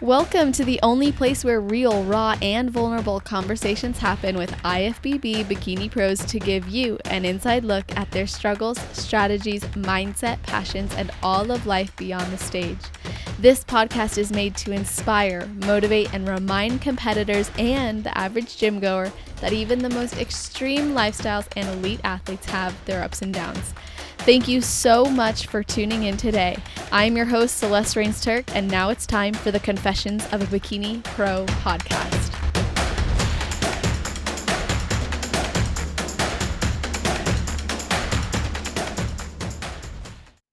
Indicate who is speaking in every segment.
Speaker 1: Welcome to the only place where real, raw, and vulnerable conversations happen with IFBB Bikini Pros to give you an inside look at their struggles, strategies, mindset, passions, and all of life beyond the stage. This podcast is made to inspire, motivate, and remind competitors and the average gym goer that even the most extreme lifestyles and elite athletes have their ups and downs. Thank you so much for tuning in today. I'm your host, Celeste Rains-Turk, and now it's time for the Confessions of a Bikini Pro podcast.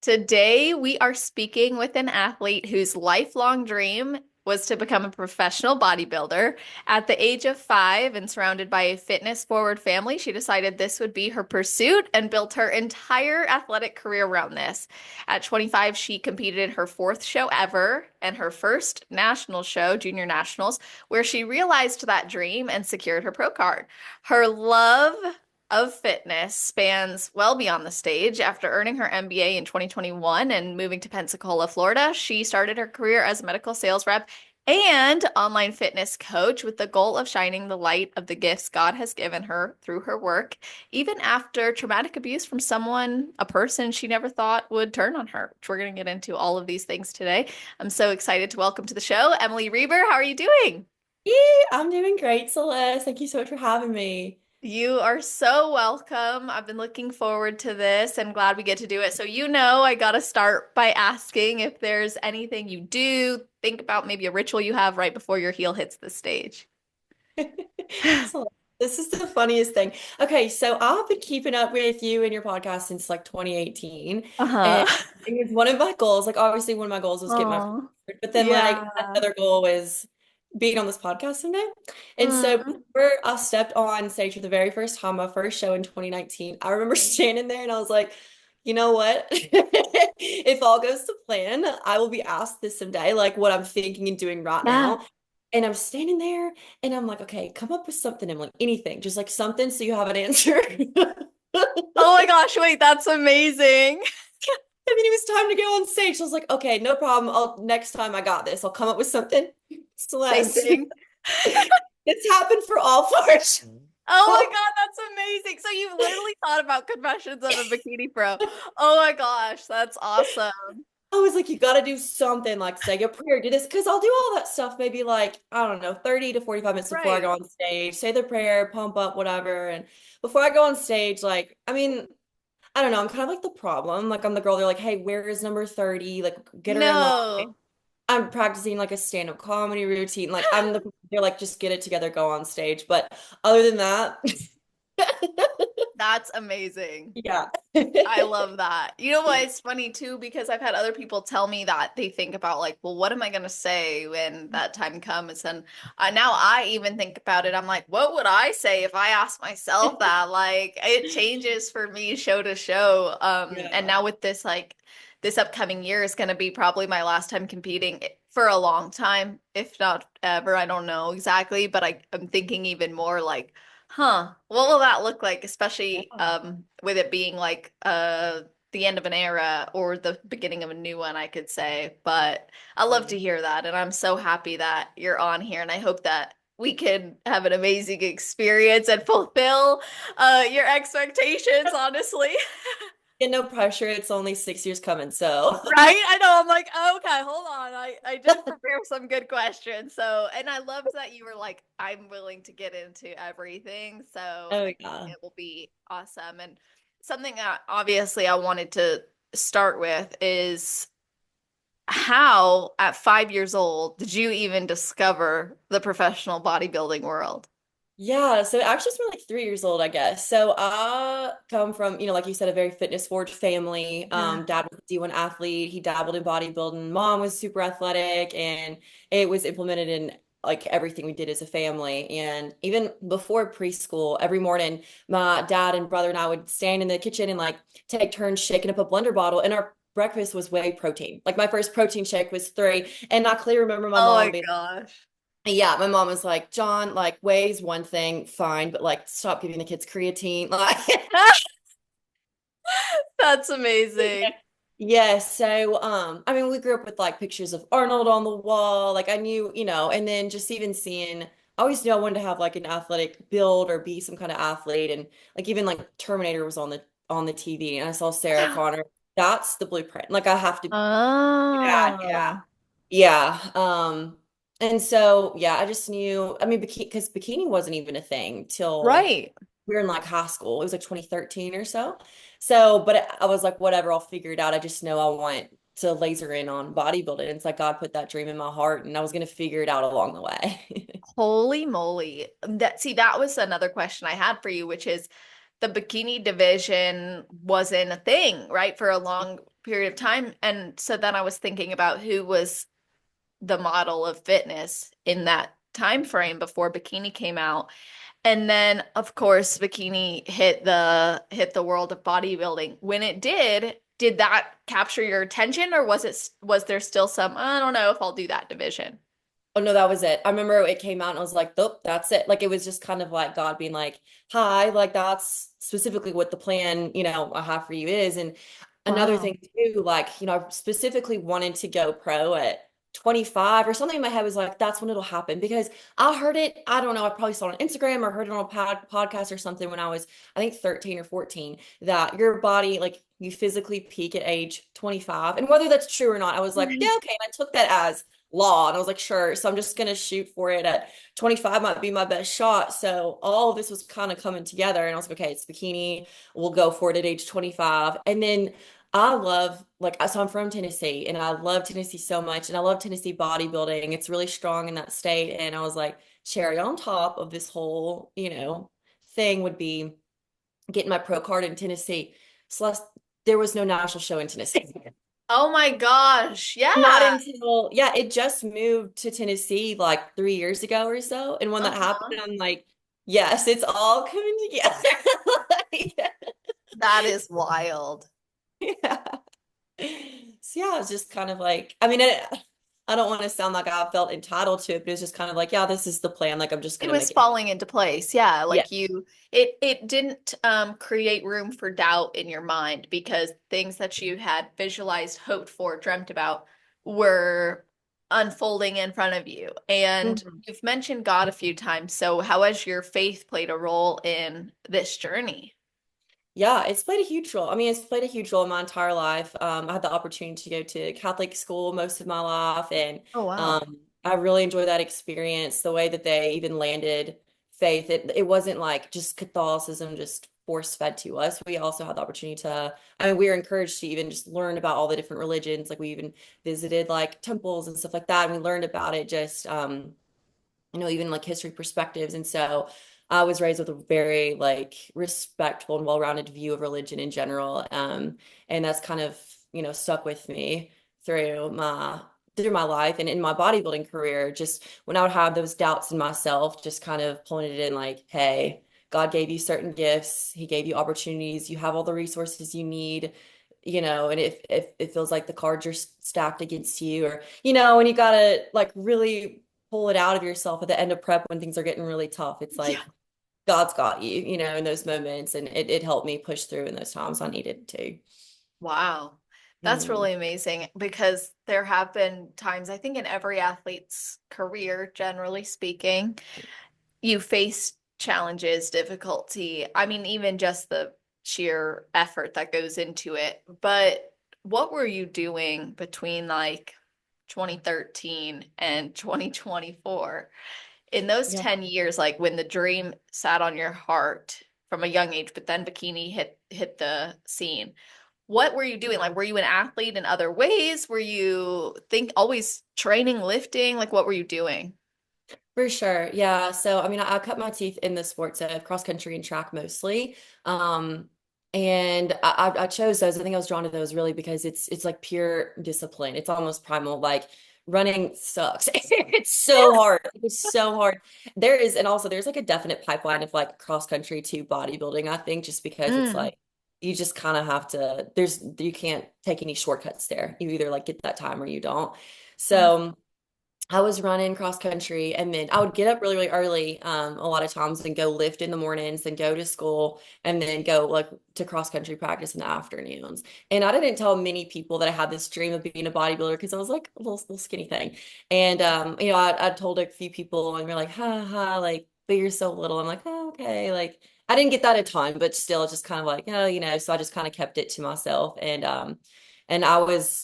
Speaker 1: Today, we are speaking with an athlete whose lifelong dream was to become a professional bodybuilder. At the age of 5 and surrounded by a fitness-forward family, she decided this would be her pursuit and built her entire athletic career around this. At 25, she competed in her 4th show ever and her first national show, Junior Nationals, where she realized that dream and secured her pro card. Her love of fitness spans well beyond the stage. After earning her MBA in 2021 and moving to Pensacola, Florida, she started her career as a medical sales rep and online fitness coach with the goal of shining the light of the gifts God has given her through her work, even after traumatic abuse from a person she never thought would turn on her. We're going to get into all of these things today. I'm so excited to welcome to the show, Emily Reber. How are you doing?
Speaker 2: I'm doing great, Celeste. Thank you so much for having me.
Speaker 1: You are so welcome. I've been looking forward to this and glad we get to do it. So, I got to start by asking if there's anything you do, think about maybe a ritual you have right before your heel hits the stage.
Speaker 2: So this is the funniest thing. Okay, so I've been keeping up with you and your podcast since like 2018.
Speaker 1: Uh-huh.
Speaker 2: And it was one of my goals. Like obviously one of my goals was get my
Speaker 1: Oh,
Speaker 2: but then like
Speaker 1: yeah.
Speaker 2: another goal was being on this podcast someday. And so
Speaker 1: Mm.
Speaker 2: before I stepped on stage for the very first time, my first show in 2019, I remember standing there and I was like, you know what? If all goes to plan, I will be asked this someday, like what I'm thinking and doing right
Speaker 1: Yeah.
Speaker 2: now. And I'm standing there and I'm like, okay, come up with something. I'm like, anything, just like something so you have an answer.
Speaker 1: Oh my gosh, wait, that's amazing.
Speaker 2: And then it was time to go on stage. So I was like, okay, no problem. Next time I got this. I'll come up with something.
Speaker 1: Same
Speaker 2: Celeste.
Speaker 1: thing.
Speaker 2: It's happened for all fours.
Speaker 1: Oh my God, that's amazing. So you've literally thought about Confessions of a Bikini Pro. Oh my gosh, that's awesome.
Speaker 2: I was like, you got to do something like say a prayer, do this, because I'll do all that stuff maybe like, I don't know, 30 to 45 minutes before I
Speaker 1: Right.
Speaker 2: go on stage, say the prayer, pump up, whatever. And before I go on stage, like, I mean, I don't know, I'm kind of like the problem. Like, I'm the girl, they're like, hey, where is number 30? Like, get her in line.
Speaker 1: No.
Speaker 2: I'm practicing like a stand-up comedy routine. Like, they're like, just get it together, go on stage. But other than that,
Speaker 1: That's amazing.
Speaker 2: yeah.
Speaker 1: I love that. You know what? It's funny too, because I've had other people tell me that they think about like, well, what am I going to say when that time comes? And now I even think about it. I'm like, what would I say if I asked myself that? Like, it changes for me show to show. And
Speaker 2: Yeah.
Speaker 1: now with this, like, this upcoming year is going to be probably my last time competing for a long time, if not ever. I don't know exactly, but I'm thinking even more like, what will that look like, especially
Speaker 2: Yeah.
Speaker 1: with it being like the end of an era or the beginning of a new one, I could say. But I love to hear that, and I'm so happy that you're on here, and I hope that we can have an amazing experience and fulfill your expectations, honestly.
Speaker 2: Get no pressure. It's only 6 years coming, so
Speaker 1: Right? I know. I'm like, okay, hold on. I did prepare some good questions. So, and I loved that you were like, I'm willing to get into everything. So
Speaker 2: oh
Speaker 1: I think
Speaker 2: yeah.
Speaker 1: it will be awesome. And something that obviously I wanted to start with is how at 5 years old did you even discover the professional bodybuilding world?
Speaker 2: Yeah, so actually it's been like 3 years old, I guess. So I come from, like you said, a very fitness forward family.
Speaker 1: Yeah.
Speaker 2: Dad was a D1 athlete. He dabbled in bodybuilding. Mom was super athletic, and it was implemented in like everything we did as a family. And even before preschool, every morning, my dad and brother and I would stand in the kitchen and like take turns shaking up a blender bottle. And our breakfast was whey protein. Like my first protein shake was 3. And I clearly remember my
Speaker 1: Oh
Speaker 2: mom
Speaker 1: my
Speaker 2: being
Speaker 1: gosh.
Speaker 2: yeah, my mom was like, John, like, whey's one thing, fine, but like, stop giving the kids creatine. Like,
Speaker 1: That's amazing.
Speaker 2: Yeah, so I mean we grew up with like pictures of Arnold on the wall. Like I knew, and then just even seeing I always knew I wanted to have like an athletic build or be some kind of athlete and like even like Terminator was on the TV and I saw Sarah Connor. That's the blueprint. Like I have to do that. Yeah.
Speaker 1: Oh,
Speaker 2: Yeah. And so yeah, I just knew, I mean, because bikini wasn't even a thing till
Speaker 1: right.
Speaker 2: we were in like high school. It was like 2013 or so. So, but I was like, whatever, I'll figure it out. I just know I want to laser in on bodybuilding. It's like God put that dream in my heart and I was going to figure it out along the way.
Speaker 1: Holy moly. That was another question I had for you, which is the bikini division wasn't a thing, right, for a long period of time. And so then I was thinking about who was the model of fitness in that time frame before bikini came out. And then of course bikini hit the world of bodybuilding. When it did that capture your attention or was there still some I don't know if I'll do that division?
Speaker 2: Oh no, that was it. I remember it came out and I was like, "Nope, that's it." Like it was just kind of like God being like, "Hi," like that's specifically what the plan, I have for you is. And another
Speaker 1: Wow.
Speaker 2: thing too, like, I specifically wanted to go pro at 25 or something in my head was like, that's when it'll happen because I heard it, I don't know, I probably saw it on Instagram or heard it on a podcast or something when I was, I think 13 or 14, that your body, like you physically peak at age 25. And whether that's true or not, I was like, yeah,
Speaker 1: Right.
Speaker 2: okay. And I took that as law. And I was like, sure. So I'm just going to shoot for it at 25 might be my best shot. So all of this was kind of coming together. And I was like, okay, it's bikini. We'll go for it at age 25. And then I love, like, so I'm from Tennessee and I love Tennessee so much. And I love Tennessee bodybuilding. It's really strong in that state. And I was like, cherry on top of this whole, thing would be getting my pro card in Tennessee. Celeste, there was no national show in Tennessee.
Speaker 1: Oh my gosh.
Speaker 2: Not
Speaker 1: Yeah.
Speaker 2: until, yeah, it just moved to Tennessee like 3 years ago or so. And when that
Speaker 1: Uh-huh.
Speaker 2: happened, I'm like, yes, it's all coming together. Like,
Speaker 1: That is wild.
Speaker 2: yeah. So yeah, it's just kind of like, I mean, I don't want to sound like I felt entitled to it, but it's just kind of like, yeah, this is the plan. Like I'm just
Speaker 1: It
Speaker 2: gonna
Speaker 1: was
Speaker 2: make it.
Speaker 1: falling into place. Yeah,
Speaker 2: Yeah.
Speaker 1: like it didn't create room for doubt in your mind because things that you had visualized, hoped for, dreamt about were unfolding in front of you. And
Speaker 2: Mhm.
Speaker 1: you've mentioned God a few times. So how has your faith played a role in this journey?
Speaker 2: Yeah, it's played a huge role. I mean, it's played a huge role in my entire life. I had the opportunity to go to Catholic school most of my life, and
Speaker 1: Oh, wow.
Speaker 2: I really enjoyed that experience. The way that they even landed faith, it wasn't like just Catholicism just force fed to us. We also had the opportunity to, I mean, we were encouraged to even just learn about all the different religions. Like we even visited like temples and stuff like that, and we learned about it just even like history perspectives. And so I was raised with a very like respectful and well-rounded view of religion in general. And that's kind of, stuck with me through my life and in my bodybuilding career. Just when I would have those doubts in myself, just kind of pulling it in like, hey, God gave you certain gifts, He gave you opportunities, you have all the resources you need. And if it feels like the cards are stacked against you, or and you gotta like really pull it out of yourself at the end of prep when things are getting really tough. It's
Speaker 1: Yeah.
Speaker 2: like God's got you, in those moments. And it helped me push through in those times I needed to.
Speaker 1: Wow. That's
Speaker 2: Mm.
Speaker 1: really amazing because there have been times, I think, in every athlete's career, generally speaking, you face challenges, difficulty. I mean, even just the sheer effort that goes into it. But what were you doing between like 2013 and 2024? In those
Speaker 2: Yeah.
Speaker 1: 10 years, like when the dream sat on your heart from a young age, but then bikini hit the scene. What were you doing? Like, were you an athlete in other ways? Were you think always training, lifting? Like, what were you doing?
Speaker 2: For sure. Yeah. So, I mean, I cut my teeth in the sports of cross country and track mostly. Um, and I chose those. I think I was drawn to those really because it's like pure discipline. It's almost primal. Like running sucks. It's so hard. It's so hard. And also there's like a definite pipeline of like cross country to bodybuilding, I think, just because it's
Speaker 1: Mm,
Speaker 2: like you just kind of have to, you can't take any shortcuts there. You either like get that time or you don't.
Speaker 1: mm,
Speaker 2: So I was running cross country and then I would get up really, really early, a lot of times and go lift in the mornings and go to school and then go like to cross country practice in the afternoons. And I didn't tell many people that I had this dream of being a bodybuilder because I was like a little skinny thing. And I told a few people and they're like, ha ha, like, but you're so little. I'm like, oh, okay. Like I didn't get that a ton, but still just kind of like, oh, so I just kind of kept it to myself. And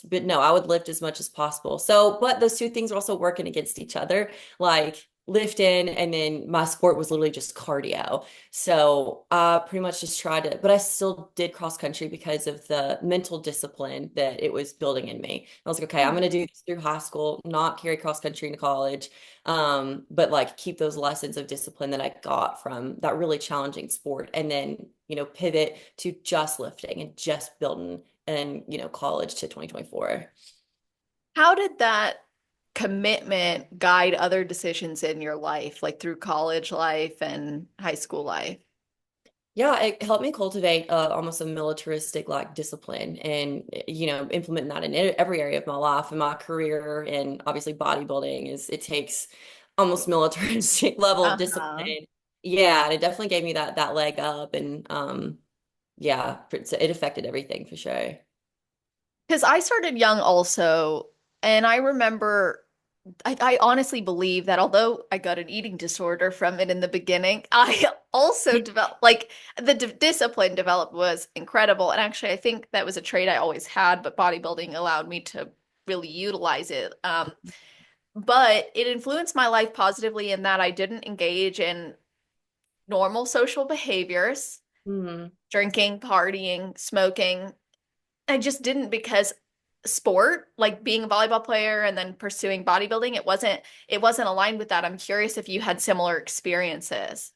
Speaker 2: but no, I would lift as much as possible. So, but those two things are also working against each other, like lifting, and then my sport was literally just cardio. So I pretty much just tried to, but I still did cross country because of the mental discipline that it was building in me. I was like, okay, I'm going to do this through high school, not carry cross country into college, but like keep those lessons of discipline that I got from that really challenging sport, and then, pivot to just lifting and just building and college to 2024.
Speaker 1: How did that commitment guide other decisions in your life, like through college life and high school life?
Speaker 2: Yeah, it helped me cultivate almost a militaristic like discipline, and implement that in every area of my life and my career. And obviously bodybuilding is, it takes almost militaristic level of
Speaker 1: Uh-huh.
Speaker 2: discipline. Yeah, and it definitely gave me that leg up, and yeah, it affected everything for sure.
Speaker 1: Because I started young also, and I remember I honestly believe that although I got an eating disorder from it in the beginning, I also developed like the d discipline developed was incredible. And actually, I think that was a trait I always had, but bodybuilding allowed me to really utilize it. But it influenced my life positively in that I didn't engage in normal social behaviors,
Speaker 2: Mhm.
Speaker 1: drinking, partying, smoking. I just didn't because sport, like being a volleyball player and then pursuing bodybuilding, it wasn't aligned with that. I'm curious if you had similar experiences.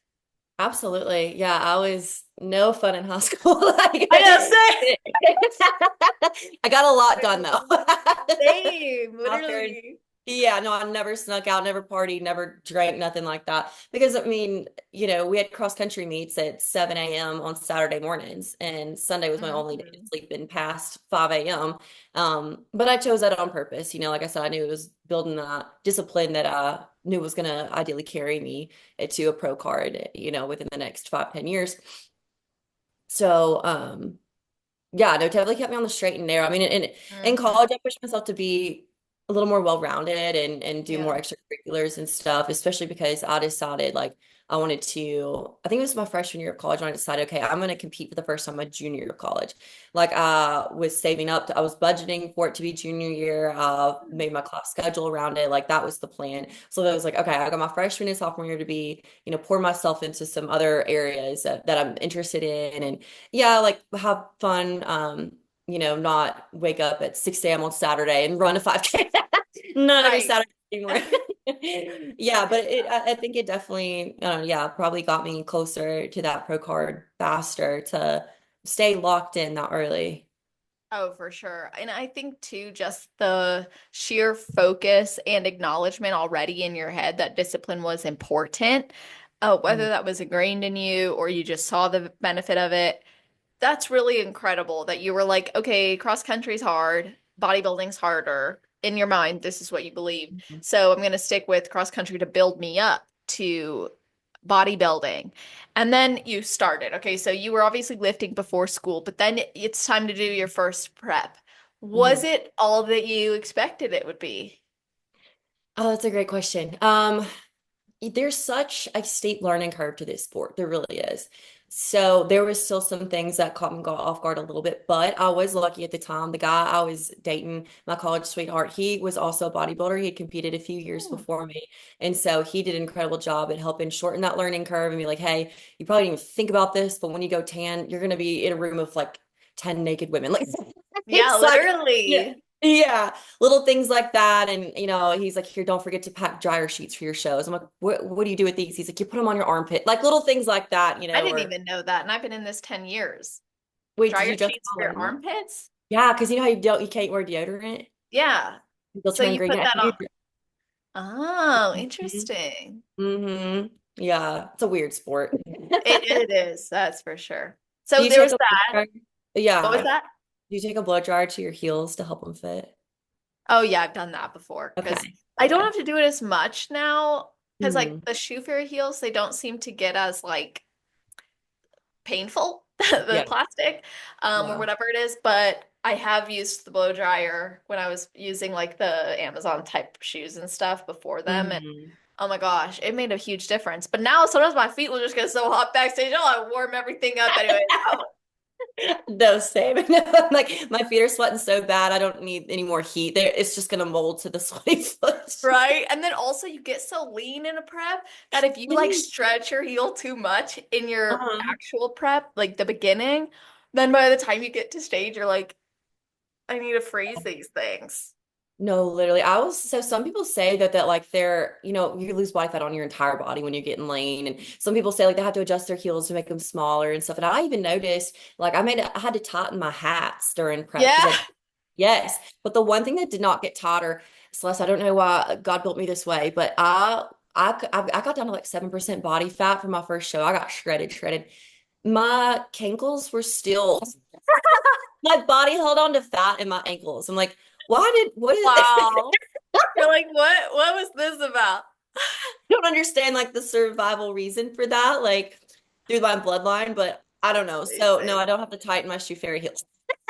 Speaker 2: Absolutely. Yeah, I was no fun in high school. Like,
Speaker 1: I know, same.
Speaker 2: I got a lot done though.
Speaker 1: Same,
Speaker 2: Out there.
Speaker 1: literally.
Speaker 2: Yeah, no, I never snuck out, never partied, never drank, nothing like that. Because I mean, we had cross country meets at 7 a.m. on Saturday mornings, and Sunday was my only day to
Speaker 1: Mhm.
Speaker 2: sleep in past 5 a.m. But I chose that on purpose. Like I said, I knew it was building that discipline that I knew was gonna ideally carry me to a pro card, within the next 5, 10 years. So, yeah, no, definitely kept me on the straight and narrow. I mean, in
Speaker 1: Mhm.
Speaker 2: college, I pushed myself to be a little more well-rounded and do more
Speaker 1: Yeah.
Speaker 2: extracurriculars and stuff, especially because I decided like I wanted to, I think it was my freshman year of college when I decided, okay, I'm going to compete for the first time my junior year of college. Like I was saving up, I was budgeting for it to be junior year, made my class schedule around it. Like that was the plan. So that was like, okay, I got my freshman and sophomore year to be, pour myself into some other areas that I'm interested in. And yeah, like have fun, not wake up at 6 a.m. on Saturday and run a 5K. Not every
Speaker 1: Right.
Speaker 2: Saturday anymore. Yeah, but I think it definitely, yeah, probably got me closer to that pro card faster to stay locked in that early.
Speaker 1: Oh, for sure. And I think too, just the sheer focus and acknowledgement already in your head that discipline was important, whether that was ingrained in you or you just saw the benefit of it. That's really incredible that you were like, okay, cross country's hard, bodybuilding's harder. In your mind, this is what you believe.
Speaker 2: Mhm.
Speaker 1: So I'm going to stick with cross country to build me up to bodybuilding. And then you started. Okay, so you were obviously lifting before school, but then it's time to do your first prep. Was
Speaker 2: Mhm.
Speaker 1: it all that you expected it would be?
Speaker 2: Oh, that's a great question. There's such a steep learning curve to this sport. There really is. So there was still some things that caught me off guard a little bit, but I was lucky at the time. The guy I was dating, my college sweetheart, he was also a bodybuilder. He had competed a few years
Speaker 1: Hmm.
Speaker 2: before me. And so he did an incredible job at helping shorten that learning curve and be like, hey, you probably didn't even think about this, but when you go tan, you're going to be in a room of like 10 naked women. Like
Speaker 1: Yeah,
Speaker 2: it's like, yeah.
Speaker 1: literally.
Speaker 2: Yeah, little things like that. And he's like, here, don't forget to pack dryer sheets for your shows. I'm like, what do you do with these? He's like, you put them on your armpit. Like little things like that,
Speaker 1: I didn't
Speaker 2: or
Speaker 1: even know that, and I've been in this 10 years.
Speaker 2: wait, did
Speaker 1: Dryer
Speaker 2: you just
Speaker 1: sheets for your armpits?
Speaker 2: Yeah, because you know how you can't wear deodorant?
Speaker 1: Yeah.
Speaker 2: You'll
Speaker 1: So
Speaker 2: turn
Speaker 1: you
Speaker 2: green.
Speaker 1: put
Speaker 2: Yeah,
Speaker 1: that on. Oh,
Speaker 2: mm-hmm.
Speaker 1: interesting.
Speaker 2: Mm-hmm. Yeah, it's a weird sport.
Speaker 1: It is, that's for sure.
Speaker 2: Do
Speaker 1: So
Speaker 2: you
Speaker 1: there
Speaker 2: take
Speaker 1: was
Speaker 2: a blow
Speaker 1: that.
Speaker 2: dryer?
Speaker 1: What was
Speaker 2: Yeah.
Speaker 1: that?
Speaker 2: Do you take a blow dryer to your heels to help them fit?
Speaker 1: Oh yeah, I've done that before because
Speaker 2: Okay.
Speaker 1: I don't
Speaker 2: Okay.
Speaker 1: have to do it as much now because like
Speaker 2: Hmm.
Speaker 1: the shoe fairy heels, they don't seem to get as like painful, the
Speaker 2: Yeah.
Speaker 1: plastic, or
Speaker 2: Yeah.
Speaker 1: whatever it is. But I have used the blow dryer when I was using like the Amazon type shoes and stuff before them. And
Speaker 2: Hmm.
Speaker 1: oh my gosh, it made a huge difference. But now sometimes my feet will just get so hot backstage. I'll warm everything up anyway.
Speaker 2: No, same. No, like my feet are sweating so bad, I don't need any more heat. There, it's just gonna mold to the sweaty foot.
Speaker 1: Right? And then also you get so lean in a prep that if you like stretch your heel too much in your
Speaker 2: Uh-huh.
Speaker 1: actual prep, like the beginning, then by the time you get to stage, you're like, I need to freeze these things.
Speaker 2: No, literally. I was so some people say that like they're, you lose body fat on your entire body when you're getting lean. And some people say like they have to adjust their heels to make them smaller and stuff. And I even noticed like I had to tighten my hats during prep
Speaker 1: Yeah.
Speaker 2: because yes. But the one thing that did not get tauter, Celeste, I don't know why God built me this way, but I got down to like 7% body fat for my first show. I got shredded, shredded. My cankles were still, my body held on to fat in my ankles. I'm like, what is,
Speaker 1: Wow. You're like, what was this about?
Speaker 2: don't understand like the survival reason for that, like through my bloodline, but I don't know. So no,
Speaker 1: Amazing.
Speaker 2: I don't have to tighten my shoe fairy heels.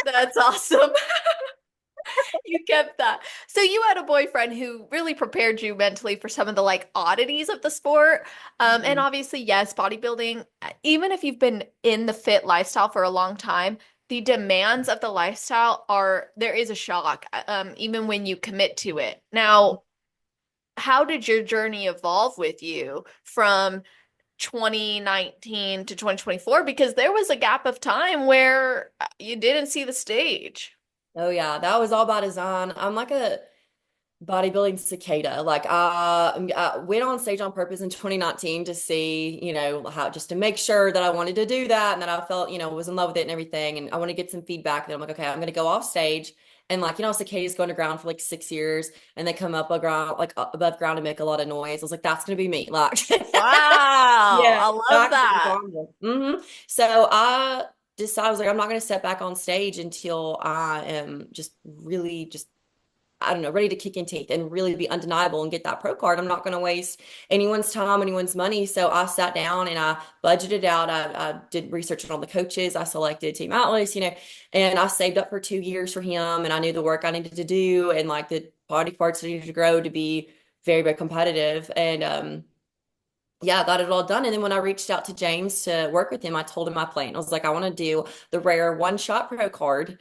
Speaker 1: That's awesome. You kept that. So you had a boyfriend who really prepared you mentally for some of the like oddities of the sport. And
Speaker 2: Mhm.
Speaker 1: obviously, yes, bodybuilding, even if you've been in the fit lifestyle for a long time, the demands of the lifestyle there is a shock, even when you commit to it. Now, how did your journey evolve with you from 2019 to 2024? Because there was a gap of time where you didn't see the stage.
Speaker 2: Oh yeah, that was all by design. I'm like a bodybuilding cicada. Like I went on stage on purpose in 2019 to see, how just to make sure that I wanted to do that and that I felt, was in love with it and everything. And I want to get some feedback. Then I'm like, okay, I'm gonna go off stage. And like, cicadas go underground for like 6 years and they come up above ground and make a lot of noise. I was like, that's gonna be me. Like
Speaker 1: Wow,
Speaker 2: yeah,
Speaker 1: I love
Speaker 2: back to the
Speaker 1: that.
Speaker 2: farm. So I decided I was like, I'm not gonna step back on stage until I am just really just I don't know, ready to kick in teeth and really be undeniable and get that pro card. I'm not going to waste anyone's time, anyone's money. So I sat down and I budgeted out. I did research on the coaches. I selected Team Atlas, and I saved up for 2 years for him. And I knew the work I needed to do and like the body parts needed to grow to be very, very competitive. And yeah, I got it all done. And then when I reached out to James to work with him, I told him my plan. I was like, I want to do the rare one shot pro card.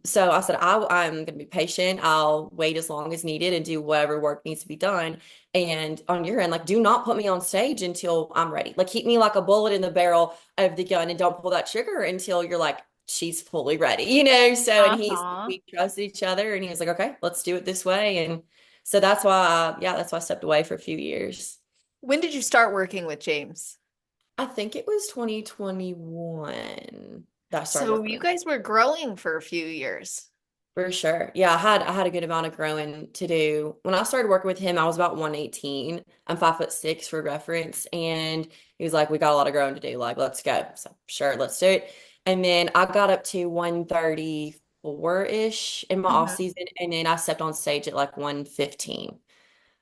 Speaker 2: So I said, I'm going to be patient. I'll wait as long as needed and do whatever work needs to be done. And on your end, like, do not put me on stage until I'm ready. Like, keep me like a bullet in the barrel of the gun and don't pull that trigger until you're like, she's fully ready, So, and
Speaker 1: Uh-huh.
Speaker 2: we trusted each other and he was like, okay, let's do it this way. And so that's why, yeah, that's why I stepped away for a few years.
Speaker 1: When did you start working with James?
Speaker 2: I think it was 2021 that I started
Speaker 1: So
Speaker 2: working
Speaker 1: you
Speaker 2: with him.
Speaker 1: guys were growing for a few years.
Speaker 2: For sure. Yeah, I had a good amount of growing to do. When I started working with him, I was about 118. I'm 5'6" for reference. And he was like, we got a lot of growing to do. Like, let's go. So sure, let's do it. And then I got up to 134-ish in my off
Speaker 1: Mhm.
Speaker 2: season. And then I stepped on stage at like 115.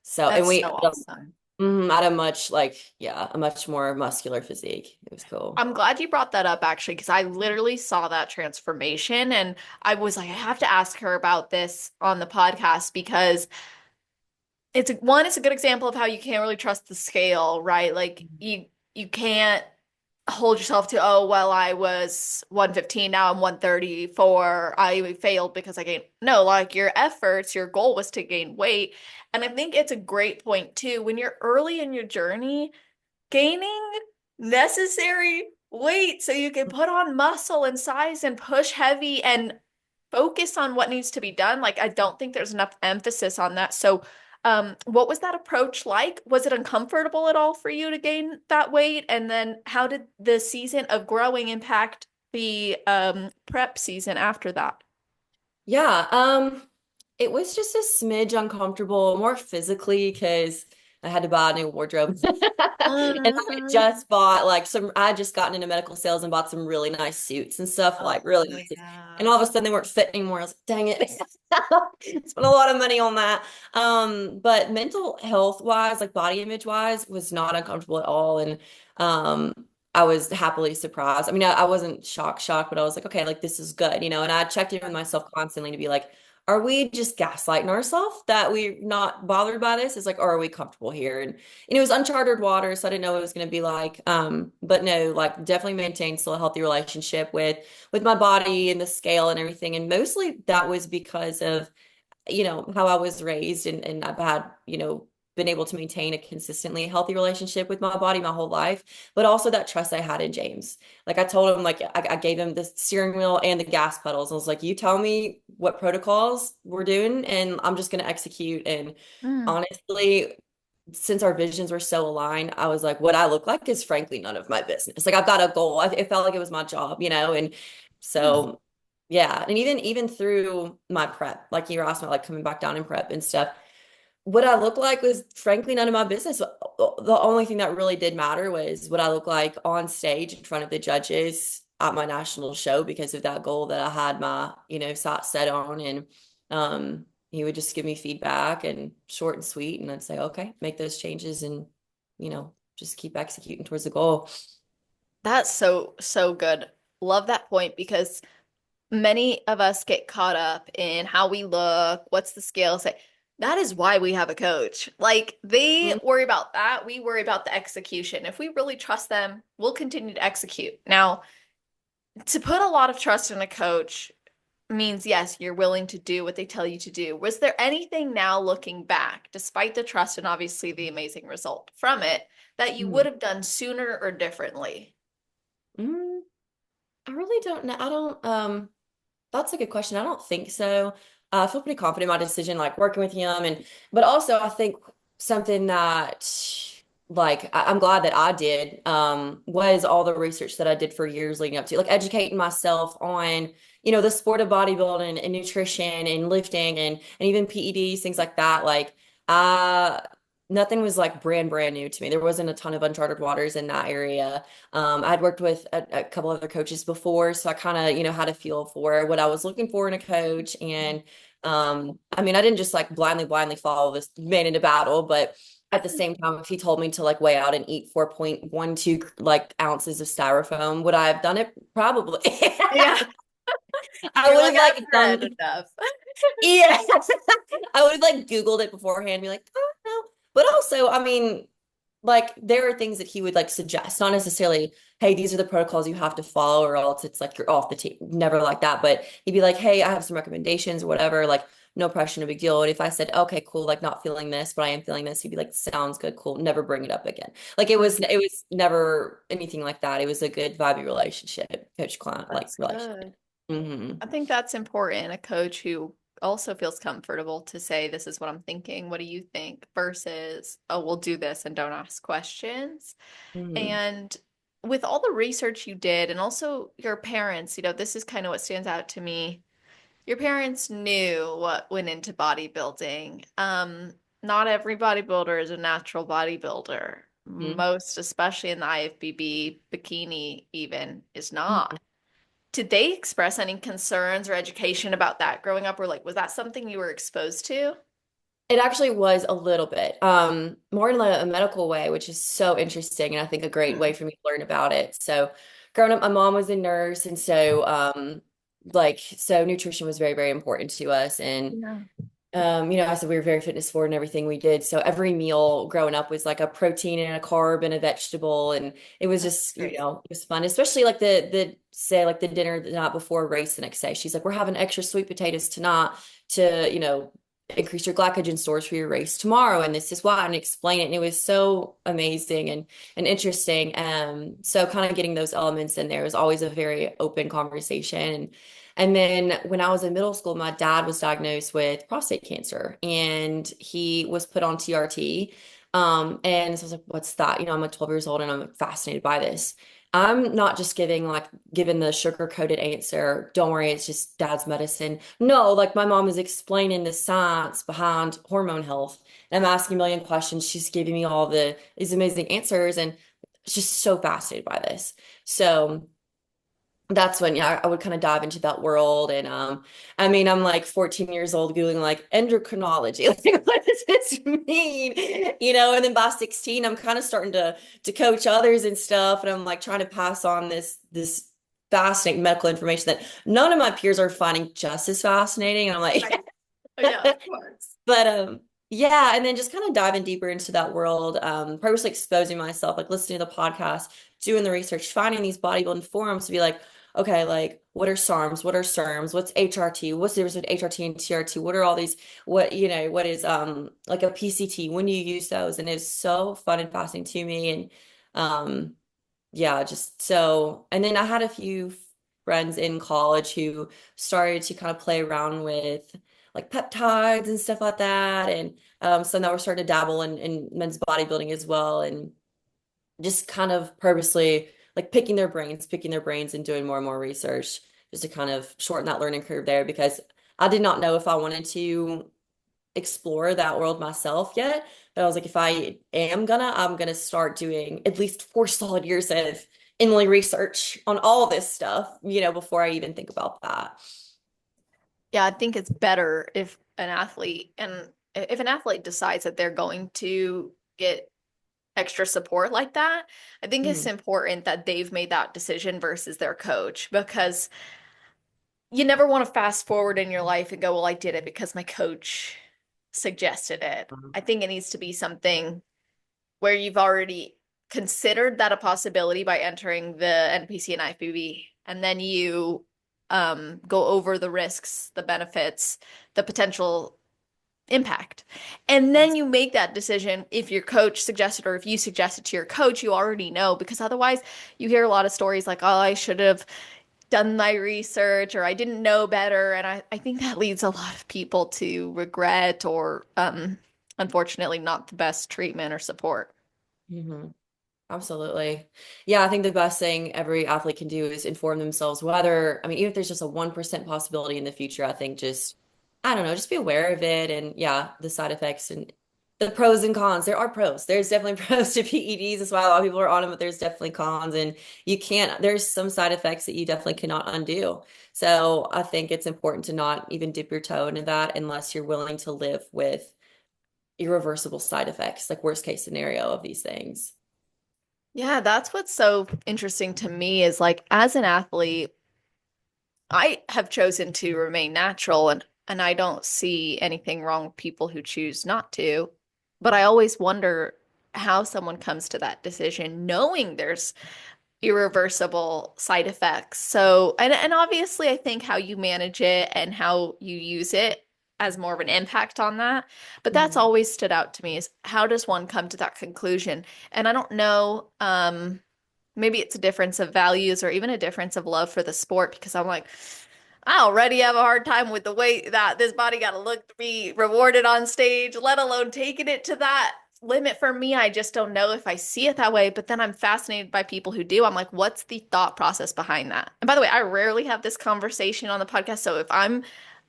Speaker 2: So, and
Speaker 1: That's
Speaker 2: we
Speaker 1: so awesome.
Speaker 2: had a much yeah, a much more muscular physique. It was cool.
Speaker 1: I'm glad you brought that up actually, because I literally saw that transformation and I was like, I have to ask her about this on the podcast because it's a good example of how you can't really trust the scale, right? Like you can't hold yourself to, oh, well, I was 115, now I'm 134. I failed because I gained. No, like your efforts, your goal was to gain weight. And I think it's a great point too. When you're early in your journey, gaining necessary weight so you can put on muscle and size and push heavy and focus on what needs to be done. Like, I don't think there's enough emphasis on that. So, what was that approach like? Was it uncomfortable at all for you to gain that weight? And then how did the season of growing impact the prep season after that?
Speaker 2: Yeah, it was just a smidge uncomfortable, more physically, because I had to buy a new wardrobe. And I had
Speaker 1: Mhm.
Speaker 2: just bought like I had just gotten into medical sales and bought some really nice suits and stuff, like really
Speaker 1: Oh
Speaker 2: nice. And
Speaker 1: yeah.
Speaker 2: all of a sudden they weren't fit anymore. I was like, dang it. Spent a lot of money on that. But mental health wise, like body image wise, was not uncomfortable at all. And um I was happily surprised. I mean, I wasn't shocked, but I was like, okay, like this is good, and I checked in with myself constantly to be like, are we just gaslighting ourselves that we're not bothered by this? It's like, or are we comfortable here? And it was uncharted waters, so I didn't know what it was going to be like. But no, like definitely maintained still a healthy relationship with my body and the scale and everything. And mostly that was because of how I was raised, and I've had, been able to maintain a consistently healthy relationship with my body my whole life, but also that trust I had in James. Like I told him, like I gave him the steering wheel and the gas pedals. I was like, you tell me what protocols we're doing and I'm just going to execute. And
Speaker 1: Mm.
Speaker 2: honestly, since our visions were so aligned, I was like, what I look like is frankly none of my business. Like I've got a goal. It felt like it was my job, and
Speaker 1: Mm.
Speaker 2: so yeah. And even through my prep, like you were asking about like coming back down in prep and stuff, what I look like was frankly none of my business. The only thing that really did matter was what I look like on stage in front of the judges at my national show because of that goal that I had my, sights set on. And he would just give me feedback and short and sweet. And I'd say, okay, make those changes and, just keep executing towards the goal.
Speaker 1: That's so, so good. Love that point because many of us get caught up in how we look, what's the scale say. That is why we have a coach. Like they
Speaker 2: Mhm.
Speaker 1: worry about that. We worry about the execution. If we really trust them, we'll continue to execute. Now, to put a lot of trust in a coach means yes, you're willing to do what they tell you to do. Was there anything now looking back, despite the trust and obviously the amazing result from it, that you would
Speaker 2: Mhm.
Speaker 1: have done sooner or differently?
Speaker 2: Mm, I really don't know. I don't, that's a good question. I don't think so. I feel pretty confident in my decision, like working with him, but also I think something that, like, I'm glad that I did, was all the research that I did for years leading up to, like, educating myself on, the sport of bodybuilding and nutrition and lifting and even PEDs, things like that. Like, uh, nothing was like brand new to me. There wasn't a ton of uncharted waters in that area. I'd worked with a couple other coaches before, so I kind of, had a feel for what I was looking for in a coach. And I mean, I didn't just like blindly follow this man into battle, but at the same time, if he told me to like weigh out and eat 4.12 like ounces of styrofoam, would I have done it? Probably.
Speaker 1: Yeah.
Speaker 2: I
Speaker 1: You're
Speaker 2: would
Speaker 1: like,
Speaker 2: have
Speaker 1: I've
Speaker 2: like
Speaker 1: read
Speaker 2: done,
Speaker 1: enough.
Speaker 2: yeah. I would have like Googled it beforehand, and be like, oh no. But also, I mean, like there are things that he would like suggest, not necessarily, hey, these are the protocols you have to follow, or else it's like you're off the team. Never like that. But he'd be like, hey, I have some recommendations or whatever, like no pressure, no big deal. And if I said, okay, cool, like not feeling this, but I am feeling this, he'd be like, sounds good, cool, never bring it up again. Like it was never anything like that. It was a good vibey relationship, coach client like
Speaker 1: That's
Speaker 2: relationship.
Speaker 1: good.
Speaker 2: Hmm.
Speaker 1: I think that's important. A coach who also feels comfortable to say, this is what I'm thinking. What do you think? Versus, oh, we'll do this and don't ask questions.
Speaker 2: Hmm.
Speaker 1: And with all the research you did, and also your parents, this is kind of what stands out to me. Your parents knew what went into bodybuilding. Not every bodybuilder is a natural bodybuilder. Most, especially in the IFBB, bikini even, is not. Did they express any concerns or education about that growing up, or like was that something you were exposed to?
Speaker 2: It actually was a little bit, more in a medical way, which is so interesting, and I think a great way
Speaker 1: Hmm.
Speaker 2: for me to learn about it. So, growing up, my mom was a nurse, and so, so nutrition was very, very important to us. And
Speaker 1: Yeah,
Speaker 2: I said we were very fitness forward in everything we did. So every meal growing up was like a protein and a carb and a vegetable, and it was
Speaker 1: that's
Speaker 2: just,
Speaker 1: great.
Speaker 2: it was fun, especially like the say like the dinner the night before a race the next day. She's like, we're having extra sweet potatoes tonight to, increase your glycogen stores for your race tomorrow, and this is why, and explain it. And it was so amazing and interesting. So kind of getting those elements in there was always a very open conversation. And then when I was in middle school, my dad was diagnosed with prostate cancer and he was put on TRT. And so I was like, what's that? I'm like 12 years old and I'm fascinated by this. I'm not just giving the sugar-coated answer, don't worry, it's just dad's medicine. No, like my mom is explaining the science behind hormone health. And I'm asking a million questions. She's giving me all these amazing answers and it's just so fascinated by this. So that's when yeah, I would kind of dive into that world. And I mean, I'm like 14 years old Googling like endocrinology. Like, what does this mean? And then by 16, I'm kind of starting to coach others and stuff. And I'm like trying to pass on this fascinating medical information that none of my peers are finding just as fascinating. And I'm like,
Speaker 1: Right. Oh, yeah, of course.
Speaker 2: but yeah, and then just kind of diving deeper into that world, purposely exposing myself, like listening to the podcast, doing the research, finding these bodybuilding forums to be like, okay, like what are SARMs? What are SERMs? What's HRT? What's the difference between HRT and TRT? What are all these? What is like a PCT? When do you use those? And it's so fun and fascinating to me. And um yeah, just so, and then I had a few friends in college who started to kind of play around with like peptides and stuff like that. And so now we're starting to dabble in men's bodybuilding as well. And just kind of purposely like picking their brains and doing more and more research just to kind of shorten that learning curve there because I did not know if I wanted to explore that world myself yet. But I was like, if I'm gonna start doing at least 4 solid years of inlay research on all this stuff, before I even think about that.
Speaker 1: Yeah, I think it's better if an athlete decides that they're going to get extra support like that, I think it's
Speaker 2: Mhm.
Speaker 1: important that they've made that decision versus their coach because you never want to fast forward in your life and go, well, I did it because my coach suggested it. I think it needs to be something where you've already considered that a possibility by entering the NPC and IFBB, and then you go over the risks, the benefits, the potential impact. And then you make that decision if your coach suggested or if you suggest it to your coach, you already know because otherwise you hear a lot of stories like, oh, I should have done my research or I didn't know better. And I think that leads a lot of people to regret or unfortunately not the best treatment or support.
Speaker 2: Mhm. Absolutely. Yeah, I think the best thing every athlete can do is inform themselves whether, I mean, even if there's just a 1% possibility in the future, I think just, I don't know, just be aware of it and yeah, the side effects and the pros and cons. There are pros. There's definitely pros to PEDs. That's why a lot of people are on them, but there's definitely cons and there's some side effects that you definitely cannot undo. So I think it's important to not even dip your toe into that unless you're willing to live with irreversible side effects, like worst case scenario of these things.
Speaker 1: Yeah, that's what's so interesting to me is like as an athlete, I have chosen to remain natural and I don't see anything wrong with people who choose not to. But I always wonder how someone comes to that decision knowing there's irreversible side effects. So, and obviously I think how you manage it and how you use it has more of an impact on that. But that's
Speaker 2: Mhm.
Speaker 1: always stood out to me is how does one come to that conclusion? And I don't know, maybe it's a difference of values or even a difference of love for the sport because I'm like, I already have a hard time with the way that this body got to look to be rewarded on stage, let alone taking it to that limit for me. I just don't know if I see it that way. But then I'm fascinated by people who do. I'm like, what's the thought process behind that? And by the way, I rarely have this conversation on the podcast. So if I'm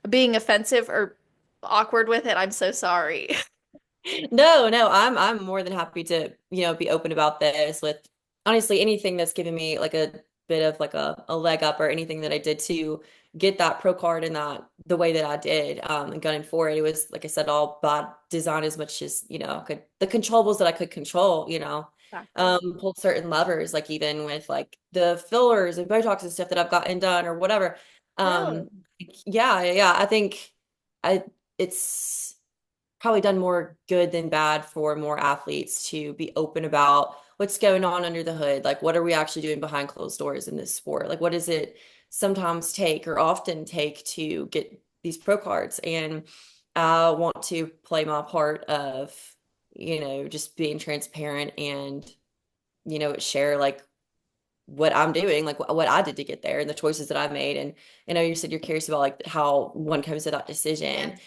Speaker 1: being offensive or awkward with it, I'm so sorry.
Speaker 2: No, I'm more than happy to, be open about this with honestly anything that's given me like a bit of like a leg up or anything that I did to get that pro card and that the way that I did and gunning for it. It was like I said, all about design as much as, could the controllables that I could control,
Speaker 1: Exactly.
Speaker 2: pulled certain levers, like even with like the fillers and Botox and stuff that I've gotten done or whatever.
Speaker 1: Really?
Speaker 2: Um yeah, I think I it's probably done more good than bad for more athletes to be open about what's going on under the hood. Like, what are we actually doing behind closed doors in this sport? Like, what does it sometimes take or often take to get these pro cards? And I want to play my part of, just being transparent and, share like what I'm doing, like what I did to get there and the choices that I made. And you said you're curious about like how one comes to that decision.
Speaker 1: Yes.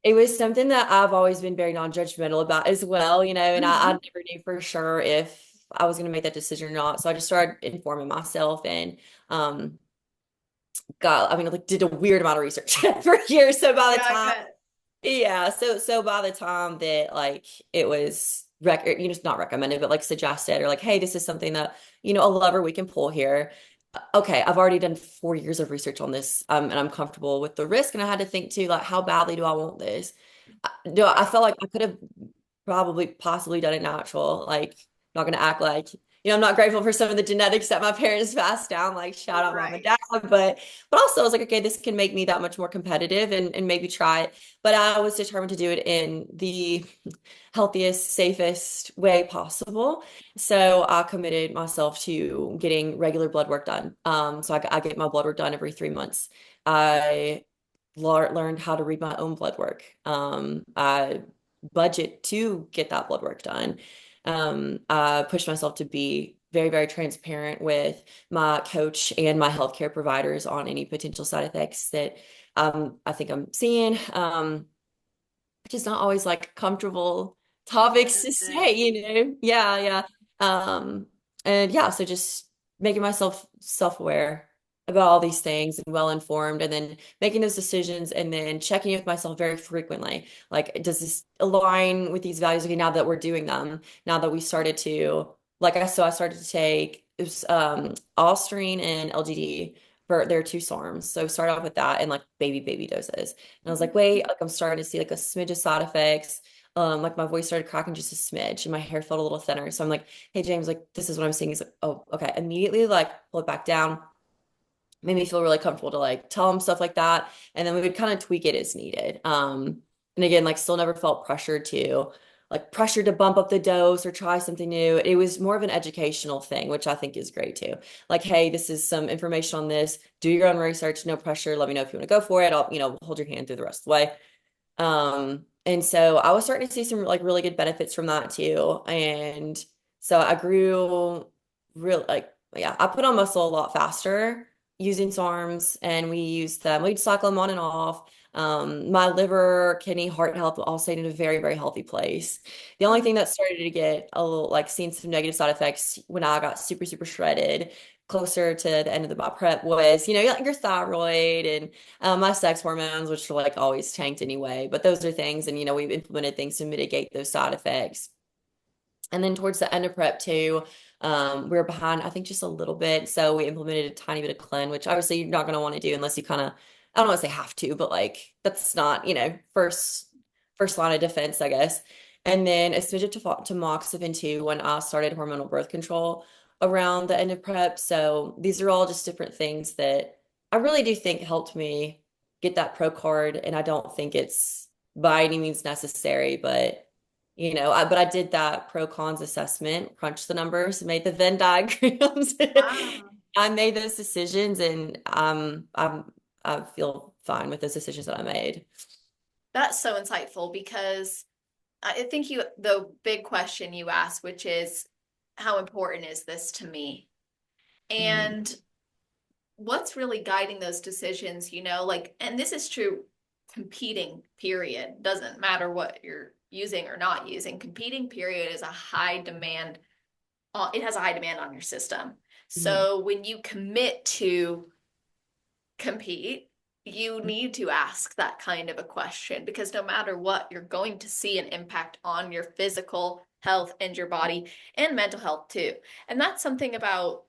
Speaker 2: It was something that I've always been very non-judgmental about as well, and I
Speaker 1: Mhm.
Speaker 2: never knew for sure if I was going to make that decision or not. So I just started informing myself and um I mean, like did a weird amount of research for years. So by
Speaker 1: Yeah,
Speaker 2: the
Speaker 1: I
Speaker 2: time
Speaker 1: bet.
Speaker 2: yeah, so by the time that like it was just not recommended, but like suggested or like, hey, this is something that, a lever we can pull here. Okay, I've already done 4 years of research on this, and I'm comfortable with the risk. And I had to think too, like, how badly do I want this? I felt like I could have probably possibly done it natural. Like, not gonna act like, I'm not grateful for some of the genetics that my parents passed down, like shout out mom and
Speaker 1: Right.
Speaker 2: dad, but also I was like, okay, this can make me that much more competitive and maybe try it. But I was determined to do it in the healthiest, safest way possible. So I committed myself to getting regular blood work done. So I get my blood work done every 3 months. I learned how to read my own blood work. I budget to get that blood work done. I pushed myself to be very, very transparent with my coach and my healthcare providers on any potential side effects that I think I'm seeing. Which is not always like comfortable topics to say, Yeah, yeah. Um, and yeah, so just making myself self-aware about all these things and well informed, and then making those decisions and then checking with myself very frequently. Like, does this align with these values? Okay, now that we're doing them, now that we started to I started to take it was Allstream and LGD for their two SARMs. So start off with that and like baby doses. And I was like, wait, like I'm starting to see like a smidge of side effects. Like my voice started cracking just a smidge and my hair felt a little thinner. So I'm like, hey James, like this is what I'm seeing. He's like, oh, okay. Immediately like pull it back down. Made me feel really comfortable to like tell him stuff like that. And then we would kind of tweak it as needed. And again, like still never felt pressured to bump up the dose or try something new. It was more of an educational thing, which I think is great too. Like, hey, this is some information on this. Do your own research, no pressure. Let me know if you want to go for it. I'll, hold your hand through the rest of the way. And so I was starting to see some like really good benefits from that too. And so I grew real like yeah, I put on muscle a lot faster using SARMs, and we'd cycle them on and off. My liver, kidney, heart health all stayed in a very, very healthy place. The only thing that started to get a little like seeing some negative side effects when I got super, super shredded closer to the end of my prep was, like your thyroid and my sex hormones, which are like always tanked anyway, but those are things, and we've implemented things to mitigate those side effects. And then towards the end of prep too, we were behind, I think, just a little bit. So we implemented a tiny bit of cleanse, which obviously you're not going to want to do unless you kind of, I don't want to say have to, but like that's not, first line of defense, I guess. And then a smidge of tamoxifen too when I started hormonal birth control around the end of prep. So these are all just different things that I really do think helped me get that pro card. And I don't think it's by any means necessary, but but I did that pro cons assessment, crunched the numbers, made the Venn diagrams.
Speaker 1: Wow.
Speaker 2: I made those decisions, and I feel fine with those decisions that I made.
Speaker 1: That's so insightful because I think the big question you asked, which is, how important is this to me?
Speaker 2: Mhm.
Speaker 1: And what's really guiding those decisions, like, and this is true competing, period. Doesn't matter what you're using or not using. Competing, period, is a high demand. It has a high demand on your system.
Speaker 2: Mhm.
Speaker 1: So when you commit to compete, you need to ask that kind of a question because no matter what, you're going to see an impact on your physical health and your body and mental health too. And that's something about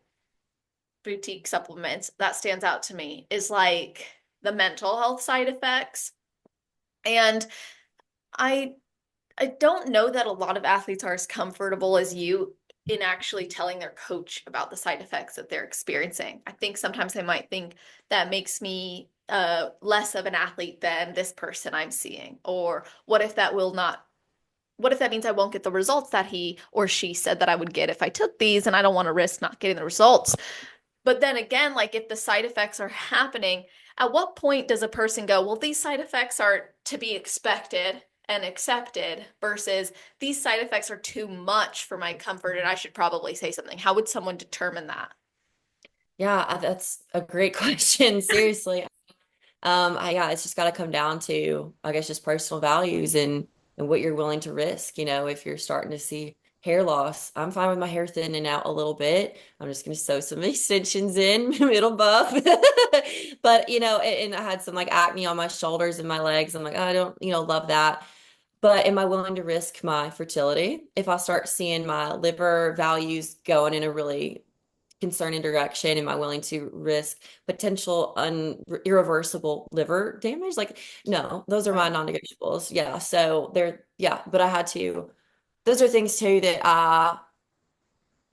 Speaker 1: boutique supplements that stands out to me is like the mental health side effects. And I I don't know that a lot of athletes are as comfortable as you in actually telling their coach about the side effects that they're experiencing. I think sometimes they might think that makes me less of an athlete than this person I'm seeing. Or what if that means I won't get the results that he or she said that I would get if I took these and I don't want to risk not getting the results. But then again, like if the side effects are happening, at what point does a person go, well, these side effects are to be expected and accepted versus these side effects are too much for my comfort and I should probably say something? How would someone determine that?
Speaker 2: Yeah, that's a great question. Seriously. Yeah, it's just got to come down to, I guess, just personal values and what you're willing to risk. If you're starting to see hair loss. I'm fine with my hair thinning out a little bit. I'm just gonna sew some extensions in, middle buff. But and I had some like acne on my shoulders and my legs. I'm like, I don't, love that. But am I willing to risk my fertility if I start seeing my liver values going in a really concerning direction? Am I willing to risk potential irreversible liver damage? Like, no, those are my
Speaker 1: Right.
Speaker 2: non-negotiables. Yeah. So yeah, but I had to, those are things too that I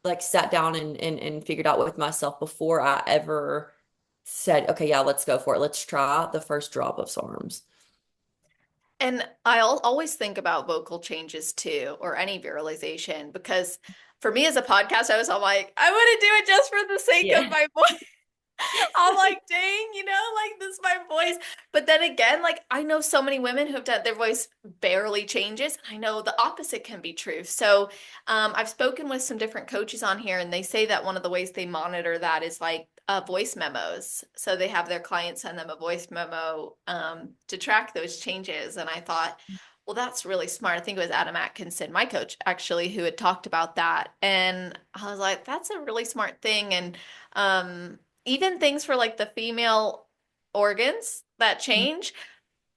Speaker 2: like sat down and figured out with myself before I ever said, okay, yeah, let's go for it. Let's try the first drop of SARMs.
Speaker 1: And always think about vocal changes too, or any virilization, because for me as a podcast, I was all like, I want to do it just for the sake of
Speaker 2: Yeah.
Speaker 1: my voice. I'm like, dang, like this is my voice. But then again, like I know so many women who have done their voice barely changes. And I know the opposite can be true. So I've spoken with some different coaches on here, and they say that one of the ways they monitor that is like voice memos. So they have their clients send them a voice memo to track those changes. And I thought, well, that's really smart. I think it was Adam Atkinson, my coach, actually, who had talked about that. And I was like, that's a really smart thing. And even things for like the female organs that change,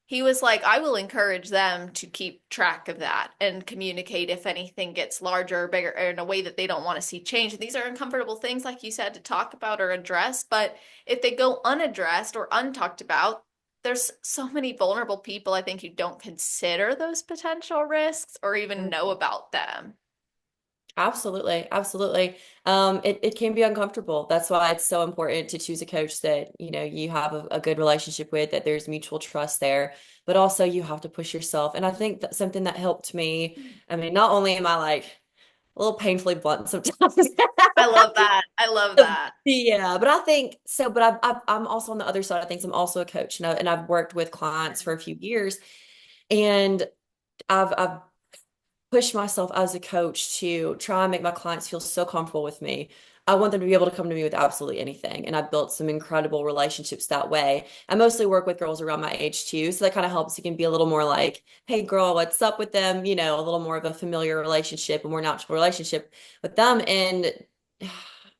Speaker 1: he was like, I will encourage them to keep track of that and communicate if anything gets larger or bigger or in a way that they don't want to see change. These are uncomfortable things, like you said, to talk about or address. But if they go unaddressed or untalked about, there's so many vulnerable people, I think, who don't consider those potential risks or even know about them.
Speaker 2: Absolutely, absolutely. It can be uncomfortable. That's why it's so important to choose a coach that, you have a good relationship with, that there's mutual trust there, but also you have to push yourself. And I think that's something that helped me. I mean, not only am I like a little painfully blunt sometimes.
Speaker 1: I love that. I love that.
Speaker 2: Yeah, but I think so. But I'm also on the other side of things. I'm also a coach, and I've worked with clients for a few years, and I've push myself as a coach to try and make my clients feel so comfortable with me. I want them to be able to come to me with absolutely anything. And I've built some incredible relationships that way. I mostly work with girls around my age too. So that kind of helps. You can be a little more like, hey, girl, what's up with them? A little more of a familiar relationship, a more natural relationship with them. And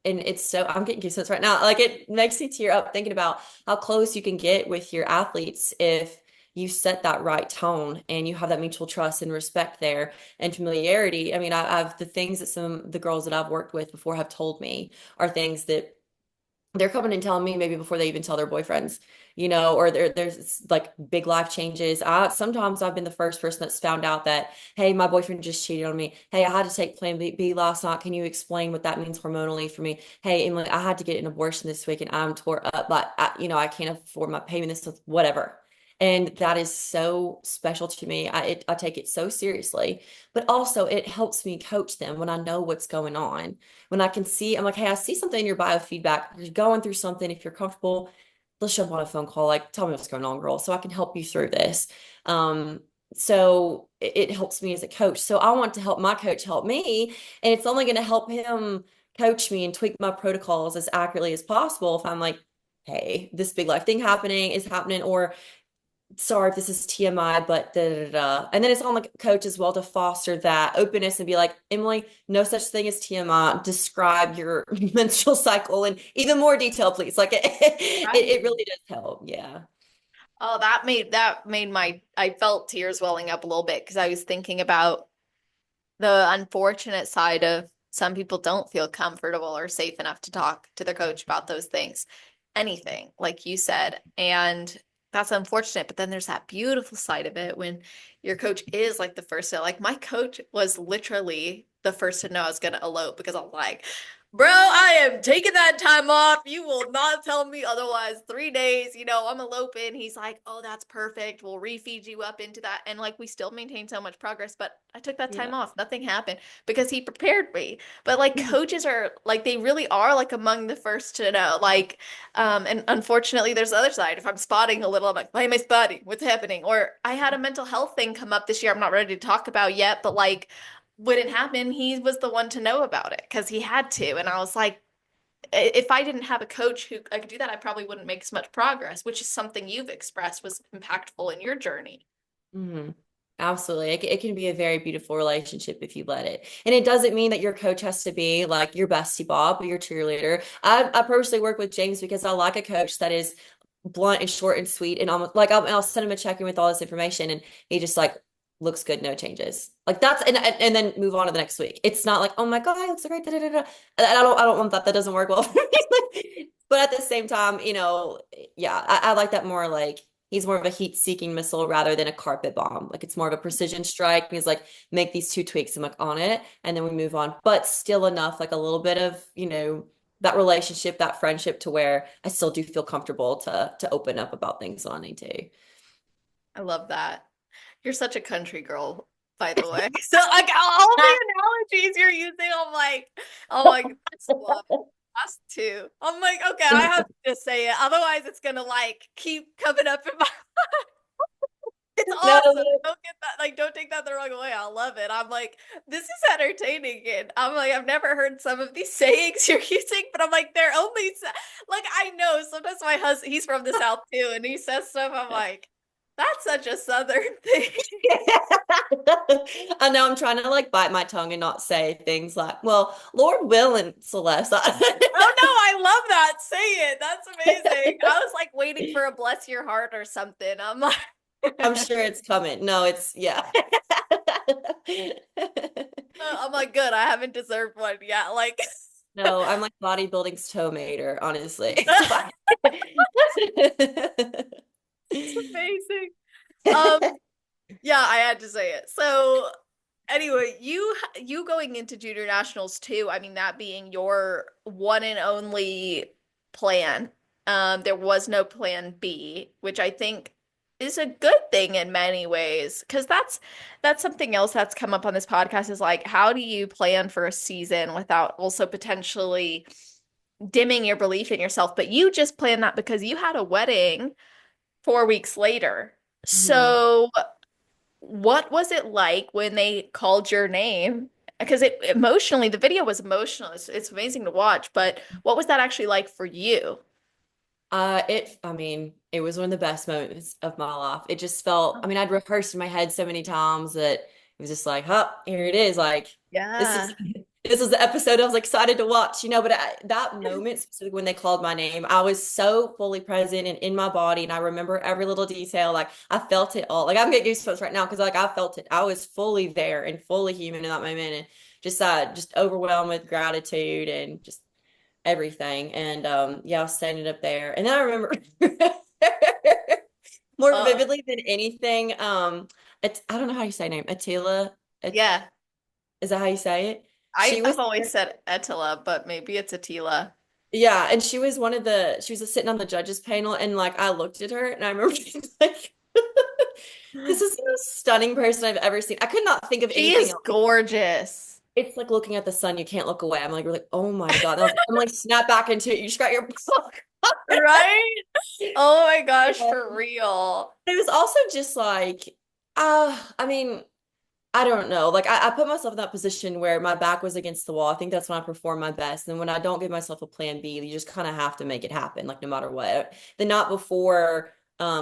Speaker 2: it's so, I'm getting goosebumps right now. Like it makes me tear up thinking about how close you can get with your athletes if you set that right tone and you have that mutual trust and respect there and familiarity. I mean, I've the things that some of the girls that I've worked with before have told me are things that they're coming and telling me maybe before they even tell their boyfriends, or there's like big life changes. Sometimes I've been the first person that's found out that, hey, my boyfriend just cheated on me. Hey, I had to take Plan B last night. Can you explain what that means hormonally for me? Hey, Emily, I had to get an abortion this week and I'm tore up, but I can't afford my payment this month, whatever. And that is so special to me. I take it so seriously, but also it helps me coach them when I know what's going on. When I can see, I'm like, hey, I see something in your biofeedback. You're going through something. If you're comfortable, let's jump on a phone call. Like, tell me what's going on, girl, so I can help you through this. So it helps me as a coach. So I want to help my coach help me, and it's only going to help him coach me and tweak my protocols as accurately as possible if I'm like, hey, this big life thing is happening, or sorry if this is TMI, but da da da. And then it's on the coach as well to foster that openness and be like, Emily, no such thing as TMI. Describe your menstrual cycle in even more detail, please. Like it
Speaker 1: Right.
Speaker 2: really does help. Yeah.
Speaker 1: Oh, that made my I felt tears welling up a little bit because I was thinking about the unfortunate side of some people don't feel comfortable or safe enough to talk to their coach about those things, anything, like you said. And that's unfortunate. But then there's that beautiful side of it when your coach is like the first to, like my coach was literally the first to know I was gonna elope because I'm like, bro, I am taking that time off. You will not tell me otherwise. 3 days, I'm eloping. He's like, oh, that's perfect. We'll refeed you up into that. And like, we still maintain so much progress, but I took that
Speaker 2: Yeah.
Speaker 1: time off. Nothing happened because he prepared me. But like, coaches are like, they really are like among the first to know. Like, and unfortunately, there's the other side. If I'm spotting a little, I'm like, why am I spotting? What's happening? Or I had a mental health thing come up this year. I'm not ready to talk about yet, but like, when it happened, he was the one to know about it because he had to. And I was like, if I didn't have a coach who I could do that, I probably wouldn't make as much progress, which is something you've expressed was impactful in your journey.
Speaker 2: Hmm. Absolutely. It can be a very beautiful relationship if you let it. And it doesn't mean that your coach has to be like your bestie Bob or your cheerleader. I personally work with James because I like a coach that is blunt and short and sweet and almost like I'll send him a check-in with all this information and he just like looks good, no changes. Like that's and then move on to the next week. It's not like, oh my God, it looks so great. Da, da, da, da. And I don't want that. That doesn't work well for me. But at the same time, yeah, I like that more like he's more of a heat-seeking missile rather than a carpet bomb. Like it's more of a precision strike. He's like, make these two tweaks. I'm like on it, and then we move on. But still enough, like a little bit of, that relationship, that friendship to where I still do feel comfortable to open up about things when I need to.
Speaker 1: I love that. You're such a country girl, by the way. So like all the analogies you're using, I'm like, that's love. Us too. I'm like, okay, I have to just say it. Otherwise, it's gonna like keep coming up in my. It's
Speaker 2: No,
Speaker 1: awesome. Don't get that. Like, don't take that the wrong way. I love it. I'm like, this is entertaining, and I'm like, I've never heard some of these sayings you're using, but I'm like, they're only like I know. Sometimes my husband, he's from the South too, and he says stuff. I'm like, that's such a Southern thing.
Speaker 2: I know I'm trying to like bite my tongue and not say things like, well, Lord willing, Celeste.
Speaker 1: Oh no, I love that. Say it. That's amazing. I was like waiting for a bless your heart or something. I'm like,
Speaker 2: I'm sure it's coming. No, yeah.
Speaker 1: I'm like, good. I haven't deserved one yet. Like,
Speaker 2: No, I'm like bodybuilding's toe mater, honestly.
Speaker 1: it's amazing. Um, yeah, I had to say it. So anyway, you going into junior nationals too, I mean that being your one and only plan. There was no plan B, which I think is a good thing in many ways because that's something else that's come up on this podcast is like how do you plan for a season without also potentially dimming your belief in yourself? But you just planned that because you had a wedding 4 weeks later.
Speaker 2: Mhm.
Speaker 1: So what was it like when they called your name? Because it emotionally, the video was emotional. It's amazing to watch, but what was that actually like for you?
Speaker 2: I mean, it was one of the best moments of my life. It just felt, I mean, I'd rehearsed in my head so many times that it was just like, huh, here it is. Like, this is,
Speaker 1: Yeah.
Speaker 2: this was the episode I was excited to watch, but that moment, specifically when they called my name, I was so fully present and in my body. And I remember every little detail. Like, I felt it all. Like, I'm getting goosebumps right now because, like, I felt it. I was fully there and fully human in that moment. And just overwhelmed with gratitude and just everything. And yeah, I was standing up there. And then I remember more
Speaker 1: Uh,
Speaker 2: vividly than anything, I don't know how you say her name. Attila.
Speaker 1: yeah.
Speaker 2: Is that how you say it? She
Speaker 1: I've
Speaker 2: was
Speaker 1: always said Attila, but maybe it's Attila.
Speaker 2: yeah, and she was sitting on the judges panel and like I looked at her and I remember being like this is the most stunning person I've ever seen. I could not think of
Speaker 1: She
Speaker 2: anything
Speaker 1: is
Speaker 2: else.
Speaker 1: gorgeous.
Speaker 2: It's like looking at the sun, you can't look away. I'm like, oh my God. I'm like, snap back into it. You just got your book.
Speaker 1: Right? Oh my gosh, for real.
Speaker 2: It was also just like, I mean, I don't know. Like I put myself in that position where my back was against the wall. I think that's when I perform my best. And when I don't give myself a plan B, you just kind of have to make it happen, like no matter what. The night before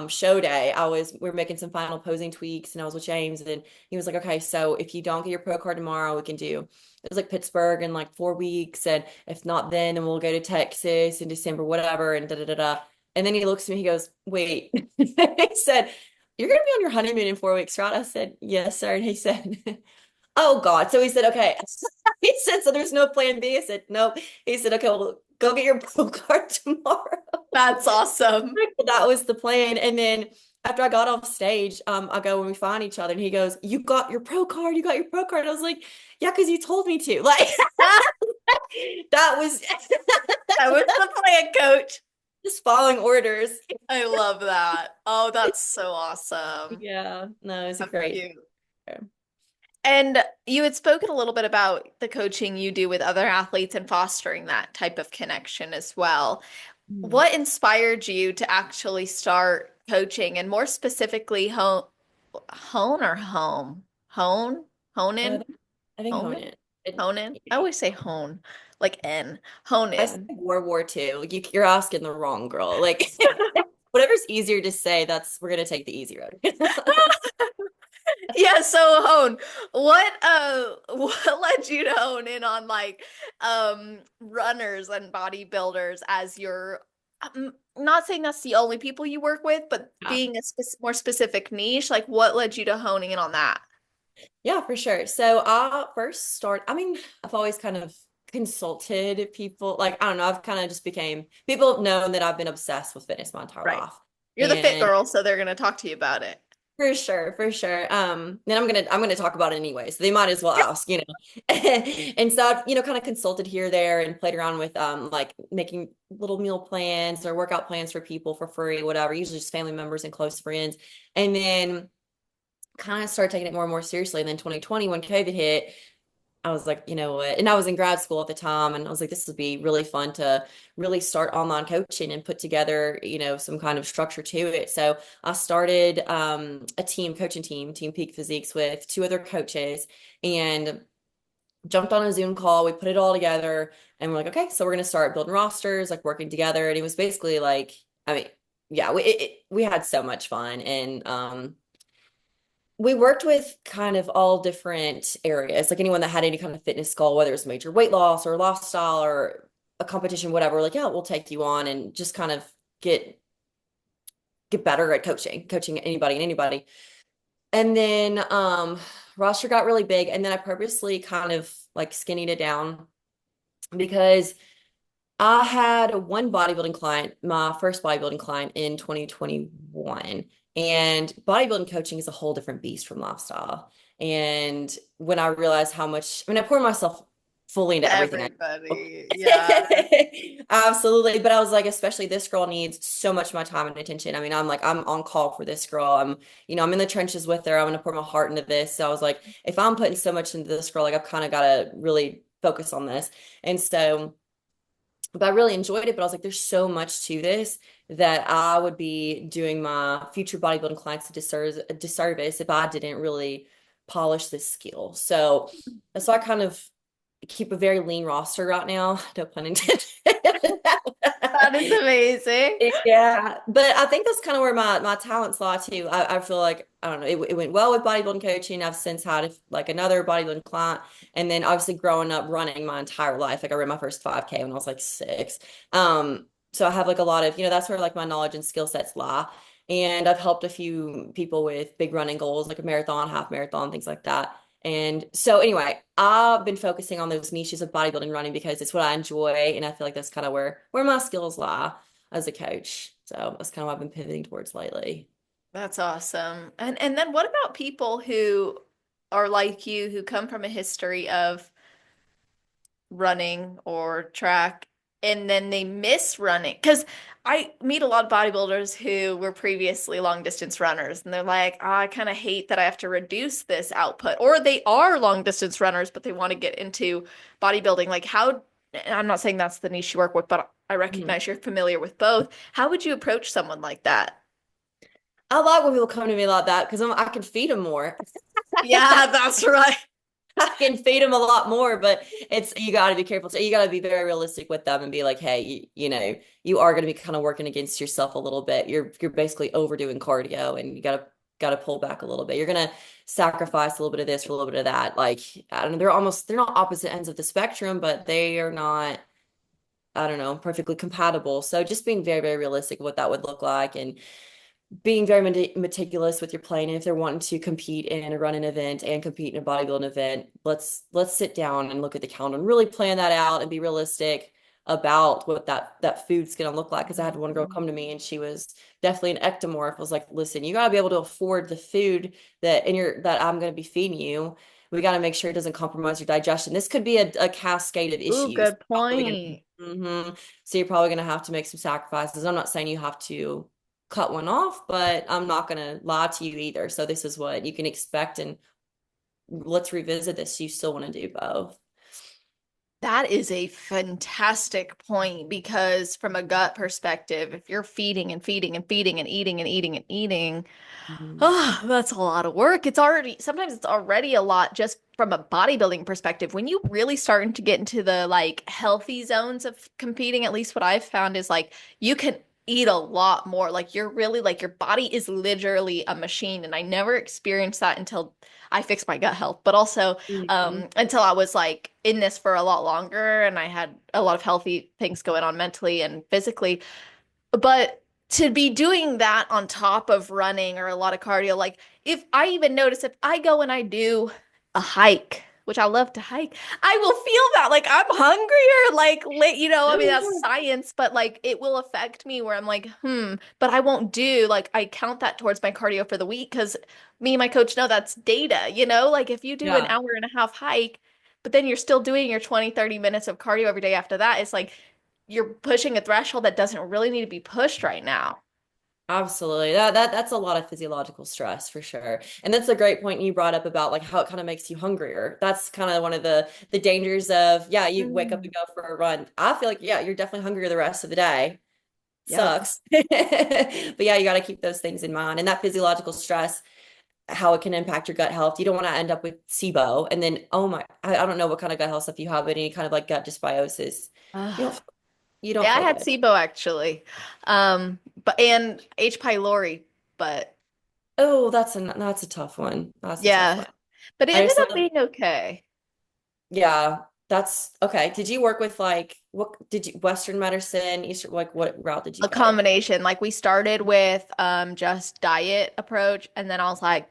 Speaker 2: show day, we were making some final posing tweaks and I was with James and he was like, okay, so if you don't get your pro card tomorrow, we can do it was like Pittsburgh in like 4 weeks. And if not then we'll go to Texas in December, whatever, and da da da da. And then he looks at me, he goes, wait. He said, you're gonna be on your honeymoon in 4 weeks, right? I said, yes, sir. And he said, oh God. So he said, okay. He said, so there's no plan B. I said, nope. He said, okay, well, go get your pro card tomorrow.
Speaker 1: That's awesome.
Speaker 2: That was the plan. And then after I got off stage, I go when we find each other and he goes, you got your pro card, you got your pro card. And I was like, yeah, because you told me to. Like that was
Speaker 1: That was the plan, coach.
Speaker 2: just following orders.
Speaker 1: I love that. Oh, that's so awesome.
Speaker 2: Yeah, no, it's a
Speaker 1: How
Speaker 2: great.
Speaker 1: cute. And you had spoken a little bit about the coaching you do with other athletes and fostering that type of connection as well.
Speaker 2: Mhm.
Speaker 1: What inspired you to actually start coaching and more specifically hone or home? Hone
Speaker 2: Uh,
Speaker 1: in?
Speaker 2: I think
Speaker 1: Hone
Speaker 2: hone
Speaker 1: in?
Speaker 2: it.
Speaker 1: Hone in? I always say hone, like N. Hone
Speaker 2: I said
Speaker 1: in.
Speaker 2: World War II. You're asking the wrong girl. Like whatever's easier to say, we're gonna take the easy road.
Speaker 1: Yeah, so hone. What led you to hone in on like runners and bodybuilders as your not saying that's the only people you work with, but
Speaker 2: Yeah.
Speaker 1: being a more specific niche, like what led you to honing in on that?
Speaker 2: Yeah, for sure. So I first I mean, I've always kind of consulted people. Like, I don't know, I've kind of just became, people have known that I've been obsessed with fitness my entire
Speaker 1: Right.
Speaker 2: life.
Speaker 1: You're the fit
Speaker 2: And
Speaker 1: girl, so they're gonna talk to you about it.
Speaker 2: for sure, for sure. Then I'm gonna talk about it anyway, so they might as well
Speaker 1: Yep.
Speaker 2: ask, you know. And so I've, kind of consulted here, there, and played around with like making little meal plans or workout plans for people for free, whatever, usually just family members and close friends. And then kind of started taking it more and more seriously. And then 2020, when COVID hit, I was like, you know what? And I was in grad school at the time, and I was like, this would be really fun to really start online coaching and put together, some kind of structure to it. So I started a coaching team, Team Peak Physiques, with two other coaches, and jumped on a Zoom call. We put it all together, and we're like, okay, so we're gonna start building rosters, like working together. And it was basically like, I mean, yeah, we had so much fun, and we worked with kind of all different areas, like anyone that had any kind of fitness goal, whether it's major weight loss or lifestyle or a competition, whatever. Like, yeah, we'll take you on and just kind of get better at coaching anybody and anybody. And then roster got really big, and then I purposely kind of like skinnied it down because I had one bodybuilding client, my first bodybuilding client in 2021. And bodybuilding coaching is a whole different beast from lifestyle. And when I realized how much, I mean, I pour myself fully into everything I do.
Speaker 1: Everybody, yeah.
Speaker 2: Absolutely. But I was like, especially this girl needs so much of my time and attention. I mean, I'm on call for this girl. I'm in the trenches with her. I'm going to pour my heart into this. So I was like, if I'm putting so much into this girl, like I've kind of got to really focus on this. And so, but I really enjoyed it. But I was like, there's so much to this that I would be doing my future bodybuilding clients a disservice if I didn't really polish this skill. So I kind of keep a very lean roster right now. No pun intended.
Speaker 1: That is amazing.
Speaker 2: Yeah, but I think that's kind of where my talents lie too. I feel like I don't know. It went well with bodybuilding coaching. I've since had like another bodybuilding client, and then obviously growing up running my entire life. Like I ran my first 5K when I was like 6. So I have like a lot of that's where like my knowledge and skill sets lie. And I've helped a few people with big running goals, like a marathon, half marathon, things like that. And so anyway, I've been focusing on those niches of bodybuilding running because it's what I enjoy, and I feel like that's kind of where my skills lie as a coach. So that's kind of what I've been pivoting towards lately.
Speaker 1: That's awesome. And then what about people who are like you who come from a history of running or track and then they miss running? Because I meet a lot of bodybuilders who were previously long distance runners and they're like, oh, I kind of hate that I have to reduce this output. Or they are long distance runners, but they want to get into bodybuilding. Like, how, and I'm not saying that's the niche you work with, but I
Speaker 2: Mhm.
Speaker 1: recognize you're familiar with both. How would you approach someone like that?
Speaker 2: I like when people come to me like that because I can feed them more.
Speaker 1: Yeah, that's right.
Speaker 2: I can feed them a lot more, but you got to be careful. So you got to be very realistic with them and be like, hey, you are going to be kind of working against yourself a little bit. You're basically overdoing cardio, and you got to pull back a little bit. You're going to sacrifice a little bit of this for a little bit of that. Like, I don't know, they're not opposite ends of the spectrum, but they are not, I don't know, perfectly compatible. So just being very, very realistic of what that would look like, and being very meticulous with your plan. And if they're wanting to compete in a running event and compete in a bodybuilding event, let's sit down and look at the calendar and really plan that out and be realistic about what that food's going to look like. Because I had one girl come to me, and she was definitely an ectomorph. I was like, listen, you got to be able to afford the food that I'm going to be feeding you. We got to make sure it doesn't compromise your digestion. This could be a cascade of
Speaker 1: Ooh,
Speaker 2: issues.
Speaker 1: good point.
Speaker 2: So you're probably going to have to make some sacrifices. I'm not saying you have to cut one off, but I'm not going to lie to you either. So this is what you can expect, and let's revisit this. You still want to do both.
Speaker 1: That is a fantastic point because from a gut perspective, if you're feeding and feeding and feeding and eating and eating and eating,
Speaker 2: Mhm.
Speaker 1: oh, that's a lot of work. Sometimes it's already a lot just from a bodybuilding perspective. When you really starting to get into the like healthy zones of competing, at least what I've found is like you can eat a lot more. Like you're really like your body is literally a machine. And I never experienced that until I fixed my gut health, but also
Speaker 2: Mhm.
Speaker 1: until I was like in this for a lot longer and I had a lot of healthy things going on mentally and physically. But to be doing that on top of running or a lot of cardio, like if I even notice if I go and I do a hike, which I love to hike, I will feel that like I'm hungrier, like I mean that's
Speaker 2: Oh,
Speaker 1: science, but like it will affect me where I'm like, but I won't do like I count that towards my cardio for the week because me and my coach know that's data, like if you do an
Speaker 2: yeah.
Speaker 1: hour and a half hike, but then you're still doing your 20, 30 minutes of cardio every day after that, it's like you're pushing a threshold that doesn't really need to be pushed right now.
Speaker 2: Absolutely. That's a lot of physiological stress for sure. And that's a great point you brought up about like how it kind of makes you hungrier. That's kind of one of the dangers of, yeah, you wake up and
Speaker 1: Mm.
Speaker 2: go for a run. I feel like, yeah, you're definitely hungrier the rest of the day.
Speaker 1: Yep.
Speaker 2: Sucks. But yeah, you got to keep those things in mind. And that physiological stress, how it can impact your gut health. You don't want to end up with SIBO. And then, oh my, I don't know what kind of gut health stuff you have, but any kind of like gut dysbiosis. You
Speaker 1: Ugh.
Speaker 2: don't, you don't
Speaker 1: Yeah, I
Speaker 2: feel
Speaker 1: had
Speaker 2: good.
Speaker 1: SIBO actually. But and H. pylori, but
Speaker 2: Oh, that's a tough one. That's a tough
Speaker 1: yeah.
Speaker 2: one.
Speaker 1: But it
Speaker 2: I
Speaker 1: ended
Speaker 2: just
Speaker 1: up being okay.
Speaker 2: yeah, that's okay. Did you work with like what did you Western medicine, Eastern like what route did you
Speaker 1: A
Speaker 2: take?
Speaker 1: combination. Like we started with just diet approach and then I was like,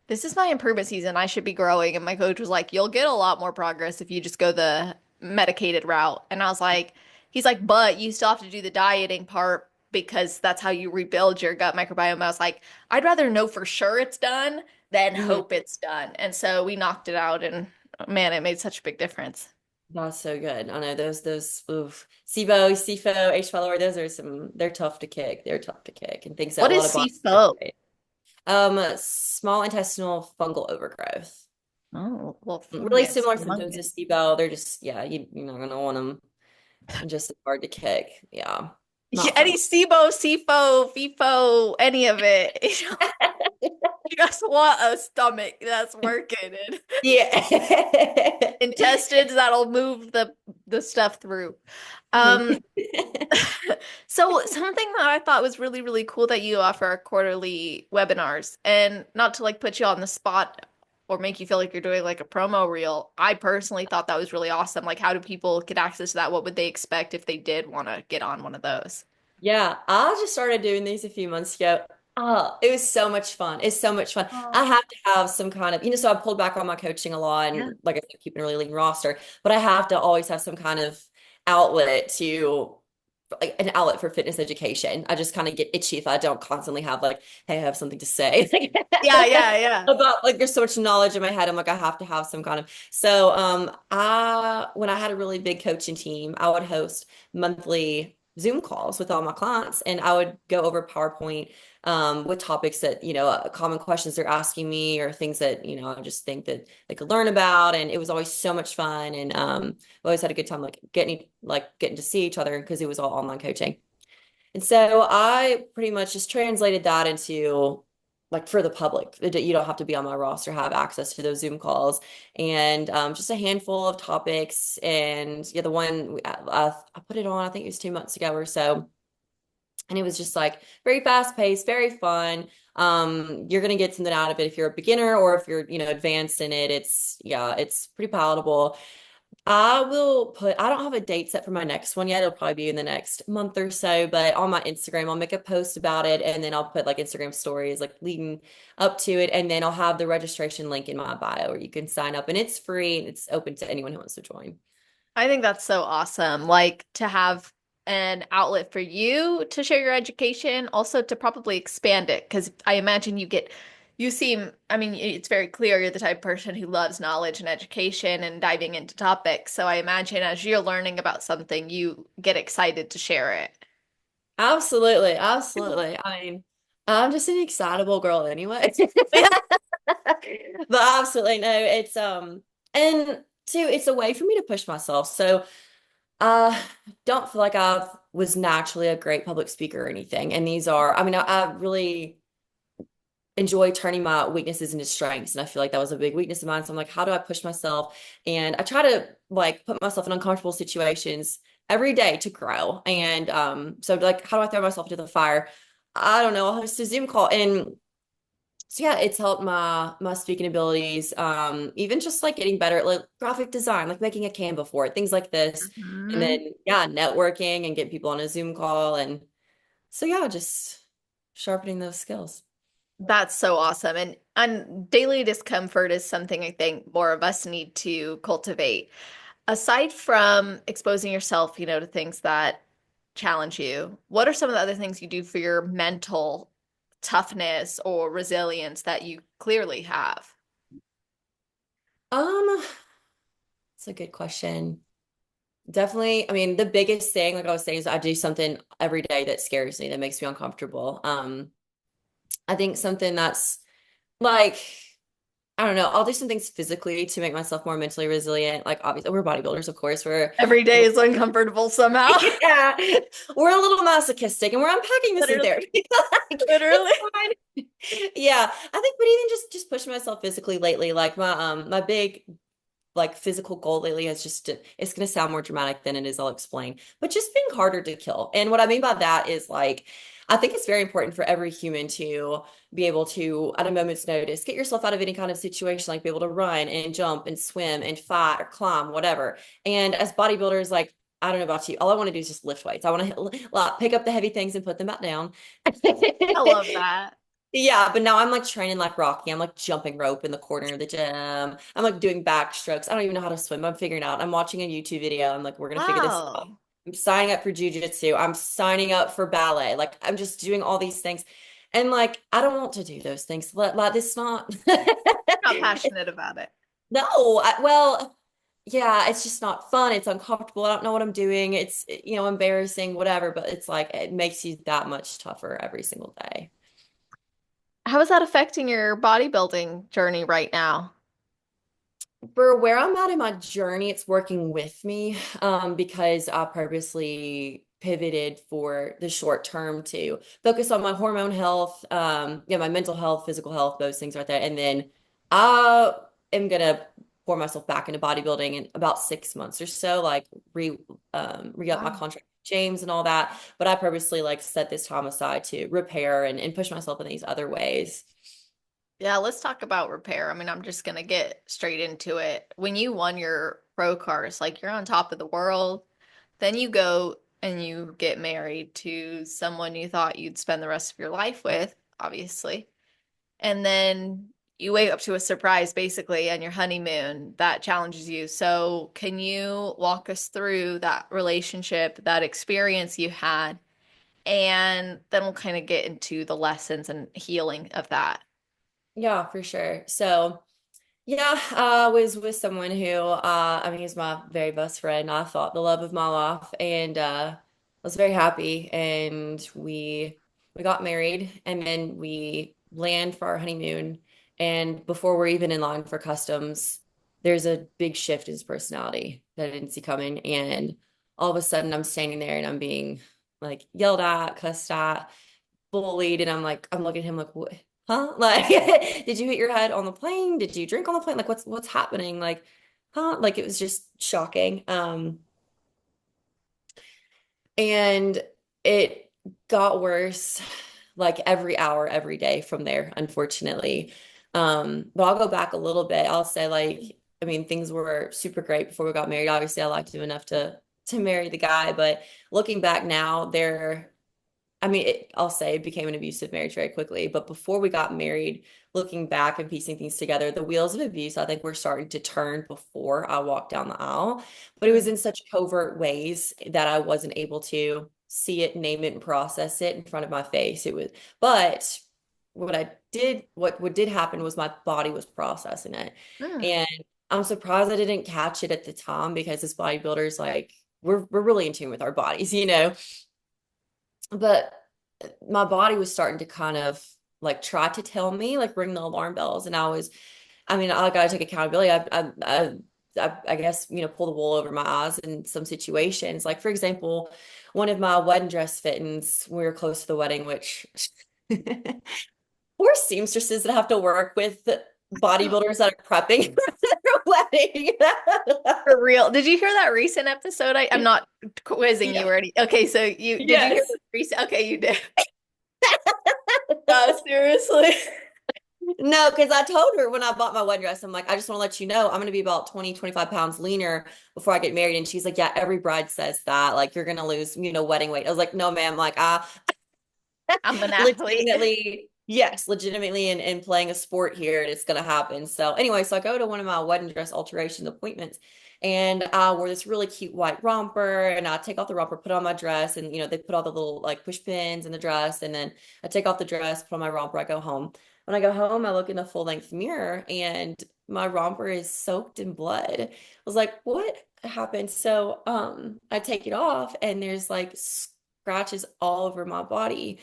Speaker 1: this is my improvement season. I should be growing. And my coach was like, you'll get a lot more progress if you just go the medicated route. And I was like, he's like, but you still have to do the dieting part because that's how you rebuild your gut microbiome. I was like, I'd rather know for sure it's done than
Speaker 2: Mhm.
Speaker 1: hope it's done. And so we knocked it out and man, it made such a big difference.
Speaker 2: That's so good. I know those oof. SIBO, SIFO, H. pylori, those are some they're tough to kick. They're tough to kick and things that
Speaker 1: What
Speaker 2: a lot
Speaker 1: is
Speaker 2: of bodies
Speaker 1: CFO?
Speaker 2: face. Small intestinal fungal overgrowth.
Speaker 1: Oh, well,
Speaker 2: Really
Speaker 1: fungus,
Speaker 2: similar symptoms
Speaker 1: fungus.
Speaker 2: as SIBO. They're just yeah, you're not gonna want them just as hard to kick. Yeah.
Speaker 1: Yeah,
Speaker 2: Not
Speaker 1: any
Speaker 2: fun.
Speaker 1: SIBO, CFO, FIFO, any of it. You just want a stomach that's working and
Speaker 2: Yeah.
Speaker 1: intestines that'll move the stuff through. Um,
Speaker 2: Mhm.
Speaker 1: so something that I thought was really, really cool that you offer quarterly webinars, and not to like put you on the spot or make you feel like you're doing like a promo reel. I personally thought that was really awesome. Like, how do people get access to that? What would they expect if they did want to get on one of those?
Speaker 2: Yeah, I just started doing these a few months ago. Oh, it was so much fun. It's so much fun. I
Speaker 1: Oh,
Speaker 2: have to have some kind of, so I pulled back on my coaching a lot
Speaker 1: yeah.
Speaker 2: and like I said, keeping a really lean roster, but I have to always have some kind of outlet to like an outlet for fitness education. I just kind of get itchy if I don't constantly have like, hey, I have something to say
Speaker 1: Yeah, yeah, yeah.
Speaker 2: about like there's so much knowledge in my head. I'm like, I have to have some kind of so I when I had a really big coaching team, I would host monthly Zoom calls with all my clients and I would go over PowerPoint with topics that, common questions they're asking me or things that, I just think that they could learn about. And it was always so much fun. And we always had a good time getting to see each other because it was all online coaching. And so I pretty much just translated that into like for the public. You don't have to be on my roster, have access to those Zoom calls and just a handful of topics. And yeah, the one I put it on, I think it was 2 months ago or so. And it was just like very fast paced, very fun. You're gonna get something out of it if you're a beginner or if you're, advanced in it. It's pretty palatable. I don't have a date set for my next one yet. It'll probably be in the next month or so, but on my Instagram, I'll make a post about it and then I'll put like Instagram stories like leading up to it. And then I'll have the registration link in my bio where you can sign up and it's free and it's open to anyone who wants to join.
Speaker 1: I think that's so awesome. Like to have an outlet for you to share your education, also to probably expand it. Because I imagine you seem, I mean, it's very clear you're the type of person who loves knowledge and education and diving into topics. So I imagine as you're learning about something, you get excited to share it.
Speaker 2: Absolutely. Absolutely. I mean, I'm just an excitable girl anyway.
Speaker 1: Yeah.
Speaker 2: But absolutely no, and two, it's a way for me to push myself. So I don't feel like I was naturally a great public speaker or anything. And I mean, I really enjoy turning my weaknesses into strengths. And I feel like that was a big weakness of mine. So I'm like, how do I push myself? And I try to like put myself in uncomfortable situations every day to grow. And so like, how do I throw myself into the fire? I don't know. I'll host a Zoom call. And so yeah, it's helped my speaking abilities, even just like getting better at like graphic design, like making a Canva for it, things like this. And
Speaker 1: Mhm.
Speaker 2: then yeah, networking and getting people on a Zoom call. And so yeah, just sharpening those skills.
Speaker 1: That's so awesome. And daily discomfort is something I think more of us need to cultivate. Aside from exposing yourself, to things that challenge you, what are some of the other things you do for your mental toughness or resilience that you clearly have?
Speaker 2: Um, it's a good question. Definitely, I mean, the biggest thing, like I was saying, is I do something every day that scares me, that makes me uncomfortable. I think something that's like, I don't know, I'll do some things physically to make myself more mentally resilient. Like obviously we're bodybuilders, of course. We're
Speaker 1: Every day is uncomfortable somehow.
Speaker 2: yeah, we're a little masochistic and we're unpacking this in
Speaker 1: Literally,
Speaker 2: therapy. Like,
Speaker 1: literally.
Speaker 2: it's fine. Yeah, I think, but even just pushing myself physically lately, like my big like physical goal lately is just it's going to sound more dramatic than it is, I'll explain, but just being harder to kill. And what I mean by that is like I think it's very important for every human to be able to at a moment's notice get yourself out of any kind of situation, like be able to run and jump and swim and fight or climb, whatever. And as bodybuilders, like I don't know about you, all I want to do is just lift weights. I want to like, pick up the heavy things and put them back down.
Speaker 1: I love that.
Speaker 2: Yeah, but now I'm like training like Rocky. I'm like jumping rope in the corner of the gym. I'm like doing backstrokes. I don't even know how to swim. I'm figuring it out. I'm watching a YouTube video. I'm like, we're gonna figure this out.
Speaker 1: Wow.
Speaker 2: I'm signing up for jujitsu. I'm signing up for ballet. Like I'm just doing all these things. And like I don't want to do those things. Like this not
Speaker 1: Not passionate about it.
Speaker 2: no, well, yeah, it's just not fun. It's uncomfortable. I don't know what I'm doing. It's embarrassing, whatever, but it's like it makes you that much tougher every single day.
Speaker 1: How is that affecting your bodybuilding journey right now?
Speaker 2: For where I'm at in my journey, it's working with me because I purposely pivoted for the short term to focus on my hormone health, yeah, my mental health, physical health, those things right there. And then I am gonna pour myself back into bodybuilding in about 6 months or so, like re-up my
Speaker 1: Wow.
Speaker 2: contract with James and all that. But I purposely like set this time aside to repair and push myself in these other ways.
Speaker 1: Yeah, let's talk about repair. I mean, I'm just gonna get straight into it. When you won your pro cars, like you're on top of the world, then you go and you get married to someone you thought you'd spend the rest of your life with, obviously. And then you wake up to a surprise basically on your honeymoon that challenges you. So, can you walk us through that relationship, that experience you had, and then we'll kind of get into the lessons and healing of that.
Speaker 2: Yeah, for sure. So yeah, I was with someone who, I mean, he's my very best friend. I thought the love of my life, and was very happy. And we got married, and then we land for our honeymoon. And before we're even in line for customs, there's a big shift in his personality that I didn't see coming. And all of a sudden, I'm standing there and I'm being like yelled at, cussed at, bullied, and I'm like, I'm looking at him like, what? Huh? Like, did you hit your head on the plane? Did you drink on the plane? Like, what's happening? Like, huh? Like, it was just shocking. And it got worse like every hour, every day from there, unfortunately. But I'll go back a little bit. I'll say like, I mean, things were super great before we got married. Obviously, I liked him enough to marry the guy, but looking back now, I mean, I'll say it became an abusive marriage very quickly. But before we got married, looking back and piecing things together, the wheels of abuse, I think, were starting to turn before I walked down the aisle. But it was
Speaker 1: Mm.
Speaker 2: in such covert ways that I wasn't able to see it, name it, and process it in front of my face. But what did happen was my body was processing it.
Speaker 1: Mm.
Speaker 2: And I'm surprised I didn't catch it at the time because as bodybuilders, like, we're really in tune with our bodies. But my body was starting to kind of like try to tell me, like ring the alarm bells. And I mean, I gotta take accountability. I guess, pull the wool over my eyes in some situations. Like, for example, one of my wedding dress fittings, we were close to the wedding, which poor seamstresses that have to work with bodybuilders that are prepping for their wedding.
Speaker 1: For real. Did you hear that recent episode? I'm not quizzing you
Speaker 2: Yeah.
Speaker 1: already. Okay, so you did you hear
Speaker 2: Yes.
Speaker 1: the reset? Okay, you did. Seriously.
Speaker 2: No, because I told her when I bought my wedding dress, I'm like, I just want to let you know I'm going to be about 20, 25 pounds leaner before I get married. And she's like, yeah, every bride says that. Like, you're going to lose, wedding weight. I was like, no, ma'am. Like, I
Speaker 1: I'm an athlete.
Speaker 2: legitimately, yes, legitimately in playing a sport here, and it's going to happen. So, anyway, so I go to one of my wedding dress alteration appointments. And I wore this really cute white romper, and I take off the romper, put on my dress, and they put all the little like push pins in the dress, and then I take off the dress, put on my romper, I go home. When I go home, I look in the full length mirror and my romper is soaked in blood. I was like, what happened? So I take it off and there's like scratches all over my body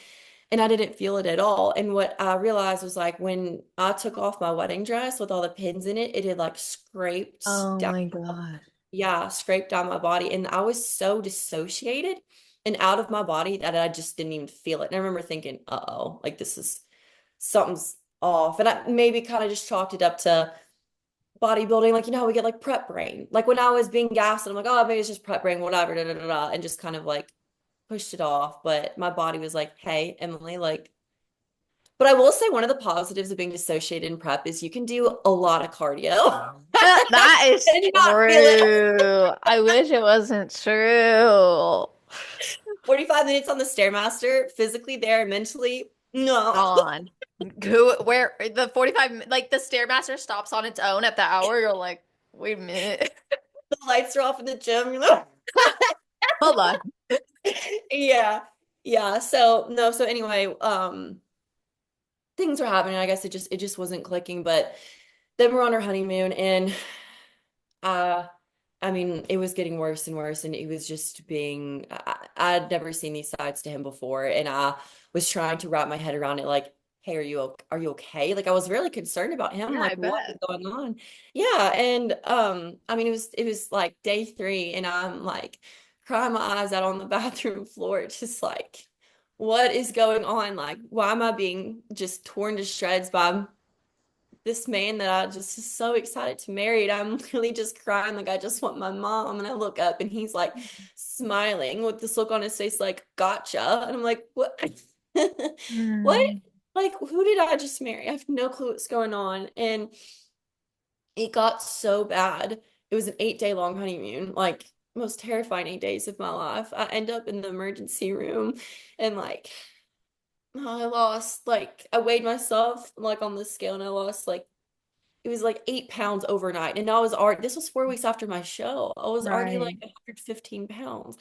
Speaker 2: and I didn't feel it at all. And what I realized was like when I took off my wedding dress with all the pins in it, it had like scraped
Speaker 1: Oh
Speaker 2: down,
Speaker 1: my God.
Speaker 2: yeah, scraped down my body. And I was so dissociated and out of my body that I just didn't even feel it. And I remember thinking, uh-oh, like this is something's off. And I maybe kind of just chalked it up to bodybuilding. Like, how we get like prep brain. Like when I was being gassed and I'm like, oh, maybe it's just prep brain, whatever, da, da, da, da, and just kind of like pushed it off. But my body was like, hey, Emily, like, but I will say one of the positives of being dissociated in prep is you can do a lot of cardio
Speaker 1: That is
Speaker 2: and not feel it.
Speaker 1: true. I wish it wasn't true.
Speaker 2: 45 minutes on the Stairmaster, physically there, mentally, no.
Speaker 1: On. Where the 45, like the Stairmaster stops on its own at the hour, you're like, wait a minute.
Speaker 2: The lights are off in the gym, you know?
Speaker 1: Hold on.
Speaker 2: Yeah. Yeah. So no, so anyway, things were happening. I guess it just wasn't clicking. But then we're on our honeymoon and uh I mean, it was getting worse and worse, and it was just being I'd never seen these sides to him before, and I was trying to wrap my head around it like, hey, are you okay? Like I was really concerned about him,
Speaker 1: Yeah, I
Speaker 2: like what is
Speaker 1: bet.
Speaker 2: going on? Yeah, and I mean it was like day 3 and I'm like crying my eyes out on the bathroom floor, just like what is going on? Like why am I being just torn to shreds by this man that I just is so excited to marry. And I'm really just crying like I just want my mom. And I look up and he's like smiling with this look on his face like gotcha. And I'm like, what? What?
Speaker 1: Hmm.
Speaker 2: Like, who did I just marry? I have no clue what's going on. And it got so bad. It was an 8-day long honeymoon, like most terrifying 8 days of my life. I end up in the emergency room and like I lost like I weighed myself like on the scale and I lost like it was like 8 pounds overnight. And I was already, this was 4 weeks after my show. I was already like
Speaker 1: Right.
Speaker 2: 115 pounds.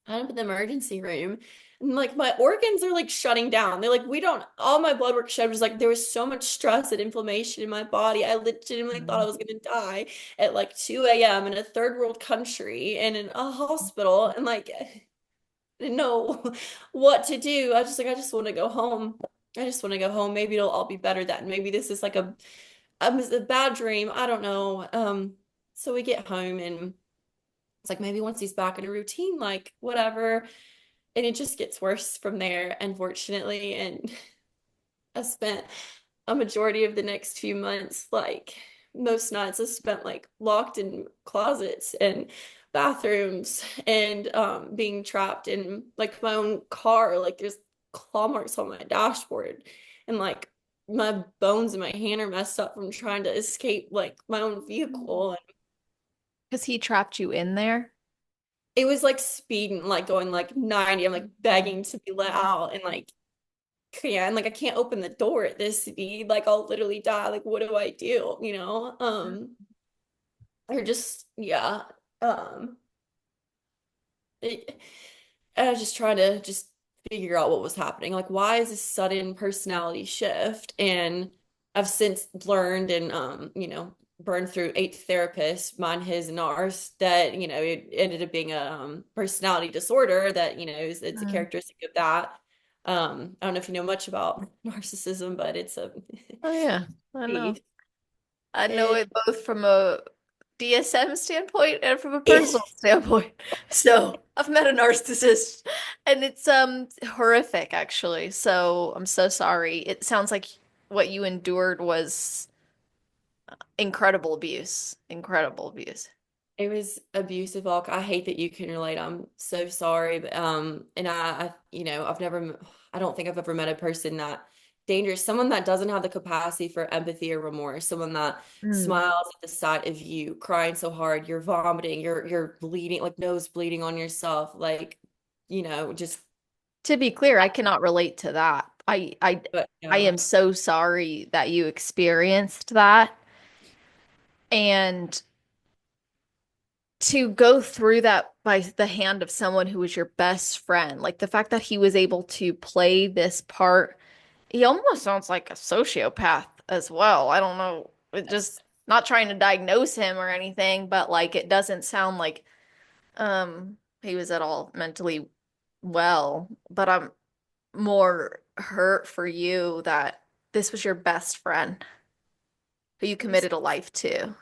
Speaker 2: I'm in the emergency room and like my organs are like shutting down. They're like, we don't, all my blood work showed was like there was so much stress and inflammation in my body. I legitimately thought I
Speaker 1: Mm.
Speaker 2: was going to die at like 2 a.m. in a third world country and in a hospital. And like, I didn't know what to do. I just want to go home. I just want to go home. Maybe it'll all be better then. Maybe this is like a bad dream. I don't know. So we get home and it's like maybe once he's back in a routine, like whatever. And it just gets worse from there, unfortunately. And I spent a majority of the next few months, like most nights, I spent like locked in closets and bathrooms and being trapped in like my own car. Like there's claw marks on my dashboard and like my bones in my hand are messed up from trying to escape like my own vehicle.
Speaker 1: Because he trapped you in there?
Speaker 2: It was like speeding, like going like 90. I'm like begging to be let out and like can't like I can't open the door at this speed. Like I'll literally die. Like what do I do? Or just yeah. Um it, I was just trying to just figure out what was happening. Like why is this sudden personality shift? And I've since learned and burned through 8 therapists, mine, his, and ours, that it ended up being a personality disorder that it's a
Speaker 1: Mm.
Speaker 2: characteristic of that. I don't know if you know much about narcissism, but it's a
Speaker 1: Oh yeah, I know.
Speaker 2: beast.
Speaker 1: I know
Speaker 2: It,
Speaker 1: it both from a DSM standpoint and from a personal standpoint. So I've met a narcissist and it's horrific actually. So I'm so sorry. It sounds like what you endured was incredible abuse. Incredible abuse.
Speaker 2: It was abusive. I hate that you can relate. I'm so sorry, but and I've never, I don't think I've ever met a person that dangerous, someone that doesn't have the capacity for empathy or remorse, someone that
Speaker 1: Mm.
Speaker 2: smiles at the sight of you crying so hard, you're vomiting, you're bleeding, like nose bleeding on yourself, like, just,
Speaker 1: To be clear, I cannot relate to that.
Speaker 2: but
Speaker 1: I
Speaker 2: yeah,
Speaker 1: am so sorry that you experienced that. And to go through that by the hand of someone who was your best friend, like the fact that he was able to play this part, he almost sounds like a sociopath as well. I don't know. It just not trying to diagnose him or anything, but like it doesn't sound like he was at all mentally well. But I'm more hurt for you that this was your best friend who you
Speaker 2: I'm
Speaker 1: committed a life to.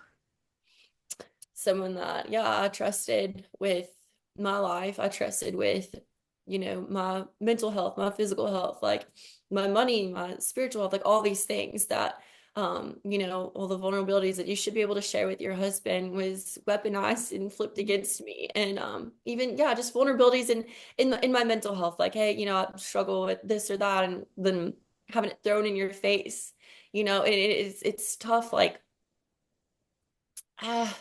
Speaker 2: someone that, yeah, I trusted with my life. I trusted with, my mental health, my physical health, like my money, my spiritual health, like all these things that, all the vulnerabilities that you should be able to share with your husband was weaponized and flipped against me. And even, yeah, just vulnerabilities in my mental health, like, hey, I struggle with this or that, and then having it thrown in your face, it's tough, like, ah,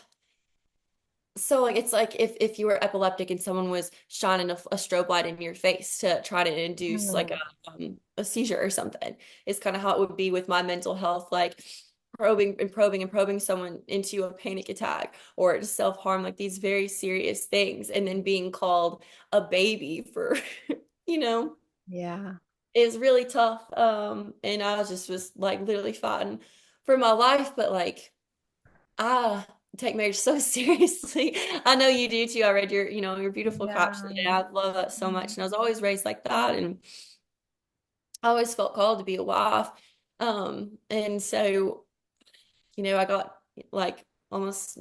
Speaker 2: so like it's like if you were epileptic and someone was shining a strobe light in your face to try to induce like
Speaker 1: Mm.
Speaker 2: a seizure or something, is kind of how it would be with my mental health, like probing and probing and probing someone into a panic attack or to self-harm, like these very serious things, and then being called a baby for you know
Speaker 1: Yeah.
Speaker 2: is really tough. And I was like literally fighting for my life, but like I take marriage so seriously. I know you do too. I read your beautiful caption,
Speaker 1: Yeah.
Speaker 2: and I love that so much. And I was always raised like that, and I always felt called to be a wife. And so, I got like almost,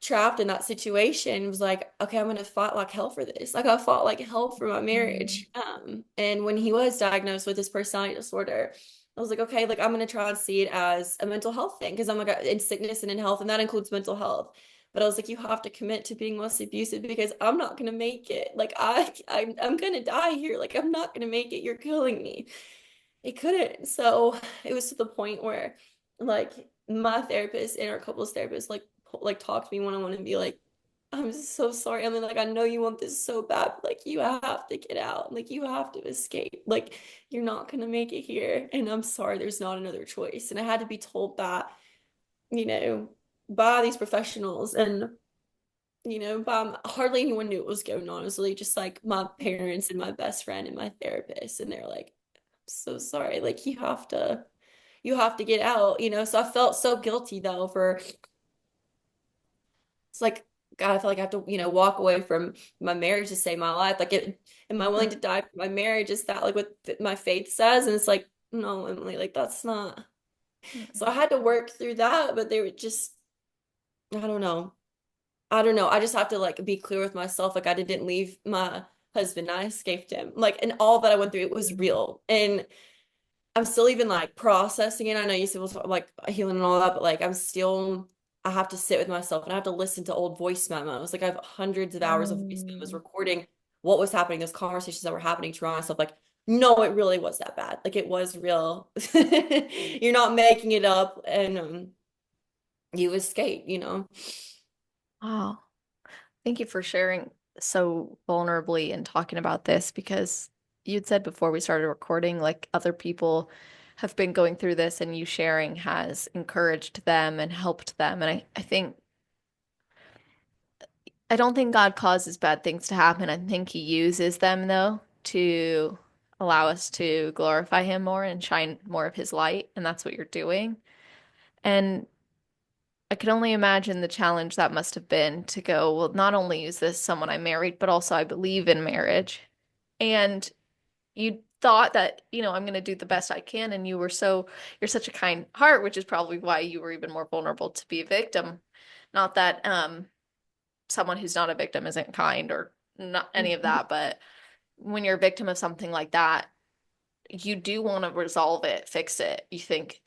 Speaker 2: trapped in that situation. It was like, okay, I'm gonna fight like hell for this. Like I fought like hell for my
Speaker 1: Mm.
Speaker 2: marriage. And when he was diagnosed with this personality disorder, I was like, okay, like I'm gonna try and see it as a mental health thing, because I'm like in sickness and in health, and that includes mental health. But I was like, you have to commit to being less abusive, because I'm not gonna make it. Like I'm gonna die here. Like I'm not gonna make it. You're killing me. It couldn't. So it was to the point where like my therapist and our couples therapist like talk to me one on one and be like, I'm so sorry. I mean, like I know you want this so bad, but like you have to get out. Like you have to escape. Like you're not gonna make it here. And I'm sorry, there's not another choice. And I had to be told that, you know, by these professionals, and by hardly anyone knew what was going on. It was really just like my parents and my best friend and my therapist. And they're like, so sorry, like you have to get out, so I felt so guilty though, for it's like, God, I feel like I have to, walk away from my marriage to save my life. Like, am I willing to die for my marriage? Is that like what my faith says? And it's like, no, Emily, like that's not. So I
Speaker 1: Mm.
Speaker 2: had to work through that, but they were just, I don't know. I don't know. I just have to like be clear with myself. Like I didn't leave my husband. I escaped him. Like, and all that I went through, it was real. And I'm still even like processing it. I know you said was like healing and all that, but like I have to sit with myself, and I have to listen to old voice memos. Like I have hundreds of hours of voice memos
Speaker 1: Mm.
Speaker 2: recording what was happening, those conversations that were happening, to remind myself, like, no, it really was that bad. Like it was real. You're not making it up, and you escape.
Speaker 1: Wow. Thank you for sharing so vulnerably and talking about this because you'd said before we started recording, like other people have been going through this and you sharing has encouraged them and helped them. And I don't think God causes bad things to happen. I think he uses them though to allow us to glorify him more and shine more of his light. And that's what you're doing. And I can only imagine the challenge that must have been to go, well, not only is this someone I married, but also I believe in marriage. And you thought that, I'm going to do the best I can. And you're such a kind heart, which is probably why you were even more vulnerable to be a victim. Not that someone who's not a victim isn't kind or not any of that, but when you're a victim of something like that, you do want to resolve it, fix it. You think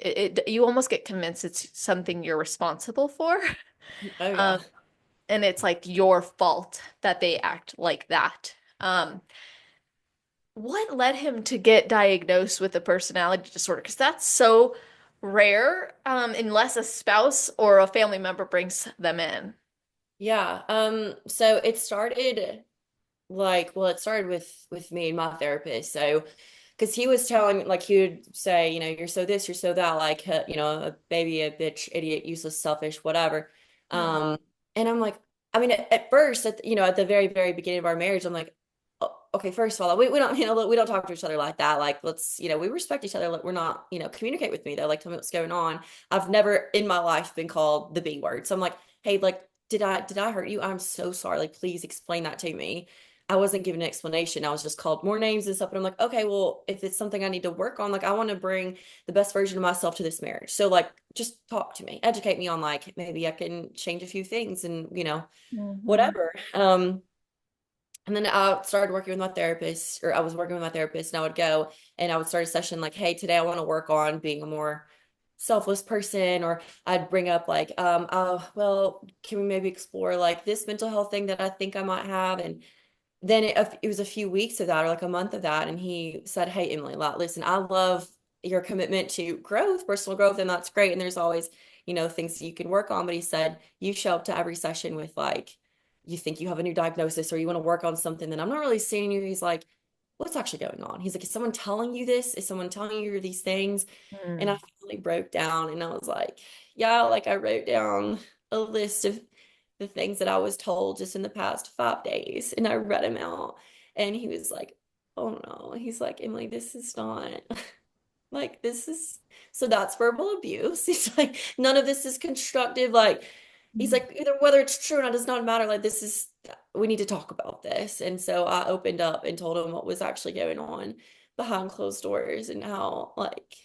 Speaker 1: you almost get convinced it's something you're responsible for.
Speaker 2: Oh
Speaker 1: Um,
Speaker 2: yeah.
Speaker 1: and it's like your fault that they act like that. What led him to get diagnosed with a personality disorder? Because that's so rare, unless a spouse or a family member brings them in.
Speaker 2: Yeah. So it started like, well, it started with me and my therapist. So, because he was telling, like, he would say, you're so this, you're so that, like, a baby, a bitch, idiot, useless, selfish, whatever.
Speaker 1: Mm.
Speaker 2: Um, and I'm like, I mean, at first, at the very, very beginning of our marriage, I'm like, oh, okay, first of all, we don't, we don't talk to each other like that. Like, let's, we respect each other. Like, we're not, communicate with me though. Like, tell me what's going on. I've never in my life been called the B word. So I'm like, hey, like, did I hurt you? I'm so sorry. Like, please explain that to me. I wasn't given an explanation. I was just called more names and stuff. And I'm like, okay, well, if it's something I need to work on, like I want to bring the best version of myself to this marriage. So like just talk to me, educate me on like maybe I can change a few things and
Speaker 1: Mhm.
Speaker 2: whatever. And then I started working with my therapist, or I was working with my therapist, and I would go and I would start a session like, hey, today I want to work on being a more selfless person, or I'd bring up like, oh, well, can we maybe explore like this mental health thing that I think I might have? And then it was a few weeks of that or like a month of that. And he said, hey, Emily, listen, I love your commitment to growth, personal growth, and that's great. And there's always, things that you can work on. But he said, you show up to every session with like, you think you have a new diagnosis or you want to work on something, then I'm not really seeing you. He's like, what's actually going on? He's like, is someone telling you this? Is someone telling you these things? And I
Speaker 1: Mm.
Speaker 2: finally broke down and I was like, yeah, like I wrote down a list of the things that I was told just in the past 5 days. And I read them out. And he was like, oh no. He's like, Emily, this is not like this is so that's verbal abuse. He's like, none of this is constructive. Like he's like, either whether it's true or not does not matter. Like this is we need to talk about this. And so I opened up and told him what was actually going on behind closed doors and how like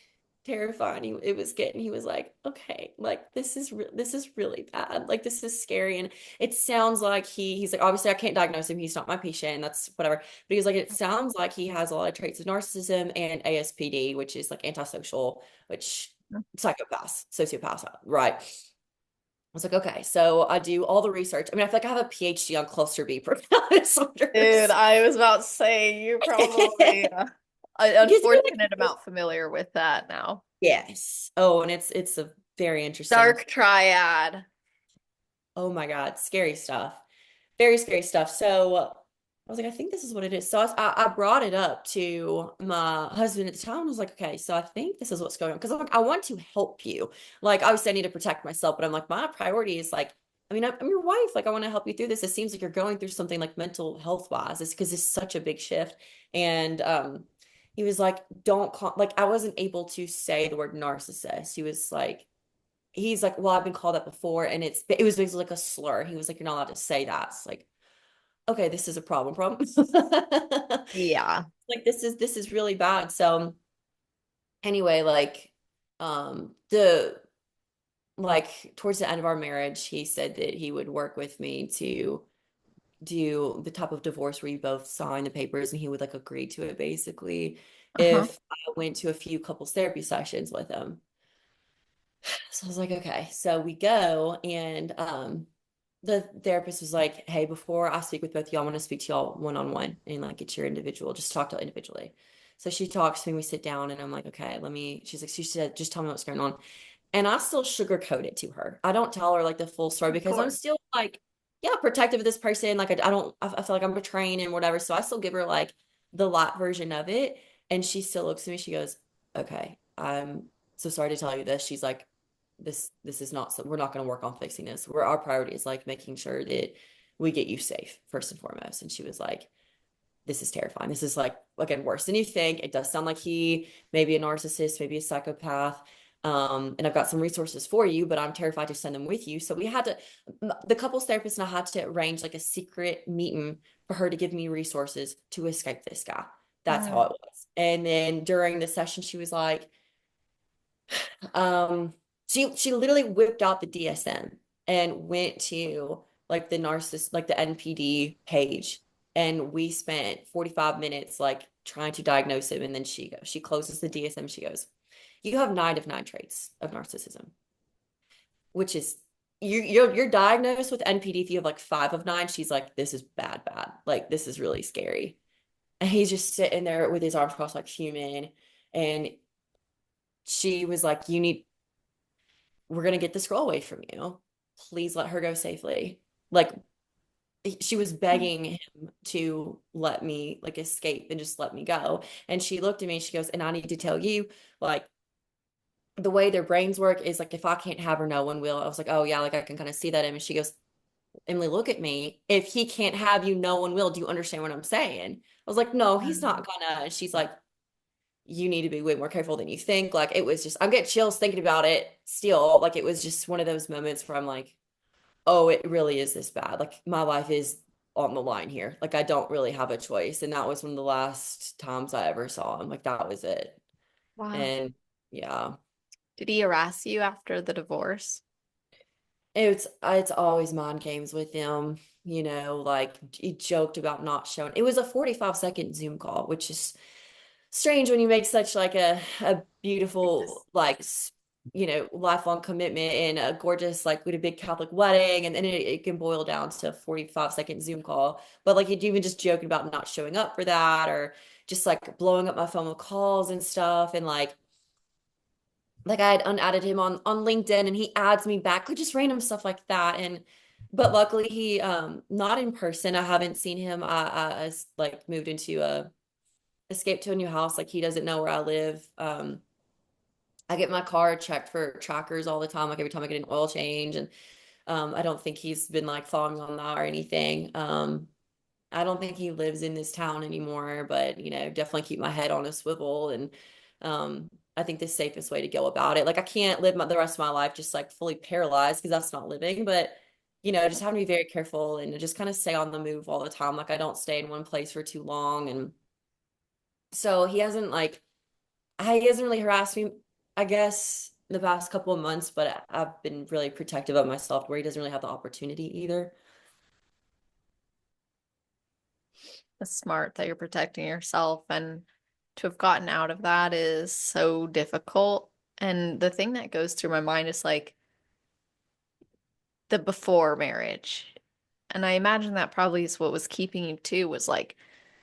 Speaker 2: terrifying it was getting. He was like, okay, like this is really bad. Like this is scary. And it sounds like he's like, obviously I can't diagnose him. He's not my patient. And that's whatever. But he was like, it sounds like he has a lot of traits of narcissism and ASPD, which is like antisocial, which psychopaths, sociopaths, right? I was like, okay, so I do all the research. I mean, I feel like I have a PhD on cluster B personality
Speaker 1: Dude,
Speaker 2: disorders.
Speaker 1: I was about to say you're probably
Speaker 2: Because you're like,
Speaker 1: unfortunate amount familiar with that now.
Speaker 2: yes. Oh, and it's a very interesting.
Speaker 1: Dark triad.
Speaker 2: Oh my God, scary stuff. Very scary stuff. So I was like, I think this is what it is. So I brought it up to my husband at the time. I was like, okay, so I think this is what's going on. Because I'm like, I want to help you. Like, obviously, I need to protect myself, but I'm like, my priority is like, I mean, I'm your wife. Like, I want to help you through this. It seems like you're going through something like mental health wise. It's because it's such a big shift. And he was like, don't call, like, I wasn't able to say the word narcissist. He's like, well, I've been called that before, and it was basically like a slur. He was like, you're not allowed to say that. It's like, okay, this is a problem.
Speaker 1: Yeah.
Speaker 2: Like this is really bad. So anyway, like the like towards the end of our marriage, he said that he would work with me to do the type of divorce where you both sign the papers and he would like agree to it basically
Speaker 1: Uh-huh.
Speaker 2: if I went to a few couples therapy sessions with him. So I was like, okay. So we go and the therapist was like, hey, before I speak with both of y'all, I want to speak to y'all one on one and like get your individual, just talk to individually. So she talks to me, we sit down and I'm like, okay, she's like, she said, just tell me what's going on. And I still sugarcoat it to her. I don't tell her like the full story
Speaker 1: Of
Speaker 2: because I'm
Speaker 1: course.
Speaker 2: still like, yeah, protective of this person. Like I don't, I feel like I'm betraying and whatever. So I still give her like the light version of it. And she still looks at me, she goes, okay, I'm so sorry to tell you this. She's like, this is not so we're not going to work on fixing this. Our priority is like making sure that we get you safe first and foremost. And she was like, this is terrifying. This is like again worse than you think. It does sound like he may be a narcissist, maybe a psychopath. And I've got some resources for you, but I'm terrified to send them with you. So we had to, the couples therapist and I had to arrange like a secret meeting for her to give me resources to escape this guy. That's how
Speaker 1: Mm.
Speaker 2: it was. And then during the session, she was like, she literally whipped out the DSM and went to like the NPD page and we spent 45 minutes like trying to diagnose him. And then she closes the DSM. She goes, "You have 9 of 9 traits of narcissism," which is you're diagnosed with NPD if you have like 5 of 9. She's like, "This is bad, bad. Like this is really scary." And he's just sitting there with his arms crossed like human. And she was like, we're gonna get this girl away from you. Please let her go safely. Like she was begging him to let me like escape and just let me go. And she looked at me and she goes, "And I need to tell you, like, the way their brains work is like if I can't have her, no one will." I was like, "Oh yeah, like I can kind of see that." And she goes, "Emily, look at me. If he can't have you, no one will. Do you understand what I'm saying?" I was like, "No, he's not gonna." And she's like, "You need to be way more careful than you think." Like it was just, I'm getting chills thinking about it still. Like it was just one of those moments where I'm like, oh, it really is this bad. Like my life is on the line here. Like I don't really have a choice. And that was one of the last times I ever saw him. Like that was it.
Speaker 1: Wow.
Speaker 2: And yeah,
Speaker 1: Did he harass you after the divorce?
Speaker 2: it's always mind games with him. Like he joked about not showing. It was a 45-second Zoom call, which is strange when you make such like a beautiful like lifelong commitment and a gorgeous like with a big Catholic wedding, and then it can boil down to a 45-second Zoom call. But like you'd even just joking about not showing up for that, or just like blowing up my phone with calls and stuff. And like I had unadded him on LinkedIn and he adds me back, like just random stuff like that. And but luckily he not in person. I haven't seen him. I like moved into a escaped to a new house. Like he doesn't know where I live. I get my car checked for trackers all the time, like every time I get an oil change. And I don't think he's been like following on that or anything. I don't think he lives in this town anymore, but definitely keep my head on a swivel. And I think the safest way to go about it, like I can't live the rest of my life just like fully paralyzed because that's not living, but just having to be very careful and just kind of stay on the move all the time. Like I don't stay in one place for too long. And so he hasn't really harassed me, I guess, the past couple of months, but I've been really protective of myself where he doesn't really have the opportunity either.
Speaker 1: It's smart that you're protecting yourself, and to have gotten out of that is so difficult. And the thing that goes through my mind is like the before marriage. And I imagine that probably is what was keeping you too, was like,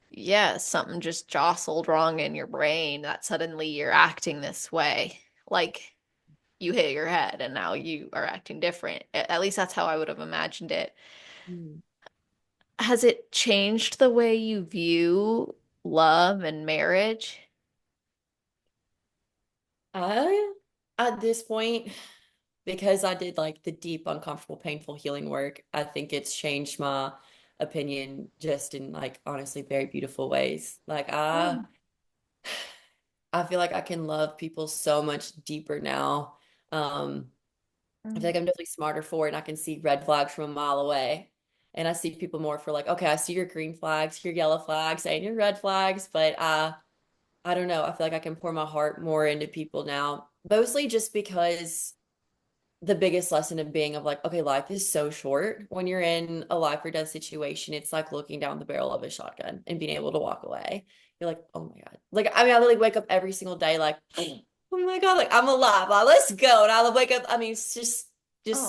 Speaker 1: yeah, something just jostled wrong in your brain that suddenly you're acting this way. Like you hit your head and now you are acting different. At least that's how I would have imagined it.
Speaker 2: Mm.
Speaker 1: Has it changed the way you view love and marriage?
Speaker 2: I, at this point, because I did like the deep, uncomfortable, painful healing work, I think it's changed my opinion just in like honestly very beautiful ways. Like I feel like I can love people so much deeper now. Um, I feel like I'm definitely smarter for it and I can see red flags from a mile away. And I see people more for like, okay, I see your green flags, your yellow flags, and your red flags, but I don't know. I feel like I can pour my heart more into people now, mostly just because the biggest lesson of being of like, okay, life is so short. When you're in a life or death situation, it's like looking down the barrel of a shotgun and being able to walk away. You're like, oh my God. Like, I mean, I literally wake up every single day like, oh my God, like I'm alive. Like, let's go. And I'll wake up. I mean, it's just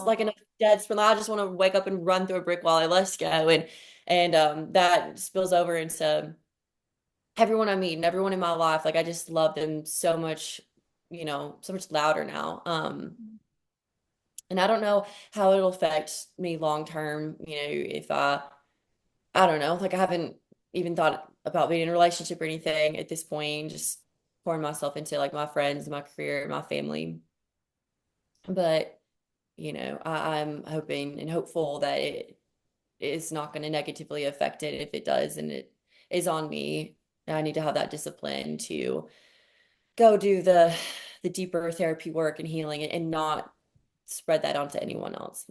Speaker 2: like
Speaker 1: Oh,
Speaker 2: in a dead sprint. I just want to wake up and run through a brick wall. Like, let's go. And that spills over into everyone I meet and everyone in my life. Like I just love them so much, so much louder now. And I don't know how it'll affect me long term, if I don't know, like I haven't even thought about being in a relationship or anything at this point, just pouring myself into like my friends, my career, my family. But, I'm hoping and hopeful that it is not going to negatively affect it if it does, and it is on me. I need to have that discipline to go do the deeper therapy work and healing and not spread that onto anyone else.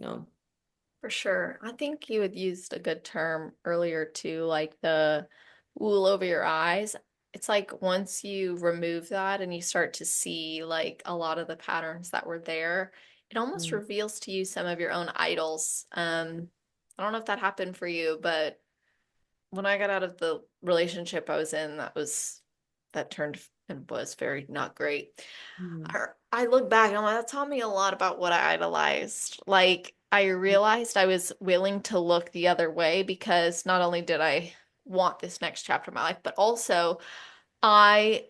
Speaker 1: for sure. I think you had used a good term earlier too, like the wool over your eyes. It's like once you remove that and you start to see like a lot of the patterns that were there, it almost
Speaker 2: Mm.
Speaker 1: reveals to you some of your own idols. I don't know if that happened for you, but when I got out of the relationship I was in, that turned and was very not great.
Speaker 2: Mm.
Speaker 1: I look back and I'm like, that taught me a lot about what I idolized. Like, I realized I was willing to look the other way because not only did I want this next chapter of my life, but also I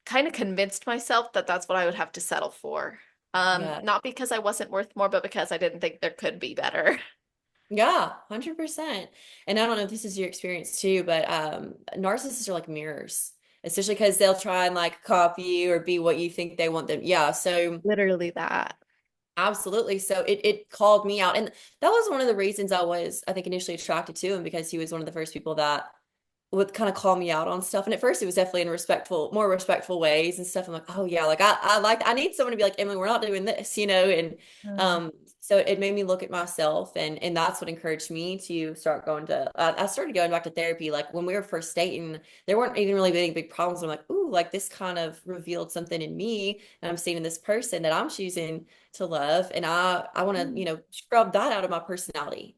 Speaker 1: kind of convinced myself that that's what I would have to settle for.
Speaker 2: Yeah.
Speaker 1: Not because I wasn't worth more, but because I didn't think there could be better.
Speaker 2: Yeah, 100%. And I don't know if this is your experience too, but narcissists are like mirrors, especially because they'll try and like copy you or be what you think they want them. Yeah, so
Speaker 1: Literally that.
Speaker 2: absolutely. So it called me out. And that was one of the reasons I think, initially attracted to him because he was one of the first people that would kind of call me out on stuff. And at first it was definitely in more respectful ways and stuff. I'm like, oh yeah, like I need someone to be like, Emily, we're not doing this, and
Speaker 1: Mm.
Speaker 2: um so it made me look at myself, and that's what encouraged me to start going to I started going back to therapy. Like when we were first dating, there weren't even really any big problems. I'm like, ooh, like this kind of revealed something in me, and I'm seeing in this person that I'm choosing to love, and I want to, scrub that out of my personality.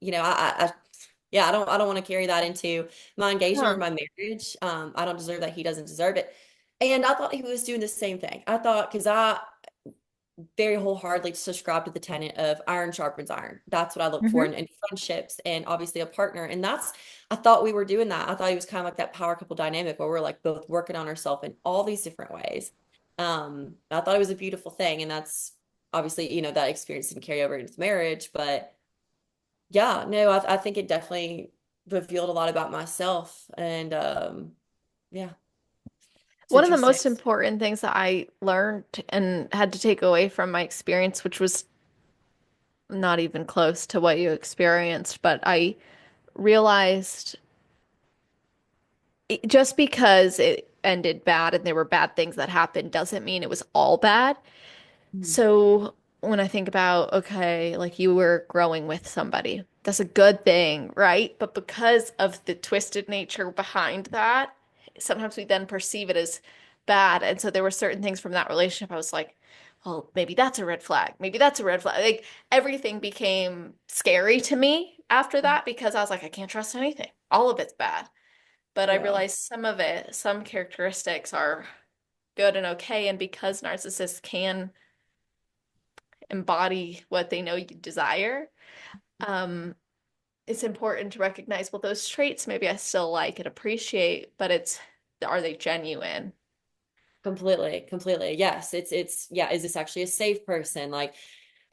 Speaker 2: Yeah, I don't want to carry that into my engagement or
Speaker 1: Huh.
Speaker 2: my marriage. I don't deserve that. He doesn't deserve it. And I thought he was doing the same thing. I thought, because I very wholeheartedly subscribe to the tenet of iron sharpens iron. That's what I look for
Speaker 1: Hmm.
Speaker 2: in friendships and obviously a partner. And I thought we were doing that. I thought he was kind of like that power couple dynamic where we're like both working on ourselves in all these different ways. I thought it was a beautiful thing. And that's obviously, that experience didn't carry over into marriage. But yeah, no, I think it definitely revealed a lot about myself. And yeah, it's
Speaker 1: One of the
Speaker 2: interesting.
Speaker 1: most important things that I learned and had to take away from my experience, which was not even close to what you experienced, but I realized just because it ended bad and there were bad things that happened doesn't mean it was all bad.
Speaker 2: Mm.
Speaker 1: So when I think about, okay, like you were growing with somebody, that's a good thing, right? But because of the twisted nature behind that, sometimes we then perceive it as bad. And so there were certain things from that relationship I was like, well, maybe that's a red flag. Maybe that's a red flag. Like everything became scary to me after that because I was like, I can't trust anything. All of it's bad. But I
Speaker 2: Yeah,
Speaker 1: realized some of it, some characteristics are good and okay. And because narcissists can embody what they know you desire, um, it's important to recognize, well, those traits maybe I still like and appreciate, but are they genuine?
Speaker 2: completely, completely. Yes, yeah, is this actually a safe person? Like,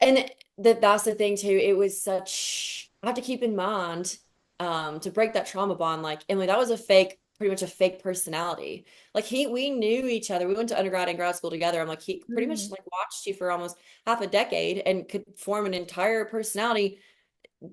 Speaker 2: and that's the thing too. It was such, I have to keep in mind, to break that trauma bond, like, Emily, that was pretty much a fake personality. Like we knew each other. We went to undergrad and grad school together. I'm like, he pretty much
Speaker 1: Mm.
Speaker 2: like watched you for almost half a decade and could form an entire personality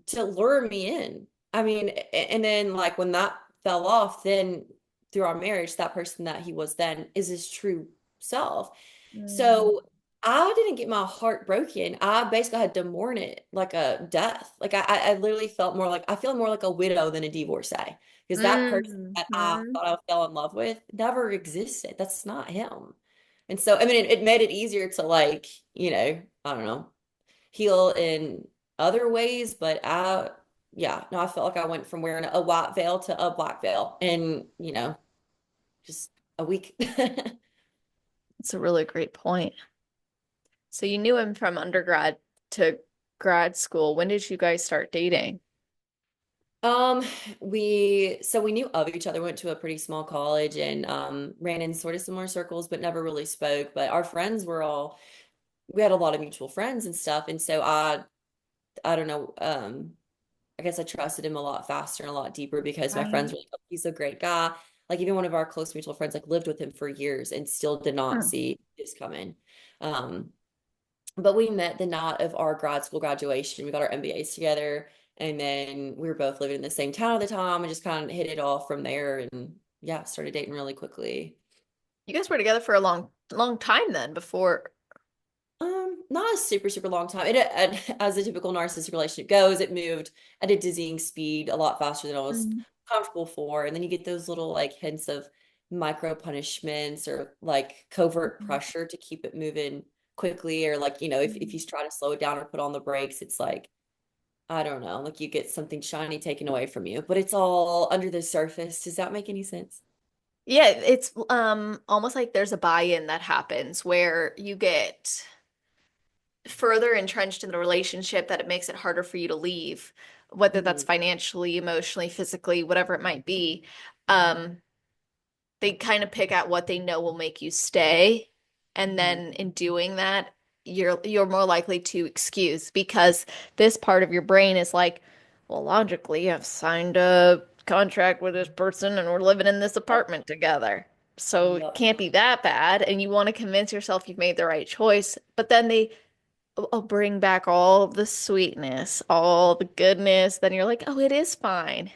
Speaker 2: to lure me in. I mean, and then like when that fell off, then through our marriage, that person that he was then is his true self.
Speaker 1: Mm.
Speaker 2: So I didn't get my heart broken. I basically had to mourn it like a death. Like I literally felt more like I feel more like a widow than a divorcee because that person that I
Speaker 1: Mm-hmm.
Speaker 2: thought I fell in love with never existed. That's not him. And so, I mean, it made it easier to like, I don't know, heal in other ways, but yeah, no, I felt like I went from wearing a white veil to a black veil in, just a week.
Speaker 1: It's a really great point. So you knew him from undergrad to grad school. When did you guys start dating?
Speaker 2: Um, we knew of each other, went to a pretty small college and ran in sort of similar circles, but never really spoke. But our friends we had a lot of mutual friends and stuff. And so I don't know, I guess I trusted him a lot faster and a lot deeper because my friends
Speaker 1: Right.
Speaker 2: were like, oh, he's a great guy. Like even one of our close mutual friends like lived with him for years and still did not
Speaker 1: Hmm.
Speaker 2: see this coming. Um, but we met the night of our grad school graduation. We got our MBAs together, and then we were both living in the same town at the time and just kind of hit it off from there and yeah, started dating really quickly.
Speaker 1: You guys were together for a long time then before.
Speaker 2: Not a super, super long time. As a typical narcissistic relationship goes, it moved at a dizzying speed a lot faster than I was
Speaker 1: Mm.
Speaker 2: comfortable for. And then you get those little like hints of micro punishments or like covert pressure to keep it moving quickly. Or like, if you try to slow it down or put on the brakes, it's like I don't know, like you get something shiny taken away from you, but it's all under the surface. Does that make any sense?
Speaker 1: Yeah, it's almost like there's a buy-in that happens where you get further entrenched in the relationship that it makes it harder for you to leave, whether that's
Speaker 2: Mhm.
Speaker 1: financially, emotionally, physically, whatever it might be. Um, they kind of pick out what they know will make you stay, and
Speaker 2: Mhm.
Speaker 1: then in doing that, you're more likely to excuse because this part of your brain is like, well, logically, I've signed a contract with this person and we're living in this
Speaker 2: Yep.
Speaker 1: apartment together. So it
Speaker 2: Yep.
Speaker 1: can't be that bad. And you want to convince yourself you've made the right choice. But then they bring back all the sweetness, all the goodness. Then you're like, oh, it is fine.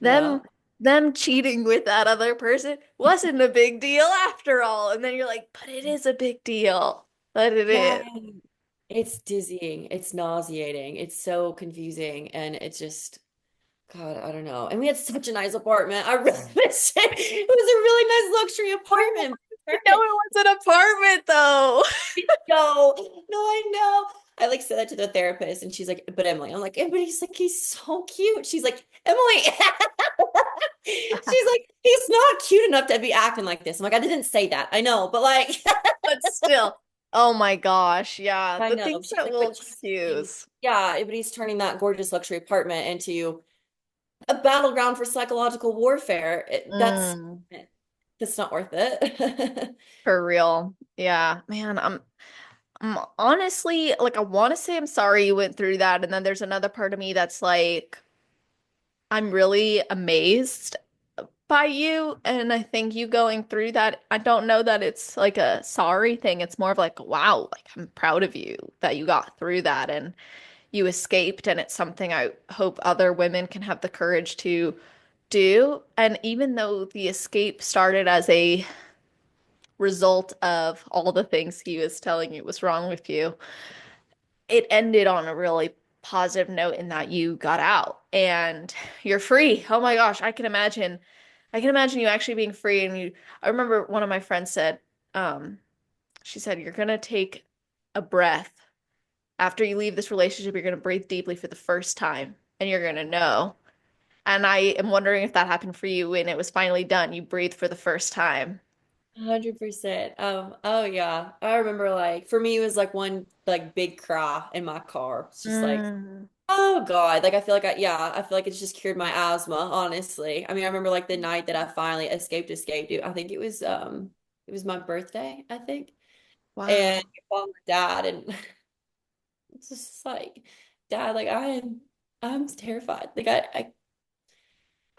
Speaker 1: Them
Speaker 2: Yep.
Speaker 1: them cheating with that other person wasn't a big deal after all. And then you're like, but it is a big deal. But it
Speaker 2: Yeah.
Speaker 1: is.
Speaker 2: It's dizzying. It's nauseating. It's so confusing. And it's just, God, I don't know. And we had such a nice apartment. I really miss it. It was a really nice luxury apartment.
Speaker 1: I know
Speaker 2: Perfect.
Speaker 1: it was an apartment though.
Speaker 2: No, no, I know. I like said that to the therapist, and she's like, "But Emily," I'm like, "But he's like, he's so cute." She's like, "Emily," she's like, "He's not cute enough to be acting like this." I'm like, "I didn't say that. I know, but like,
Speaker 1: But still, oh my gosh, yeah,
Speaker 2: I
Speaker 1: the
Speaker 2: know."
Speaker 1: things
Speaker 2: She's
Speaker 1: that
Speaker 2: like,
Speaker 1: will
Speaker 2: "But she's turning,
Speaker 1: excuse.
Speaker 2: yeah, but he's turning that gorgeous luxury apartment into a battleground for psychological warfare.
Speaker 1: Mm,
Speaker 2: That's not worth it."
Speaker 1: for real. Yeah, man, honestly, like I want to say I'm sorry you went through that, and then there's another part of me that's like I'm really amazed by you, and I think you going through that, I don't know that it's like a sorry thing. It's more of like, wow, like I'm proud of you that you got through that and you escaped, and it's something I hope other women can have the courage to do. And even though the escape started as a result of all the things he was telling you was wrong with you, it ended on a really positive note in that you got out and you're free. Oh my gosh, I can imagine you actually being free and you I remember one of my friends said, she said, you're gonna take a breath. After you leave this relationship, you're gonna breathe deeply for the first time and you're gonna know. And I am wondering if that happened for you when it was finally done. You breathed for the first time.
Speaker 2: 100%. Oh yeah. I remember like for me it was like one like big cry in my car. It's just like,
Speaker 1: Mm.
Speaker 2: oh God. Like I feel like I feel like it's just cured my asthma, honestly. I mean, I remember like the night that I finally escaped. I think it was my birthday, I think. And
Speaker 1: Wow.
Speaker 2: I called my dad and it's just like, Dad, like I'm terrified.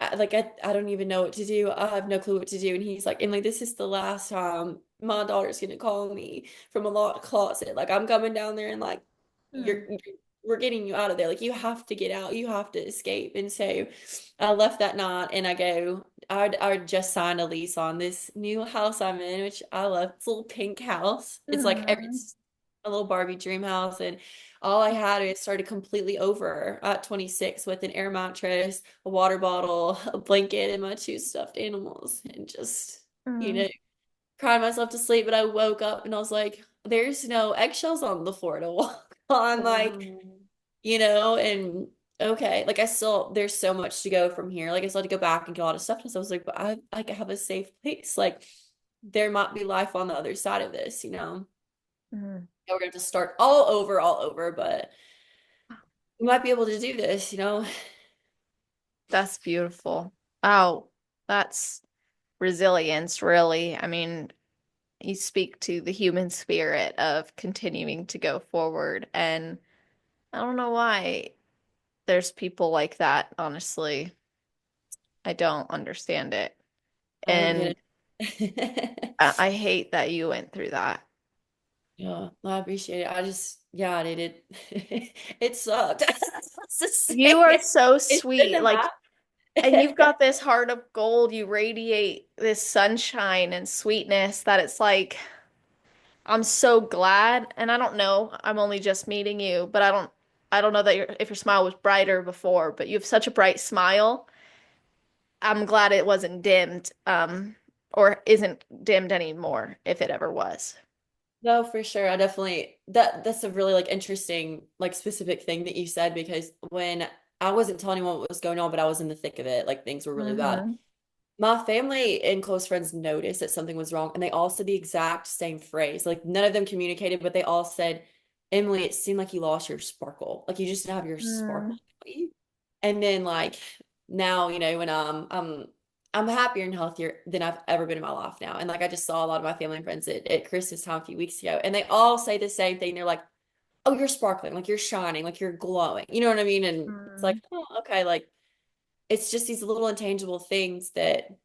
Speaker 2: I don't even know what to do. I have no clue what to do. And he's like, Emily, this is the last time my daughter's gonna call me from a locked closet. Like I'm coming down there and like
Speaker 1: Mm.
Speaker 2: we're getting you out of there. Like you have to get out. You have to escape. And so I left that night and I just signed a lease on this new house I'm in, which I love. It's a little pink house.
Speaker 1: Mm.
Speaker 2: It's a little Barbie dream house. And all I had is started completely over at 26 with an air mattress, a water bottle, a blanket, and my two stuffed animals, and just, you
Speaker 1: Mm.
Speaker 2: know, cried myself to sleep. But I woke up and I was like, there's no eggshells on the floor to walk on, like,
Speaker 1: Wow.
Speaker 2: and okay, like there's so much to go from here. Like I still had to go back and get a lot of stuff. And so I was like, but I like have a safe place. Like there might be life on the other side of this.
Speaker 1: Mm.
Speaker 2: Yeah, we're gonna have to start all over, but we might be able to do this.
Speaker 1: That's beautiful. Oh, that's resilience, really. I mean, you speak to the human spirit of continuing to go forward. And I don't know why there's people like that, honestly. I don't understand it.
Speaker 2: I don't get
Speaker 1: And
Speaker 2: it.
Speaker 1: I hate that you went through that.
Speaker 2: Yeah, I appreciate it. Yeah, it sucked. Let's just say
Speaker 1: You are so
Speaker 2: it shouldn't
Speaker 1: sweet.
Speaker 2: have
Speaker 1: Like, and you've
Speaker 2: happened.
Speaker 1: got this heart of gold. You radiate this sunshine and sweetness that it's like, I'm so glad. And I don't know, I'm only just meeting you, but I don't know that if your smile was brighter before, but you have such a bright smile. I'm glad it wasn't dimmed, or isn't dimmed anymore if it ever was.
Speaker 2: No, for sure. I definitely that's a really like interesting, like specific thing that you said because when I wasn't telling anyone what was going on, but I was in the thick of it, like things were really bad.
Speaker 1: Mm-hmm.
Speaker 2: My family and close friends noticed that something was wrong, and they all said the exact same phrase. Like none of them communicated, but they all said, "Emily, it seemed like you lost your sparkle. Like you just didn't have your sparkle."
Speaker 1: Mm.
Speaker 2: And then like now, when I'm happier and healthier than I've ever been in my life now. And like I just saw a lot of my family and friends at Christmas time a few weeks ago, and they all say the same thing. They're like, "Oh, you're sparkling, like you're shining, like you're glowing." You know what I mean? And it's like,
Speaker 1: Mm.
Speaker 2: oh, okay, like it's just these little intangible things that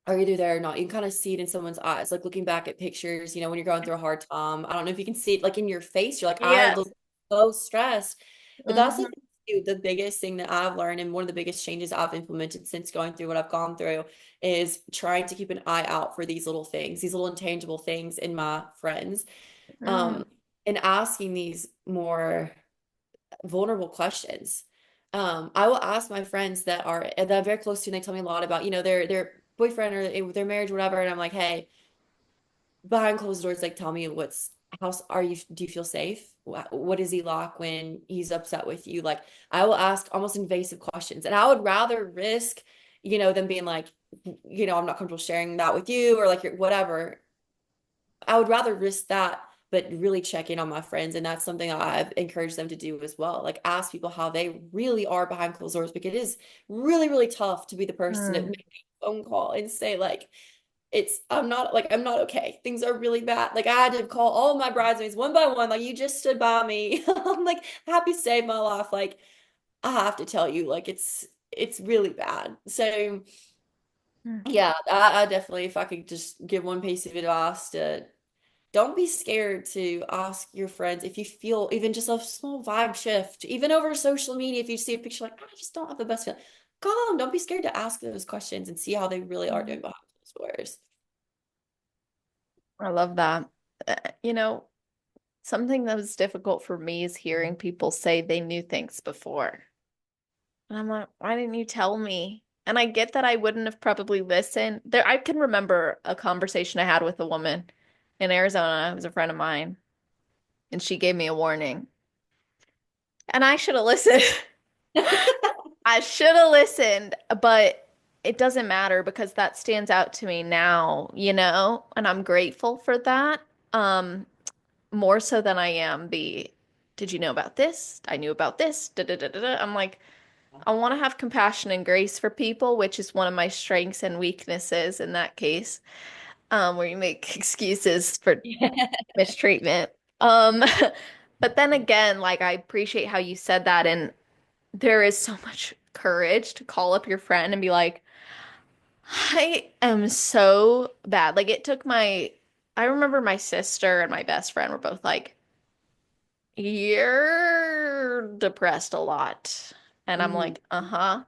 Speaker 2: are either there or not. You can kind of see it in someone's eyes, like looking back at pictures, when you're going through a hard time. I don't know if you can see it like in your face. You're like, I
Speaker 1: Yes.
Speaker 2: look so stressed. But that's
Speaker 1: Mm-hmm.
Speaker 2: like the biggest thing that I've learned, and one of the biggest changes I've implemented since going through what I've gone through is trying to keep an eye out for these little things, these little intangible things in my friends.
Speaker 1: Mm.
Speaker 2: Um, and asking these more vulnerable questions. I will ask my friends that I'm very close to, and they tell me a lot about, their boyfriend or their marriage, whatever. And I'm like, hey, behind closed doors, like, tell me do you feel safe? What is he like when he's upset with you? Like, I will ask almost invasive questions, and I would rather risk, them being like, I'm not comfortable sharing that with you, or like, whatever. I would rather risk that, but really check in on my friends. And that's something I've encouraged them to do as well. Like ask people how they really are behind closed doors because it is really, really tough to be the person that
Speaker 1: Mm.
Speaker 2: makes a phone call and say, like, I'm not okay. Things are really bad. Like I had to call all my bridesmaids one by one. Like you just stood by me. I'm like happy to save my life. Like I have to tell you, like it's really bad. So
Speaker 1: Mm.
Speaker 2: yeah, I definitely, if I could just give one piece of advice to don't be scared to ask your friends if you feel even just a small vibe shift, even over social media. If you see a picture like, I just don't have the best feeling, call them. Don't be scared to ask those questions and see how they really are
Speaker 1: Mm.
Speaker 2: doing behind those doors.
Speaker 1: I love that. Uh, You know, something that was difficult for me is hearing people say they knew things before. And I'm like, why didn't you tell me? And I get that I wouldn't have probably listened. There, I can remember a conversation I had with a woman in Arizona. It was a friend of mine, and she gave me a warning. And I should have listened. I should have listened, but it doesn't matter because that stands out to me now, and I'm grateful for that. Um, More so than I am did you know about this? I knew about this. Da, da, da, da, da. I'm like, I want to have compassion and grace for people, which is one of my strengths and weaknesses in that case, where you make excuses for
Speaker 2: Yeah.
Speaker 1: mistreatment. Um, but then again, like I appreciate how you said that, and there is so much courage to call up your friend and be like, I am so bad. Like I remember my sister and my best friend were both like, you're depressed a lot. And I'm
Speaker 2: Mm.
Speaker 1: like, uh-huh.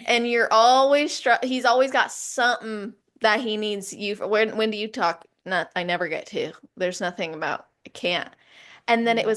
Speaker 1: And he's always got something that he needs you for. When do you talk? Not, I never get to. There's nothing about, I can't. And then
Speaker 2: Yeah.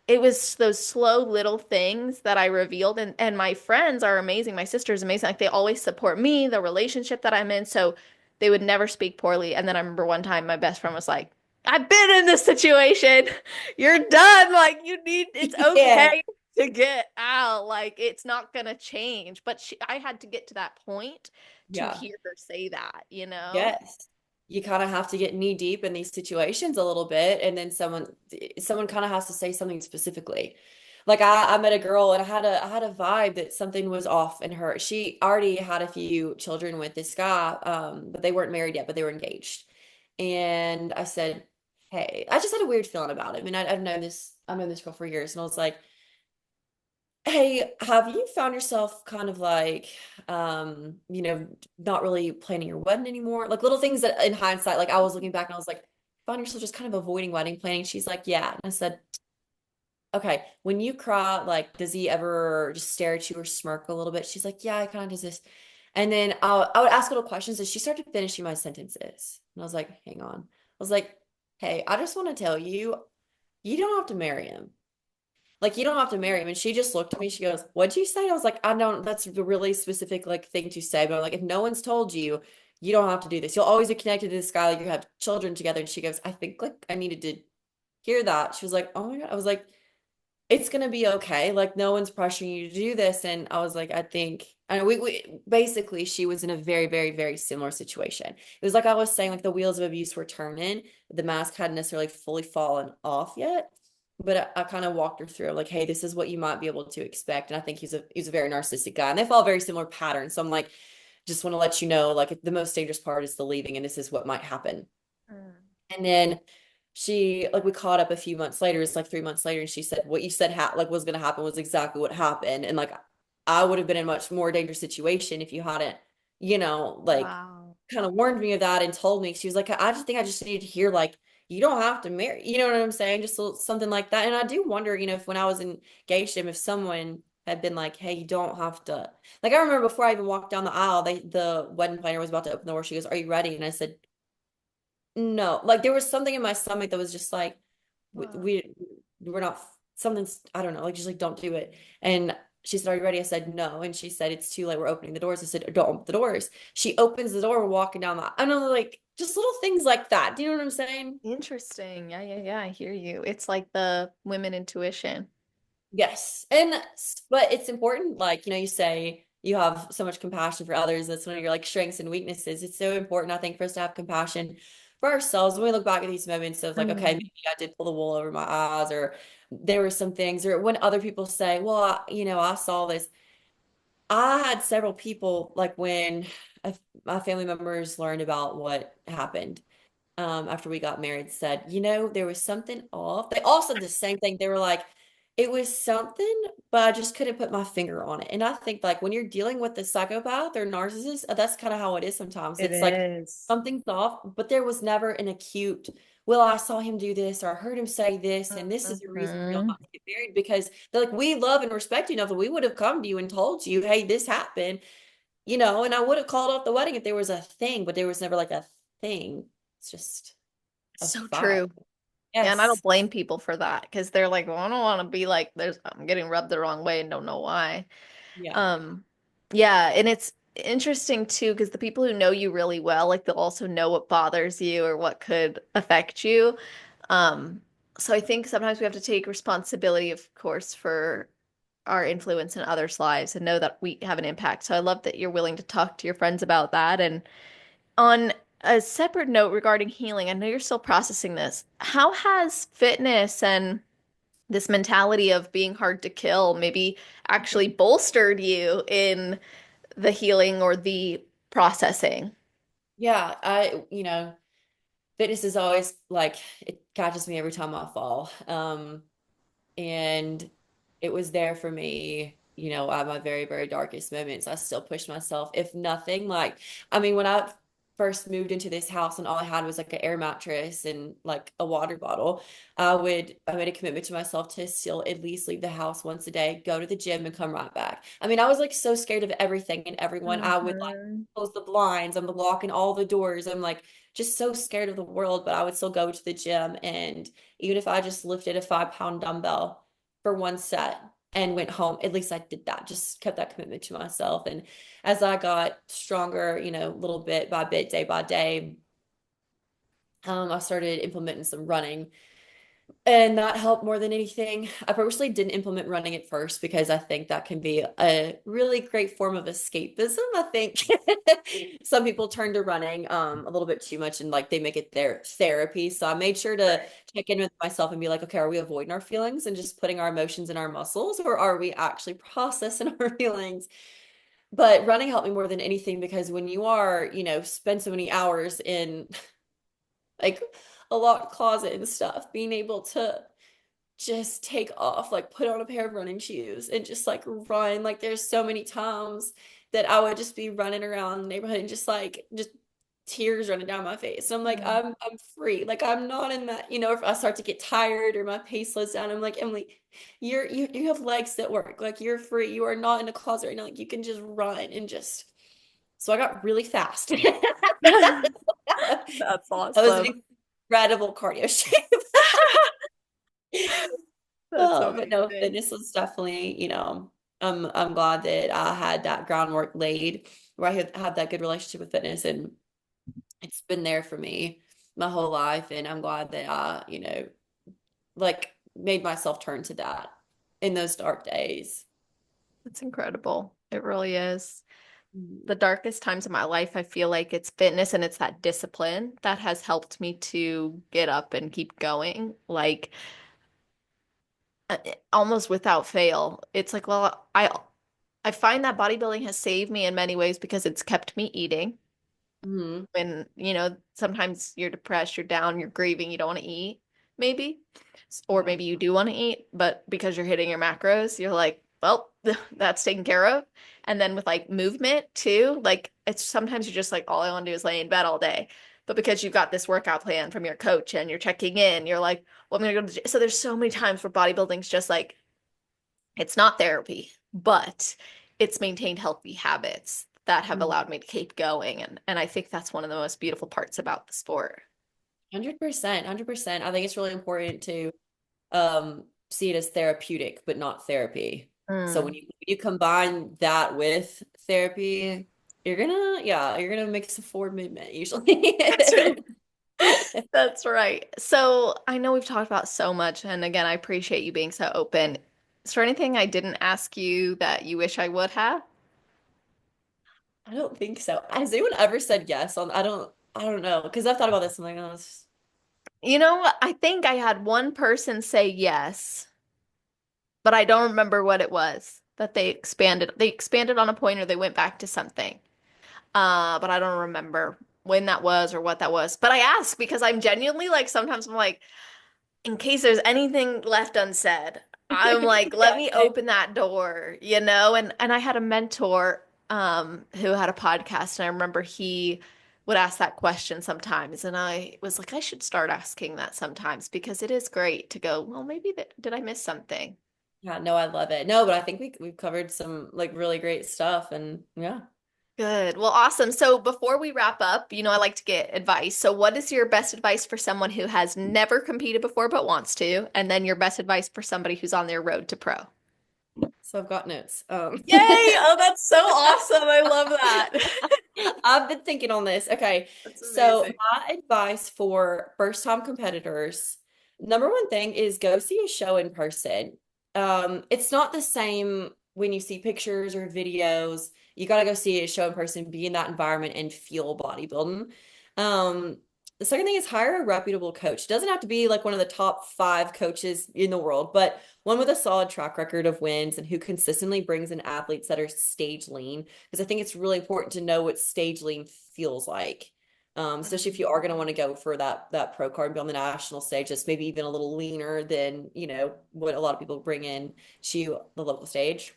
Speaker 1: it was those slow little things that I revealed. And my friends are amazing. My sister's amazing. Like they always support me, the relationship that I'm in. So they would never speak poorly. And then I remember one time my best friend was like, I've been in this situation. You're done. Like it's
Speaker 2: Yeah.
Speaker 1: okay to get out. Like it's not gonna change. But I had to get to that point to
Speaker 2: Yeah.
Speaker 1: hear her say that, you know?
Speaker 2: Yes. You kind of have to get knee deep in these situations a little bit, and then someone kind of has to say something specifically. Like I met a girl and I had a vibe that something was off in her. She already had a few children with this guy, but they weren't married yet, but they were engaged. And I said, "Hey," I just had a weird feeling about him, and I've known this girl for years, and I was like, hey, have you found yourself kind of like, not really planning your wedding anymore? Like little things that in hindsight, like I was looking back and I was like, found yourself just kind of avoiding wedding planning. She's like, yeah. And I said, okay, when you cry, like, does he ever just stare at you or smirk a little bit? She's like, yeah, I kind of does this. And then I would ask little questions and she started finishing my sentences. And I was like, hang on. I was like, hey, I just want to tell you, you don't have to marry him. Like, you don't have to marry him. And she just looked at me. She goes, what'd you say? I was like, I don't, that's a really specific like thing to say. But I'm like, if no one's told you, you don't have to do this. You'll always be connected to this guy, like you have children together. And she goes, I think like I needed to hear that. She was like, oh my God. I was like, it's gonna be okay. Like no one's pressuring you to do this. And I was like, I think, and we basically she was in a very, very, very similar situation. It was like I was saying, like the wheels of abuse were turning. The mask hadn't necessarily fully fallen off yet. But I kind of walked her through like, hey, this is what you might be able to expect. And I think he's a very narcissistic guy. And they follow very similar patterns. So I'm like, just want to let you know, like the most dangerous part is the leaving, and this is what might happen.
Speaker 1: Mm.
Speaker 2: And then she like we caught up a few months later, it's like 3 months later, and she said what you said like was gonna happen was exactly what happened. And like I would have been in a much more dangerous situation if you hadn't, like
Speaker 1: Wow.
Speaker 2: kind of warned me of that and told me. She was like, I just think I just needed to hear like you don't have to marry, you know what I'm saying? Just something like that. And I do wonder, if when I was engaged to him, if someone had been like, hey, you don't have to. Like I remember before I even walked down the aisle, the wedding planner was about to open the door. She goes, are you ready? And I said, no, like there was something in my stomach that was just like we,
Speaker 1: Wow.
Speaker 2: we we're not something's I don't know, like just like don't do it. And she said, "Are you ready?" I said, "No." And she said, "It's too late. We're opening the doors." I said, "Don't open the doors." She opens the door. We're walking down the. I know, like just little things like that. Do you know what I'm saying?
Speaker 1: Interesting. Yeah, yeah, yeah. I hear you. It's like the women intuition.
Speaker 2: Yes. But it's important, like, you say you have so much compassion for others. That's one of your like strengths and weaknesses. It's so important, I think, for us to have compassion for ourselves when we look back at these moments of like, okay,
Speaker 1: Mm.
Speaker 2: maybe I did pull the wool over my eyes, or there were some things, or when other people say, well, I saw this. I had several people like when my family members learned about what happened after we got married said, there was something off. They all said the same thing. They were like, it was something, but I just couldn't put my finger on it. And I think like when you're dealing with a psychopath or narcissist, that's kind of how it is sometimes.
Speaker 1: It
Speaker 2: It's like
Speaker 1: is.
Speaker 2: something's off, but there was never an acute, well, I saw him do this or I heard him say this, and this is the reason we all
Speaker 1: Mhm.
Speaker 2: have to get married because they're like, we love and respect you enough that we would have come to you and told you, hey, this happened, and I would have called off the wedding if there was a thing, but there was never like a thing. It's just a
Speaker 1: So
Speaker 2: vibe.
Speaker 1: true. Yeah, and I don't
Speaker 2: Yes.
Speaker 1: blame people for that because they're like, well, I don't want to be like there's I'm getting rubbed the wrong way and don't know why.
Speaker 2: Yeah.
Speaker 1: Um, yeah, and it's interesting too because the people who know you really well, like they'll also know what bothers you or what could affect you. Um, so I think sometimes we have to take responsibility, of course, for our influence in others' lives and know that we have an impact. So I love that you're willing to talk to your friends about that. And on a separate note regarding healing, I know you're still processing this. How has fitness and this mentality of being hard to kill maybe actually bolstered you in the healing or the processing?
Speaker 2: Yeah. Fitness is always like it catches me every time I fall. And it was there for me, at my very, very darkest moments. I still pushed myself. If nothing, like, I mean, when I first moved into this house and all I had was like an air mattress and like a water bottle, I made a commitment to myself to still at least leave the house once a day, go to the gym and come right back. I mean, I was like so scared of everything and everyone. I would like
Speaker 1: Hmm.
Speaker 2: close the blinds, I'm locking all the doors. I'm like just so scared of the world, but I would still go to the gym. And even if I just lifted a 5 pound dumbbell for one set and went home, at least I did that, just kept that commitment to myself. And as I got stronger, little bit by bit, day by day, I started implementing some running. And that helped more than anything. I purposely didn't implement running at first because I think that can be a really great form of escapism. I think some people turn to running a little bit too much and like they make it their therapy. So I made sure to
Speaker 1: Right.
Speaker 2: check in with myself and be like, okay, are we avoiding our feelings and just putting our emotions in our muscles, or are we actually processing our feelings? But running helped me more than anything because when you are, spend so many hours in like a locked closet and stuff, being able to just take off, like put on a pair of running shoes and just like run. Like there's so many times that I would just be running around the neighborhood and just tears running down my face. And I'm like,
Speaker 1: Mm.
Speaker 2: I'm free. Like I'm not in that, if I start to get tired or my pace slows down, I'm like, Emily, you have legs that work. Like you're free. You are not in a closet right now. Like you can just run and just so I got really fast.
Speaker 1: That's
Speaker 2: That was an
Speaker 1: awesome.
Speaker 2: incredible cardio shape.
Speaker 1: That's
Speaker 2: Oh, but no,
Speaker 1: amazing.
Speaker 2: fitness was definitely, I'm glad that I had that groundwork laid where I had that good relationship with fitness. And it's been there for me my whole life, and I'm glad that I, like made myself turn to that in those dark days.
Speaker 1: It's incredible. It really is.
Speaker 2: Mhm.
Speaker 1: The darkest times of my life, I feel like it's fitness and it's that discipline that has helped me to get up and keep going. Like almost without fail. It's like, well, I find that bodybuilding has saved me in many ways because it's kept me eating.
Speaker 2: Mhm.
Speaker 1: When, sometimes you're depressed, you're down, you're grieving, you don't want to eat, maybe. Or
Speaker 2: Yeah.
Speaker 1: maybe you do want to eat, but because you're hitting your macros, you're like, well, that's taken care of. And then with like movement too, like it's sometimes you're just like, all I want to do is lay in bed all day. But because you've got this workout plan from your coach and you're checking in, you're like, well, I'm gonna go to the gym. So there's so many times where bodybuilding's just like, it's not therapy, but it's maintained healthy habits that have allowed me to keep going. And I think that's one of the most beautiful parts about the sport.
Speaker 2: 100%, 100%. I think it's really important to see it as therapeutic, but not therapy. So when
Speaker 1: Mm.
Speaker 2: you combine that with therapy, you're gonna make some forward movement usually.
Speaker 1: That's right. That's right. So I know we've talked about so much, and again, I appreciate you being so open. Is there anything I didn't ask you that you wish I would have?
Speaker 2: I don't think so. Has anyone ever said yes on I don't know. Because I've thought about this. I'm like, oh,
Speaker 1: You know what? I think I had one person say yes, but I don't remember what it was that they expanded. They expanded on a point or they went back to something. But I don't remember when that was or what that was. But I ask because I'm genuinely like sometimes I'm like, in case there's anything left unsaid, I'm like, let
Speaker 2: yeah,
Speaker 1: me
Speaker 2: okay.
Speaker 1: open that door, you know? And I had a mentor who had a podcast, and I remember he would ask that question sometimes, and I was like, I should start asking that sometimes because it is great to go, well, maybe that did I miss something?
Speaker 2: Yeah, no, I love it. No, but I think we've covered some like really great stuff, and yeah.
Speaker 1: Good. Well, awesome. So before we wrap up, I like to get advice. So what is your best advice for someone who has never competed before but wants to? And then your best advice for somebody who's on their road to pro?
Speaker 2: So I've got notes.
Speaker 1: Yay! Oh, that's so awesome. I love that.
Speaker 2: I've been thinking on this. Okay.
Speaker 1: That's
Speaker 2: So
Speaker 1: amazing.
Speaker 2: my advice for first time competitors, number one thing is go see a show in person. It's not the same when you see pictures or videos. You got to go see a show in person, be in that environment and feel bodybuilding. The second thing is hire a reputable coach. It doesn't have to be like one of the top five coaches in the world, but one with a solid track record of wins and who consistently brings in athletes that are stage lean because I think it's really important to know what stage lean feels like. Especially if you are going to want to go for that pro card and be on the national stage, that's maybe even a little leaner than what a lot of people bring in to the local stage.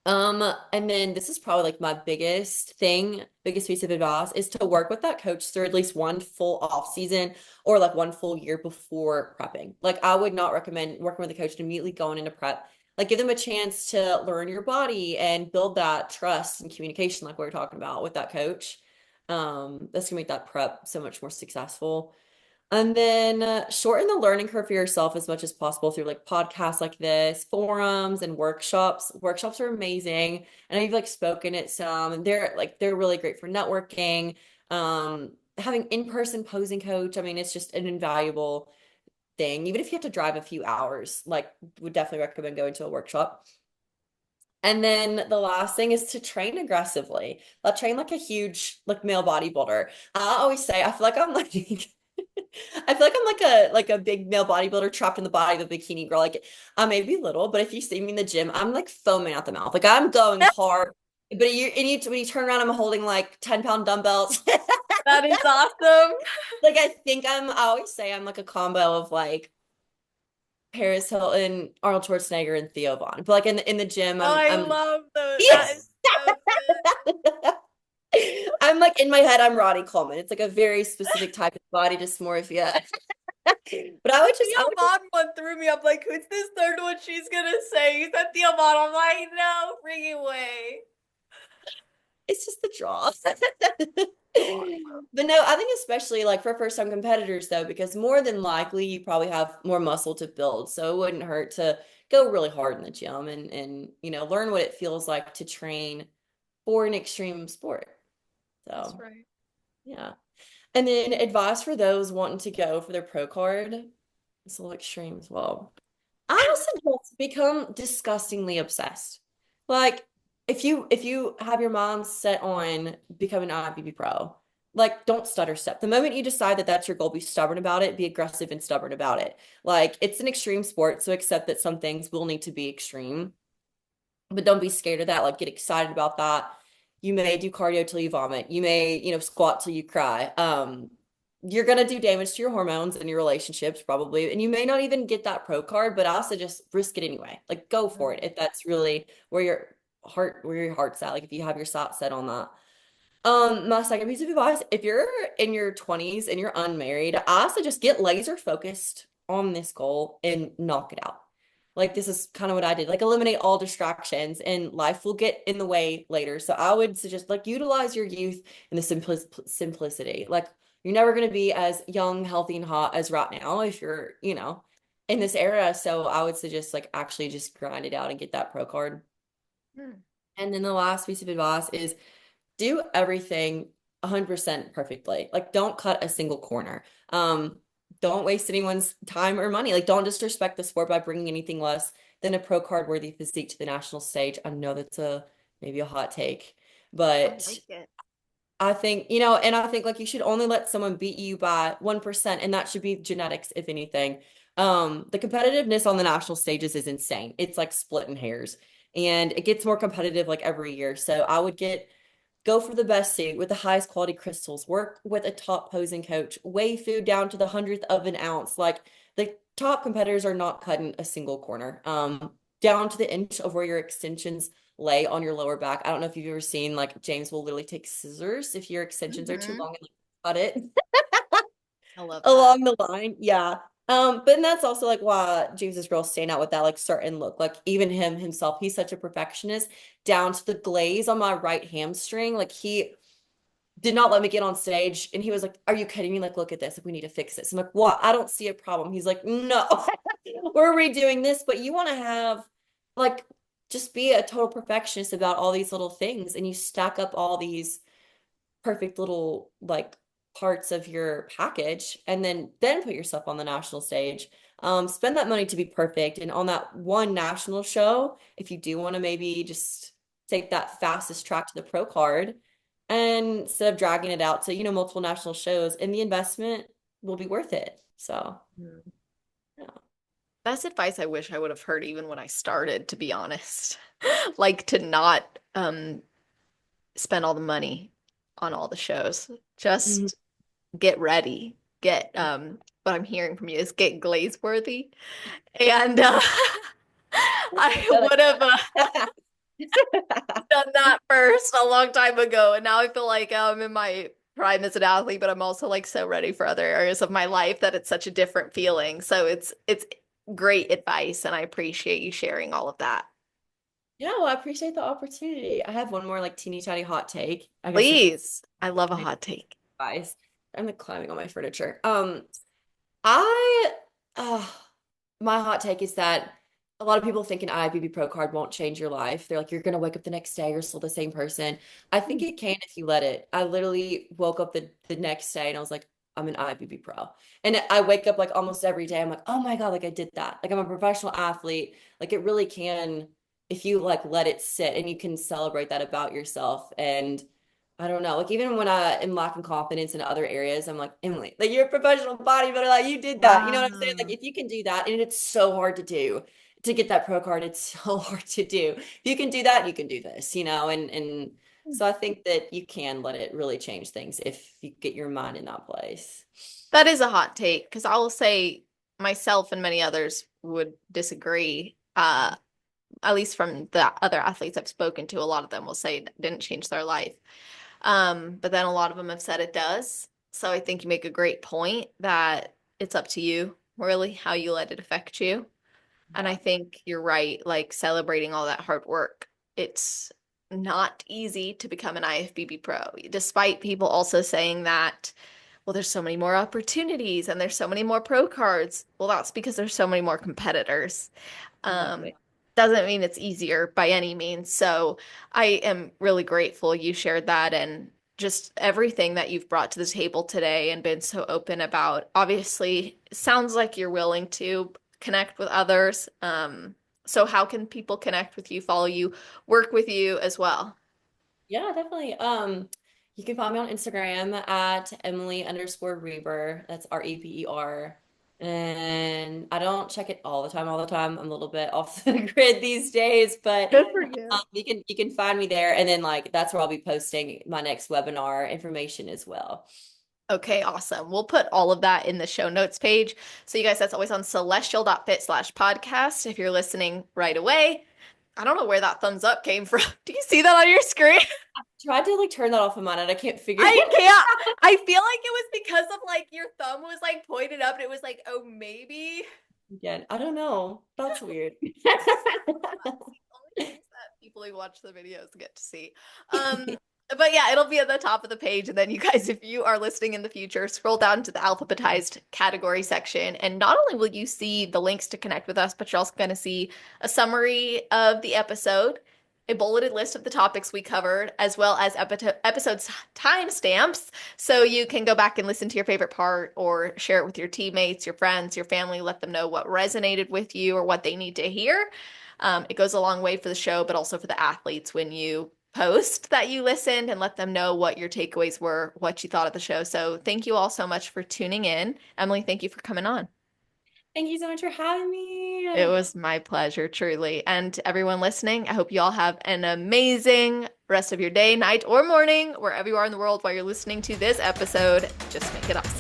Speaker 2: And then this is probably like my biggest piece of advice is to work with that coach through at least one full off season or like one full year before prepping. Like I would not recommend working with a coach and immediately going into prep. Like give them a chance to learn your body and build that trust and communication like we were talking about with that coach. That's gonna make that prep so much more successful. And then shorten the learning curve for yourself as much as possible through like podcasts like this, forums and workshops. Workshops are amazing. And I've like spoken at some, and they're really great for networking. Having in-person posing coach, I mean, it's just an invaluable thing. Even if you have to drive a few hours, like would definitely recommend going to a workshop. And then the last thing is to train aggressively. Like train like a huge like male bodybuilder. I always say I feel like I'm like I feel like I'm like a big male bodybuilder trapped in the body of a bikini girl. Like I may be little, but if you see me in the gym, I'm like foaming at the mouth. Like I'm going hard. But when you turn around, I'm holding like 10-pound dumbbells.
Speaker 1: That is awesome.
Speaker 2: Like I always say I'm like a combo of like Paris Hilton, Arnold Schwarzenegger, and Theo Von. But like in the gym,
Speaker 1: Oh,
Speaker 2: I'm
Speaker 1: I
Speaker 2: I'm
Speaker 1: love those. That
Speaker 2: yes.
Speaker 1: is so good.
Speaker 2: I'm like in my head, I'm Roddy Coleman. It's like a very specific type of body dysmorphia. But
Speaker 1: The Theo Von one threw me up. Like, who's this third one she's gonna say? You said Theo Von. I'm like, no freaking way.
Speaker 2: it's just the draw.
Speaker 1: Awesome.
Speaker 2: But no, I think especially like for first time competitors though, because more than likely you probably have more muscle to build. So it wouldn't hurt to go really hard in the gym and learn what it feels like to train for an extreme sport.
Speaker 1: That's
Speaker 2: So
Speaker 1: right.
Speaker 2: Yeah. And then advice for those wanting to go for their pro card. It's a little extreme as well. I would suggest become disgustingly obsessed. Like if you have your mind set on becoming an IFBB pro, like don't stutter step. The moment you decide that that's your goal, be stubborn about it, be aggressive and stubborn about it. Like it's an extreme sport, so accept that some things will need to be extreme, but don't be scared of that. Like get excited about that. You may do cardio till you vomit. You may, squat till you cry. You're gonna do damage to your hormones and your relationships probably, and you may not even get that pro card, but I also just risk it anyway. Like go for it if that's really where your heart's at. Like if you have your sights set on that. My second piece of advice, if you're in your 20s and you're unmarried, I suggest get laser focused on this goal and knock it out. Like this is kind of what I did. Like eliminate all distractions and life will get in the way later. So I would suggest like utilize your youth and the simplicity. Like you're never going to be as young, healthy, and hot as right now if you're, in this era. So I would suggest like actually just grind it out and get that pro card.
Speaker 1: Hmm.
Speaker 2: And then the last piece of advice is do everything 100% perfectly. Like don't cut a single corner. Don't waste anyone's time or money. Like don't disrespect the sport by bringing anything less than a pro card worthy physique to the national stage. I know that's maybe a hot take,
Speaker 1: I
Speaker 2: but
Speaker 1: like it.
Speaker 2: I think, and I think like you should only let someone beat you by 1%, and that should be genetics, if anything. The competitiveness on the national stages is insane. It's like splitting hairs, and it gets more competitive like every year. So I would go for the best suit with the highest quality crystals, work with a top posing coach, weigh food down to the hundredth of an ounce. Like the top competitors are not cutting a single corner, down to the inch of where your extensions lay on your lower back. I don't know if you've ever seen like James will literally take scissors if your extensions are too
Speaker 1: Hmm.
Speaker 2: long and like, cut it
Speaker 1: I love that.
Speaker 2: along the line. Yeah. But that's also like why James's girls stand out with that like certain look. Like even him himself, he's such a perfectionist down to the glaze on my right hamstring. Like he did not let me get on stage and he was like, "Are you kidding me? Like, look at this. Like, we need to fix this." I'm like, "What? I don't see a problem." He's like, "No, we're redoing this, but you want to have like just be a total perfectionist about all these little things and you stack up all these perfect little like parts of your package and then put yourself on the national stage. Spend that money to be perfect. And on that one national show, if you do want to maybe just take that fastest track to the pro card and instead of dragging it out to, multiple national shows, and the investment will be worth it. So,
Speaker 1: Hmm.
Speaker 2: yeah.
Speaker 1: That's advice I wish I would have heard even when I started, to be honest. Like to not spend all the money on all the shows.
Speaker 2: Mhm.
Speaker 1: Just get ready. Get what I'm hearing from you is get glaze worthy. And I would have done that first a long time ago. And now I feel like I'm in my prime as an athlete, but I'm also like so ready for other areas of my life that it's such a different feeling. So it's great advice, and I appreciate you sharing all of that.
Speaker 2: Yeah, well, I appreciate the opportunity. I have one more like teeny tiny hot take. I guess it's
Speaker 1: Please. I love a hot take.
Speaker 2: advice. I'm like climbing on my furniture. I uh my hot take is that a lot of people think an IFBB Pro card won't change your life. They're like, you're gonna wake up the next day, you're still the same person. I think it can if you let it. I literally woke up the next day and I was like, I'm an IFBB Pro. And I wake up like almost every day. I'm like, oh my God, like I did that. Like I'm a professional athlete. Like it really can if you like let it sit and you can celebrate that about yourself. And I don't know. Like even when I am lacking confidence in other areas, I'm like, Emily, like you're a professional bodybuilder, like you did that. You know what I'm saying? Like
Speaker 1: Wow.
Speaker 2: if you can do that, and it's so hard to do to get that pro card, it's so hard to do. If you can do that, you can do this, and so I think that you can let it really change things if you get your mind in that place.
Speaker 1: That is a hot take because I will say myself and many others would disagree. At least from the other athletes I've spoken to, a lot of them will say it didn't change their life. But then a lot of them have said it does. So I think you make a great point that it's up to you, really, how you let it affect you. And I
Speaker 2: Yeah.
Speaker 1: think you're right, like celebrating all that hard work. It's not easy to become an IFBB pro, despite people also saying that, well, there's so many more opportunities and there's so many more pro cards. Well, that's because there's so many more competitors. Um,
Speaker 2: Exactly.
Speaker 1: doesn't mean it's easier by any means. So I am really grateful you shared that and just everything that you've brought to the table today and been so open about. Obviously, it sounds like you're willing to connect with others. So how can people connect with you, follow you, work with you as well?
Speaker 2: Yeah, definitely. You can find me on Instagram at Emily_Reber. That's Reber. And I don't check it all the time, all the time. I'm a little bit off the grid these days, but
Speaker 1: Good for you.
Speaker 2: you can find me there. And then like that's where I'll be posting my next webinar information as well.
Speaker 1: Okay, awesome. We'll put all of that in the show notes page. So you guys, that's always on celestial.fit/podcast if you're listening right away. I don't know where that thumbs up came from. Do you see that on your screen?
Speaker 2: Tried to like turn that off of mine and I can't figure
Speaker 1: I
Speaker 2: it
Speaker 1: can't. I feel like it was because of like your thumb was like pointed up and it was like, oh, maybe.
Speaker 2: out again. I don't know. That's weird.
Speaker 1: Only things that people who watch the videos get to see. But yeah, it'll be at the top of the page. And then you guys, if you are listening in the future, scroll down to the alphabetized category section. And not only will you see the links to connect with us, but you're also going to see a summary of the episode, a bulleted list of the topics we covered, as well as episodes timestamps. So you can go back and listen to your favorite part or share it with your teammates, your friends, your family, let them know what resonated with you or what they need to hear. It goes a long way for the show, but also for the athletes when you post that you listened and let them know what your takeaways were, what you thought of the show. So thank you all so much for tuning in. Emily, thank you for coming on.
Speaker 2: Thank you so much for having
Speaker 1: It
Speaker 2: me.
Speaker 1: was my pleasure, truly. And everyone listening, I hope you all have an amazing rest of your day, night, or morning, wherever you are in the world while you're listening to this episode. Just make it awesome.